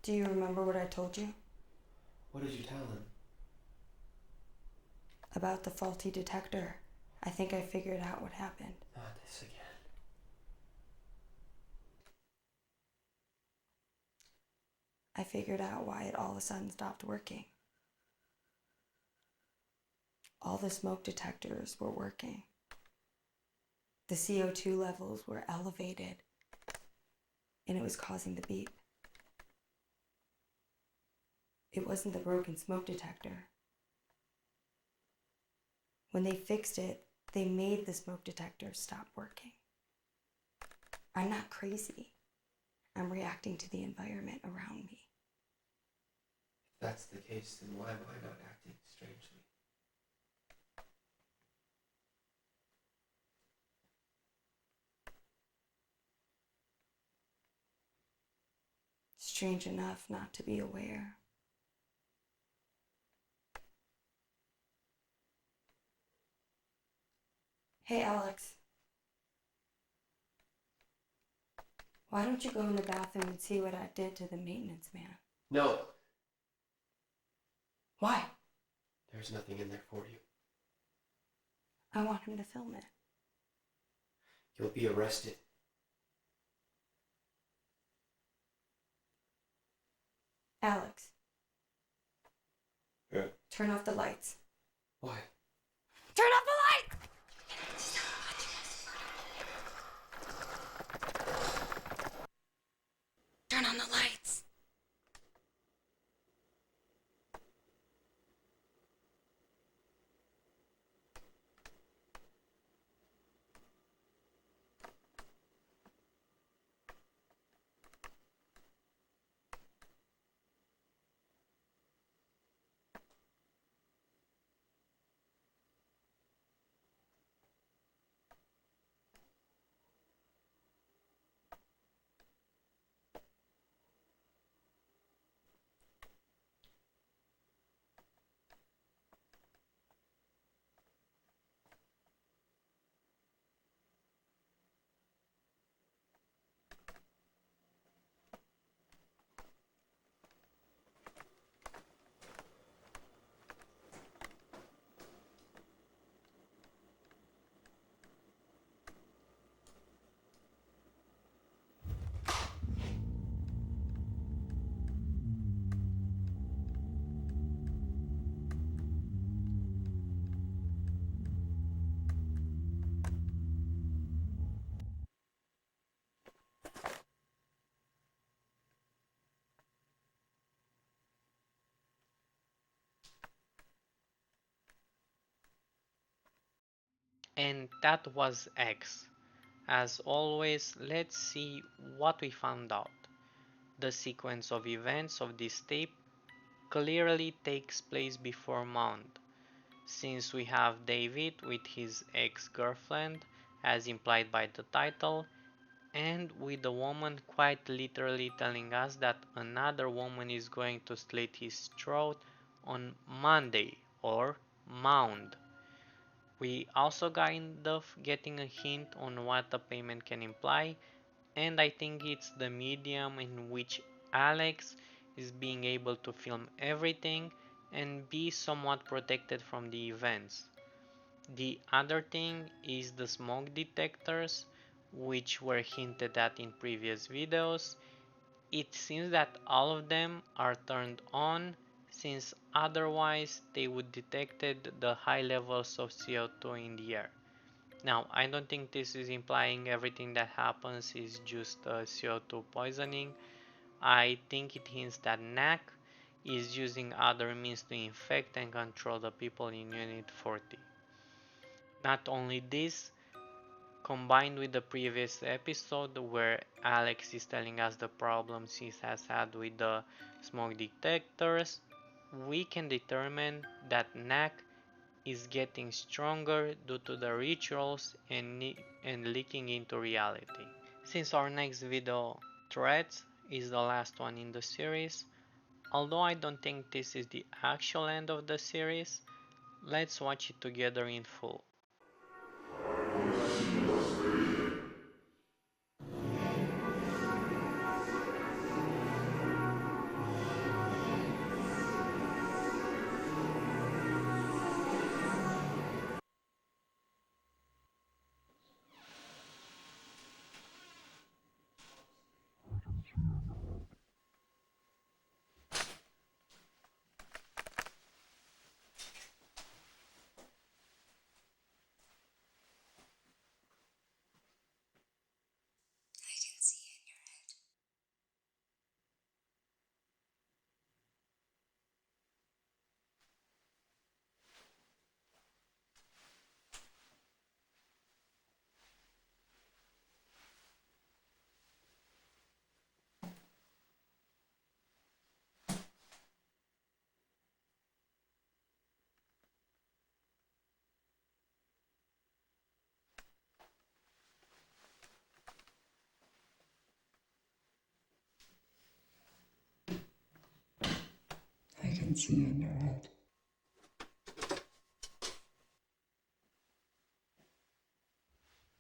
Do you remember what I told you? What did you tell him? About the faulty detector. I think I figured out what happened. Not this again. I figured out why it all of a sudden stopped working. All the smoke detectors were working. The CO2 levels were elevated, and it was causing the beep. It wasn't the broken smoke detector. When they fixed it, they made the smoke detector stop working. I'm not crazy. I'm reacting to the environment around me. If that's the case, then why am I not acting strangely? Strange enough not to be aware. Hey, Alex. Why don't you go in the bathroom and see what I did to the maintenance man? No. Why? There's nothing in there for you. I want him to film it. You'll be arrested. Alex. Yeah. Turn off the lights. Why? Turn off the lights! Turn on the lights. and that was X. As always, let's see what we found out. The sequence of events of this tape clearly takes place before Mount, since we have David with his ex-girlfriend, as implied by the title, and with the woman quite literally telling us that another woman is going to slit his throat on Monday, or Mound. We also kind of getting a hint on what the payment can imply, and I think it's the medium in which Alex is being able to film everything and be somewhat protected from the events. The other thing is the smoke detectors, which were hinted at in previous videos. It seems that all of them are turned on, since otherwise they would detected the high levels of CO2 in the air. Now, I don't think this is implying everything that happens is just CO2 poisoning. I think it hints that NAC is using other means to infect and control the people in Unit 40. Not only this, combined with the previous episode where Alex is telling us the problems he has had with the smoke detectors, we can determine that NAC is getting stronger due to the rituals and leaking into reality. Since our next video, Threats, is the last one in the series, although I don't think this is the actual end of the series, let's watch it together in full. I can see in your head.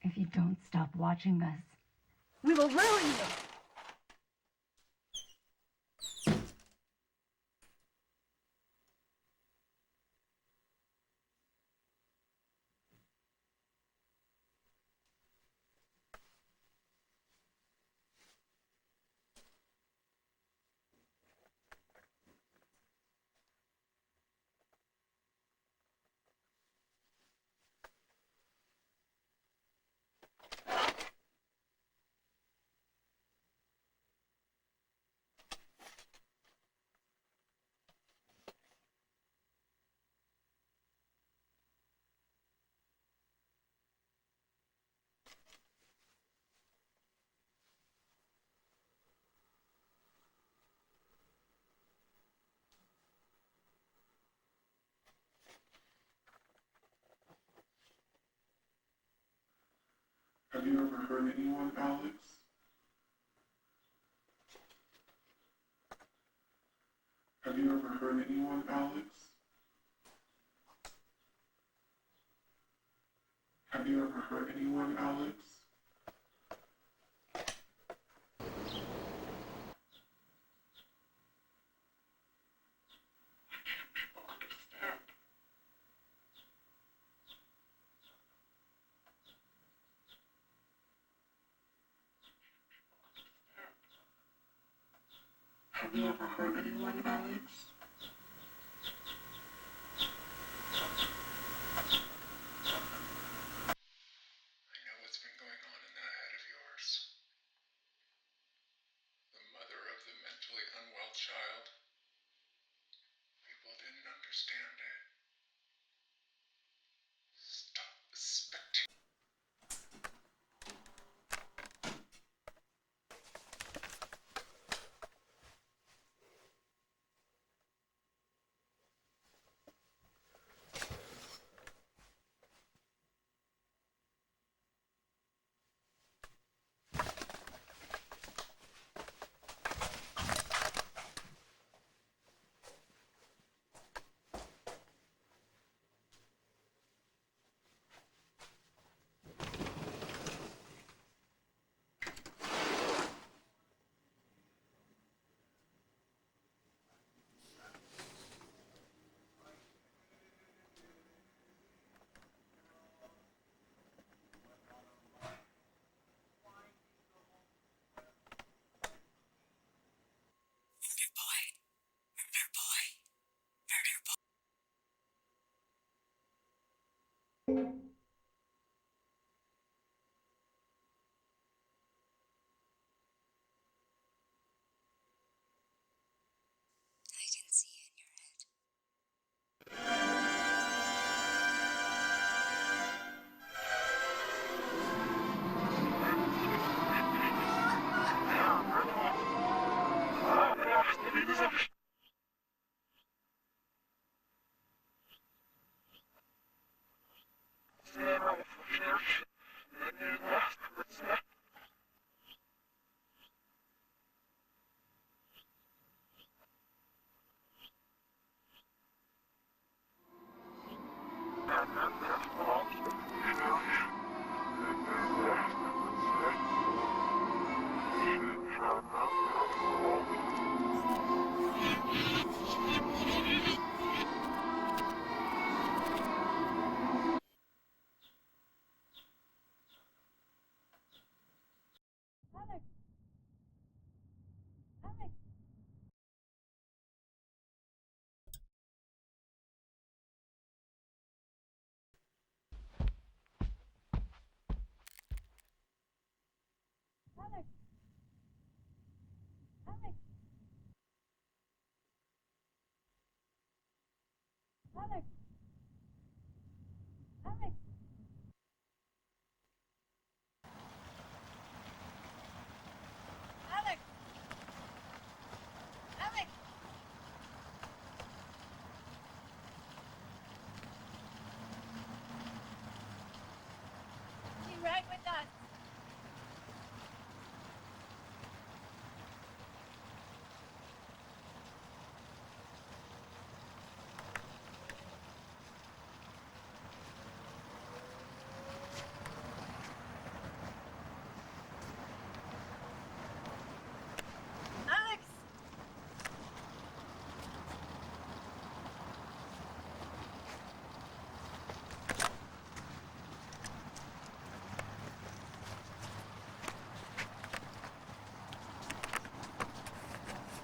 If you don't stop watching us, we will ruin you! Have you ever hurt anyone, Alex? Have you ever hurt anyone, Alex? Have you ever hurt anyone, Alex? Have you ever hurt anyone, Alex? I know what's been going on in that head of yours. The mother of the mentally unwell child. People didn't understand it. Stop spectating.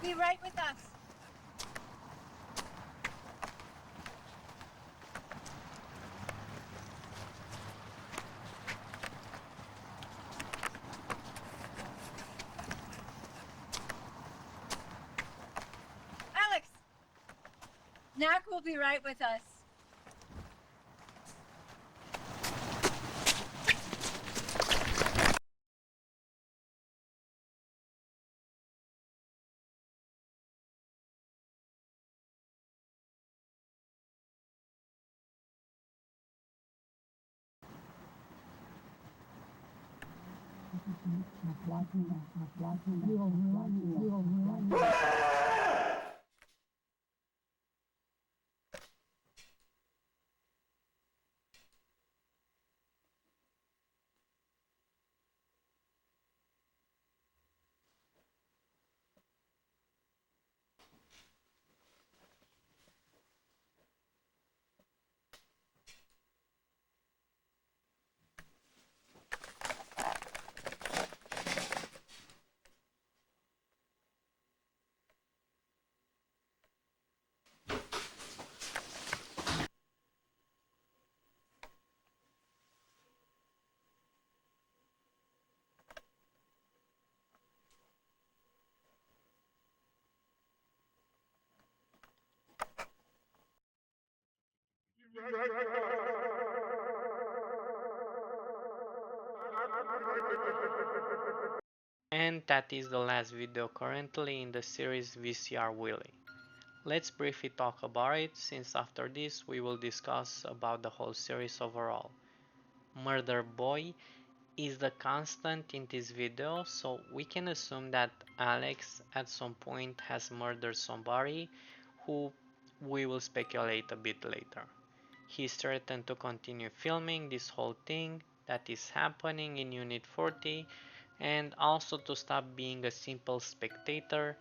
be right with us. Alex! Knack will be right with us. And that is the last video currently in the series VCR Willie. Let's briefly talk about it, since after this we will discuss about the whole series overall. Murder Boy is the constant in this video, so we can assume that Alex at some point has murdered somebody who we will speculate a bit later. He's threatened to continue filming this whole thing that is happening in Unit 40 and also to stop being a simple spectator.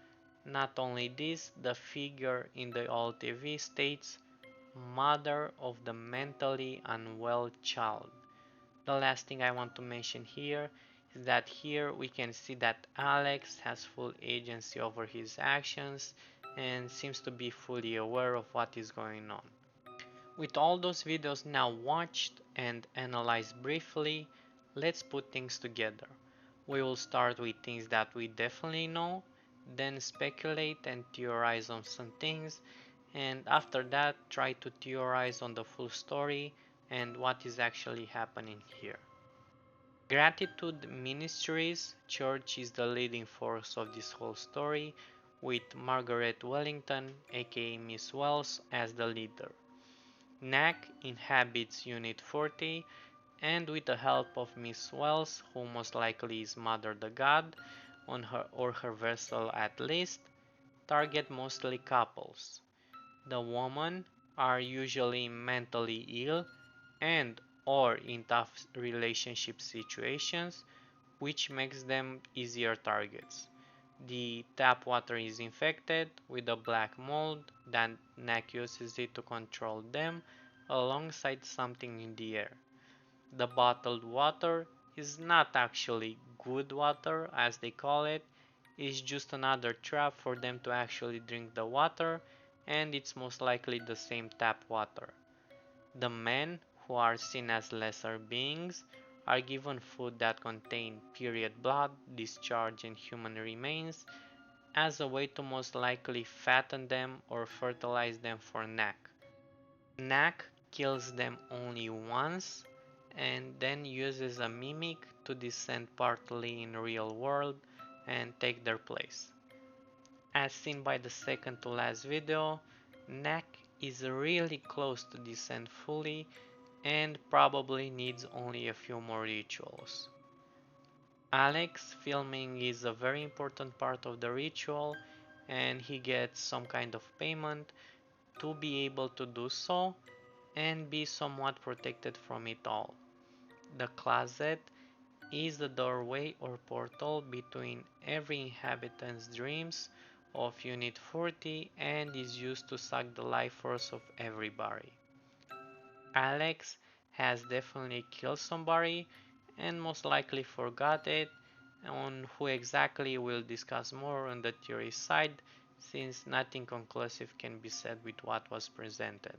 Not only this, the figure in the old TV states mother of the mentally unwell child. The last thing I want to mention here is that here we can see that Alex has full agency over his actions and seems to be fully aware of what is going on. With all those videos now watched and analyzed briefly, let's put things together. We will start with things that we definitely know, then speculate and theorize on some things, and after that try to theorize on the full story and what is actually happening here. Gratitude Ministries Church is the leading force of this whole story, with Margaret Wellington aka Miss Wells as the leader. Knack inhabits Unit 40 and with the help of Miss Wells, who most likely is Mother the God on her vessel at least, target mostly couples. The women are usually mentally ill and or in tough relationship situations, which makes them easier targets. The tap water is infected with a black mold, then Knack uses it to control them alongside something in the air. The bottled water is not actually good water as they call it, it's just another trap for them to actually drink the water, and it's most likely the same tap water. The men, who are seen as lesser beings, are given food that contain period blood, discharge and human remains as a way to most likely fatten them or fertilize them for Knack. Knack kills them only once and then uses a mimic to descend partly in real world and take their place. As seen by the second to last video, Knack is really close to descend fully and probably needs only a few more rituals. Alex filming is a very important part of the ritual and he gets some kind of payment to be able to do so and be somewhat protected from it all. The closet is the doorway or portal between every inhabitant's dreams of Unit 40 and is used to suck the life force of everybody. Alex has definitely killed somebody and most likely forgot it, on who exactly we'll discuss more on the theory side since nothing conclusive can be said with what was presented.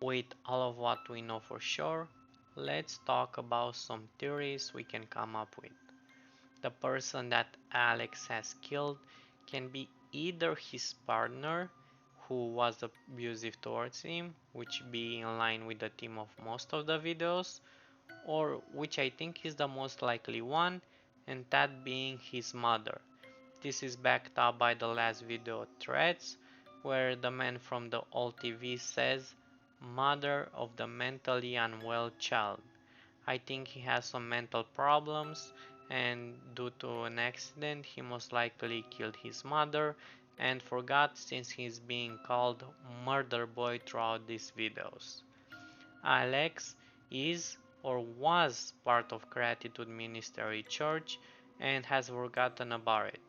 With all of what we know for sure, let's talk about some theories we can come up with. The person that Alex has killed can be either his partner, who was abusive towards him, which be in line with the theme of most of the videos, or which I think is the most likely one, and that being his mother. This is backed up by the last video threads, where the man from the old TV says, "Mother of the mentally unwell child." I think he has some mental problems, and due to an accident he most likely killed his mother and forgot, since he's being called murder boy throughout these videos. Alex is or was part of Gratitude Ministry Church and has forgotten about it.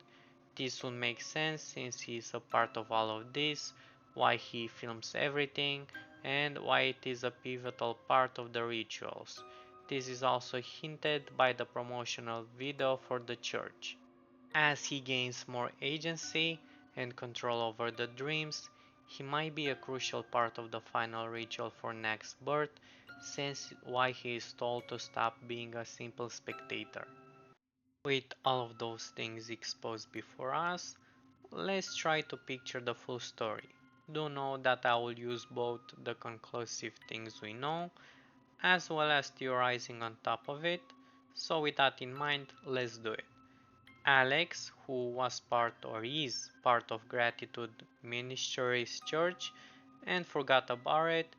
This would make sense since he is a part of all of this, why he films everything, and why it is a pivotal part of the rituals. This is also hinted by the promotional video for the church. As he gains more agency and control over the dreams, he might be a crucial part of the final ritual for Nack's birth, since why he is told to stop being a simple spectator. With all of those things exposed before us, let's try to picture the full story. Do know that I will use both the conclusive things we know, as well as theorizing on top of it, so with that in mind, let's do it. Alex, who was part or is part of Gratitude Ministries Church and forgot about it,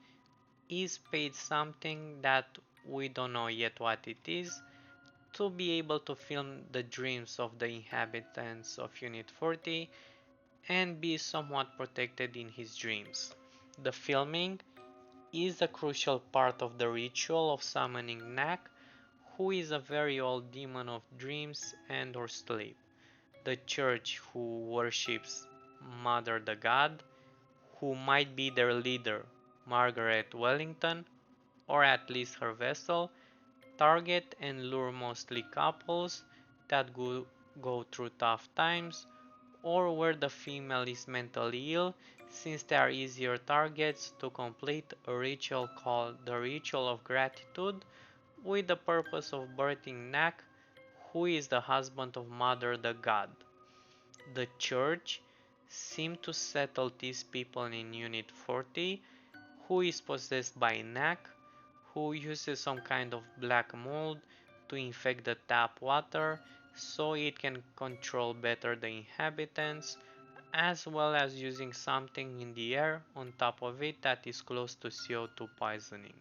is paid something that we don't know yet what it is, to be able to film the dreams of the inhabitants of Unit 40 and be somewhat protected in his dreams. The filming is a crucial part of the ritual of summoning Nack, who is a very old demon of dreams and or sleep. The church, who worships Mother the God, who might be their leader, Margaret Wellington, or at least her vessel, target and lure mostly couples that go through tough times, or where the female is mentally ill, since they are easier targets to complete a ritual called the Ritual of Gratitude, with the purpose of birthing Nack, who is the husband of Mother the God. The church seemed to settle these people in Unit 40, who is possessed by Nack, who uses some kind of black mold to infect the tap water so it can control better the inhabitants, as well as using something in the air on top of it that is close to CO2 poisoning.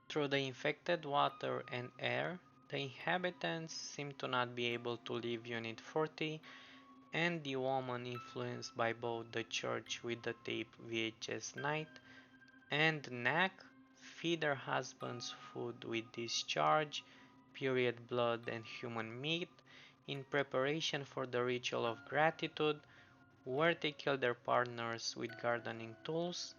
Through the infected water and air, the inhabitants seem to not be able to leave Unit 40, and the woman, influenced by both the church with the tape VHS Night and Nack, feed their husbands food with discharge, period blood, and human meat in preparation for the ritual of gratitude, where they kill their partners with gardening tools.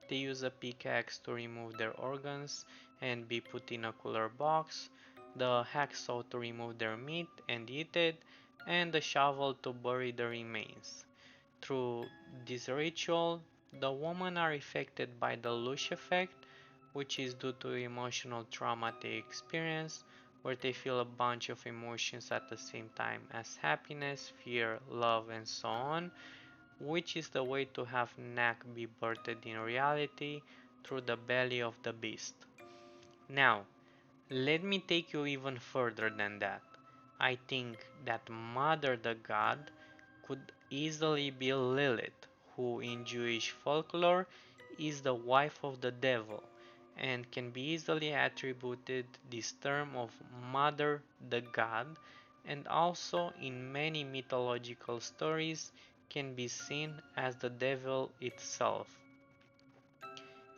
They use a pickaxe to remove their organs and be put in a cooler box, the hacksaw to remove their meat and eat it, and the shovel to bury the remains. Through this ritual, the women are affected by the Lush effect, which is due to emotional trauma they experience, where they feel a bunch of emotions at the same time as happiness, fear, love, and so on, which is the way to have Nack be birthed in reality through the belly of the beast. Now, let me take you even further than that. I think that Mother the God could easily be Lilith, who in Jewish folklore is the wife of the devil, and can be easily attributed this term of Mother the God, and also in many mythological stories can be seen as the devil itself.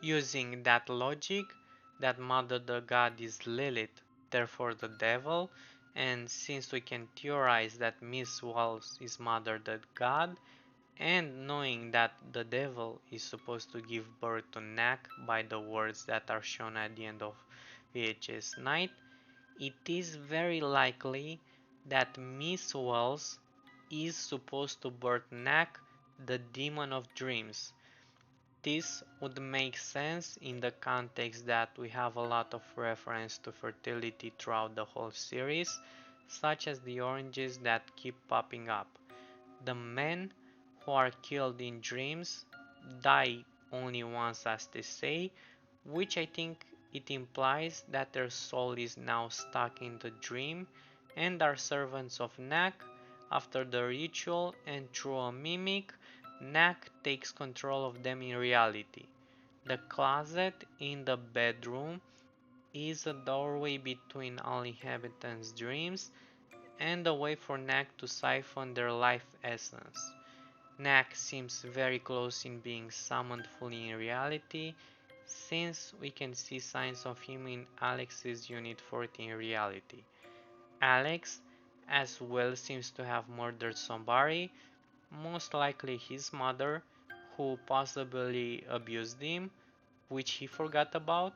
Using that logic, that Mother the God is Lilith, therefore the devil, and since we can theorize that Miss Wells is Mother the God, and knowing that the devil is supposed to give birth to Nack by the words that are shown at the end of VHS Night, it is very likely that Miss Wells is supposed to birth Nack the demon of dreams. This would make sense in the context that we have a lot of reference to fertility throughout the whole series, such as the oranges that keep popping up. The men who are killed in dreams die only once, as they say, which I think it implies that their soul is now stuck in the dream and are servants of Nak. After the ritual and through a mimic, Nak takes control of them in reality. The closet in the bedroom is a doorway between all inhabitants' dreams and a way for Nak to siphon their life essence. Nak seems very close in being summoned fully in reality, since we can see signs of him in Alex's Unit 40 in reality. Alex as well seems to have murdered somebody, most likely his mother, who possibly abused him, which he forgot about,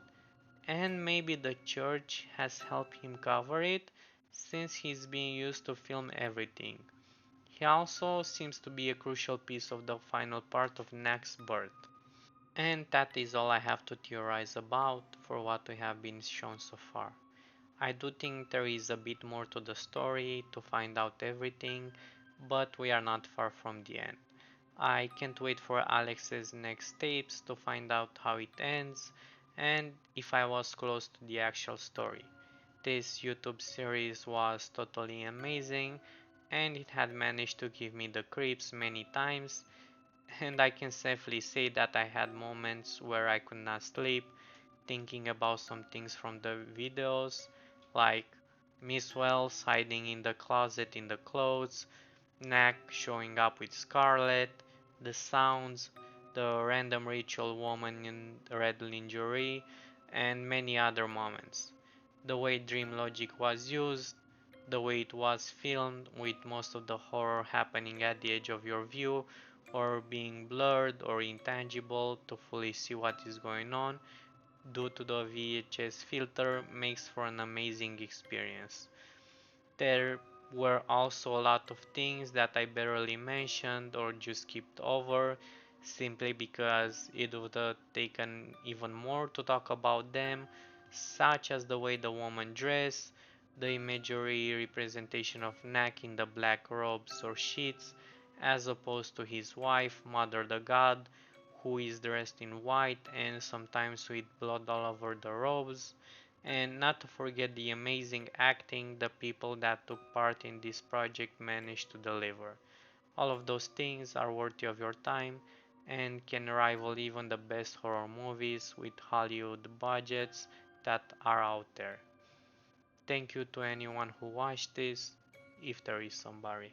and maybe the church has helped him cover it, since he's being used to film everything. He also seems to be a crucial piece of the final part of Nak's birth. And that is all I have to theorize about for what we have been shown so far. I do think there is a bit more to the story to find out everything, but we are not far from the end. I can't wait for Alex's next tapes to find out how it ends and if I was close to the actual story. This YouTube series was totally amazing and it had managed to give me the creeps many times, and I can safely say that I had moments where I could not sleep thinking about some things from the videos, like Miss Wells hiding in the closet in the clothes, Nak showing up with Scarlet, the sounds, the random ritual woman in red lingerie, and many other moments. The way dream logic was used, the way it was filmed, with most of the horror happening at the edge of your view or being blurred or intangible to fully see what is going on due to the VHS filter, makes for an amazing experience. There were also a lot of things that I barely mentioned or just skipped over simply because it would have taken even more to talk about them, such as the way the woman dressed, the imagery representation of Nak in the black robes or sheets, as opposed to his wife, Mother the God, who is dressed in white and sometimes with blood all over the robes, and not to forget the amazing acting the people that took part in this project managed to deliver. All of those things are worthy of your time and can rival even the best horror movies with Hollywood budgets that are out there. Thank you to anyone who watched this, if there is somebody.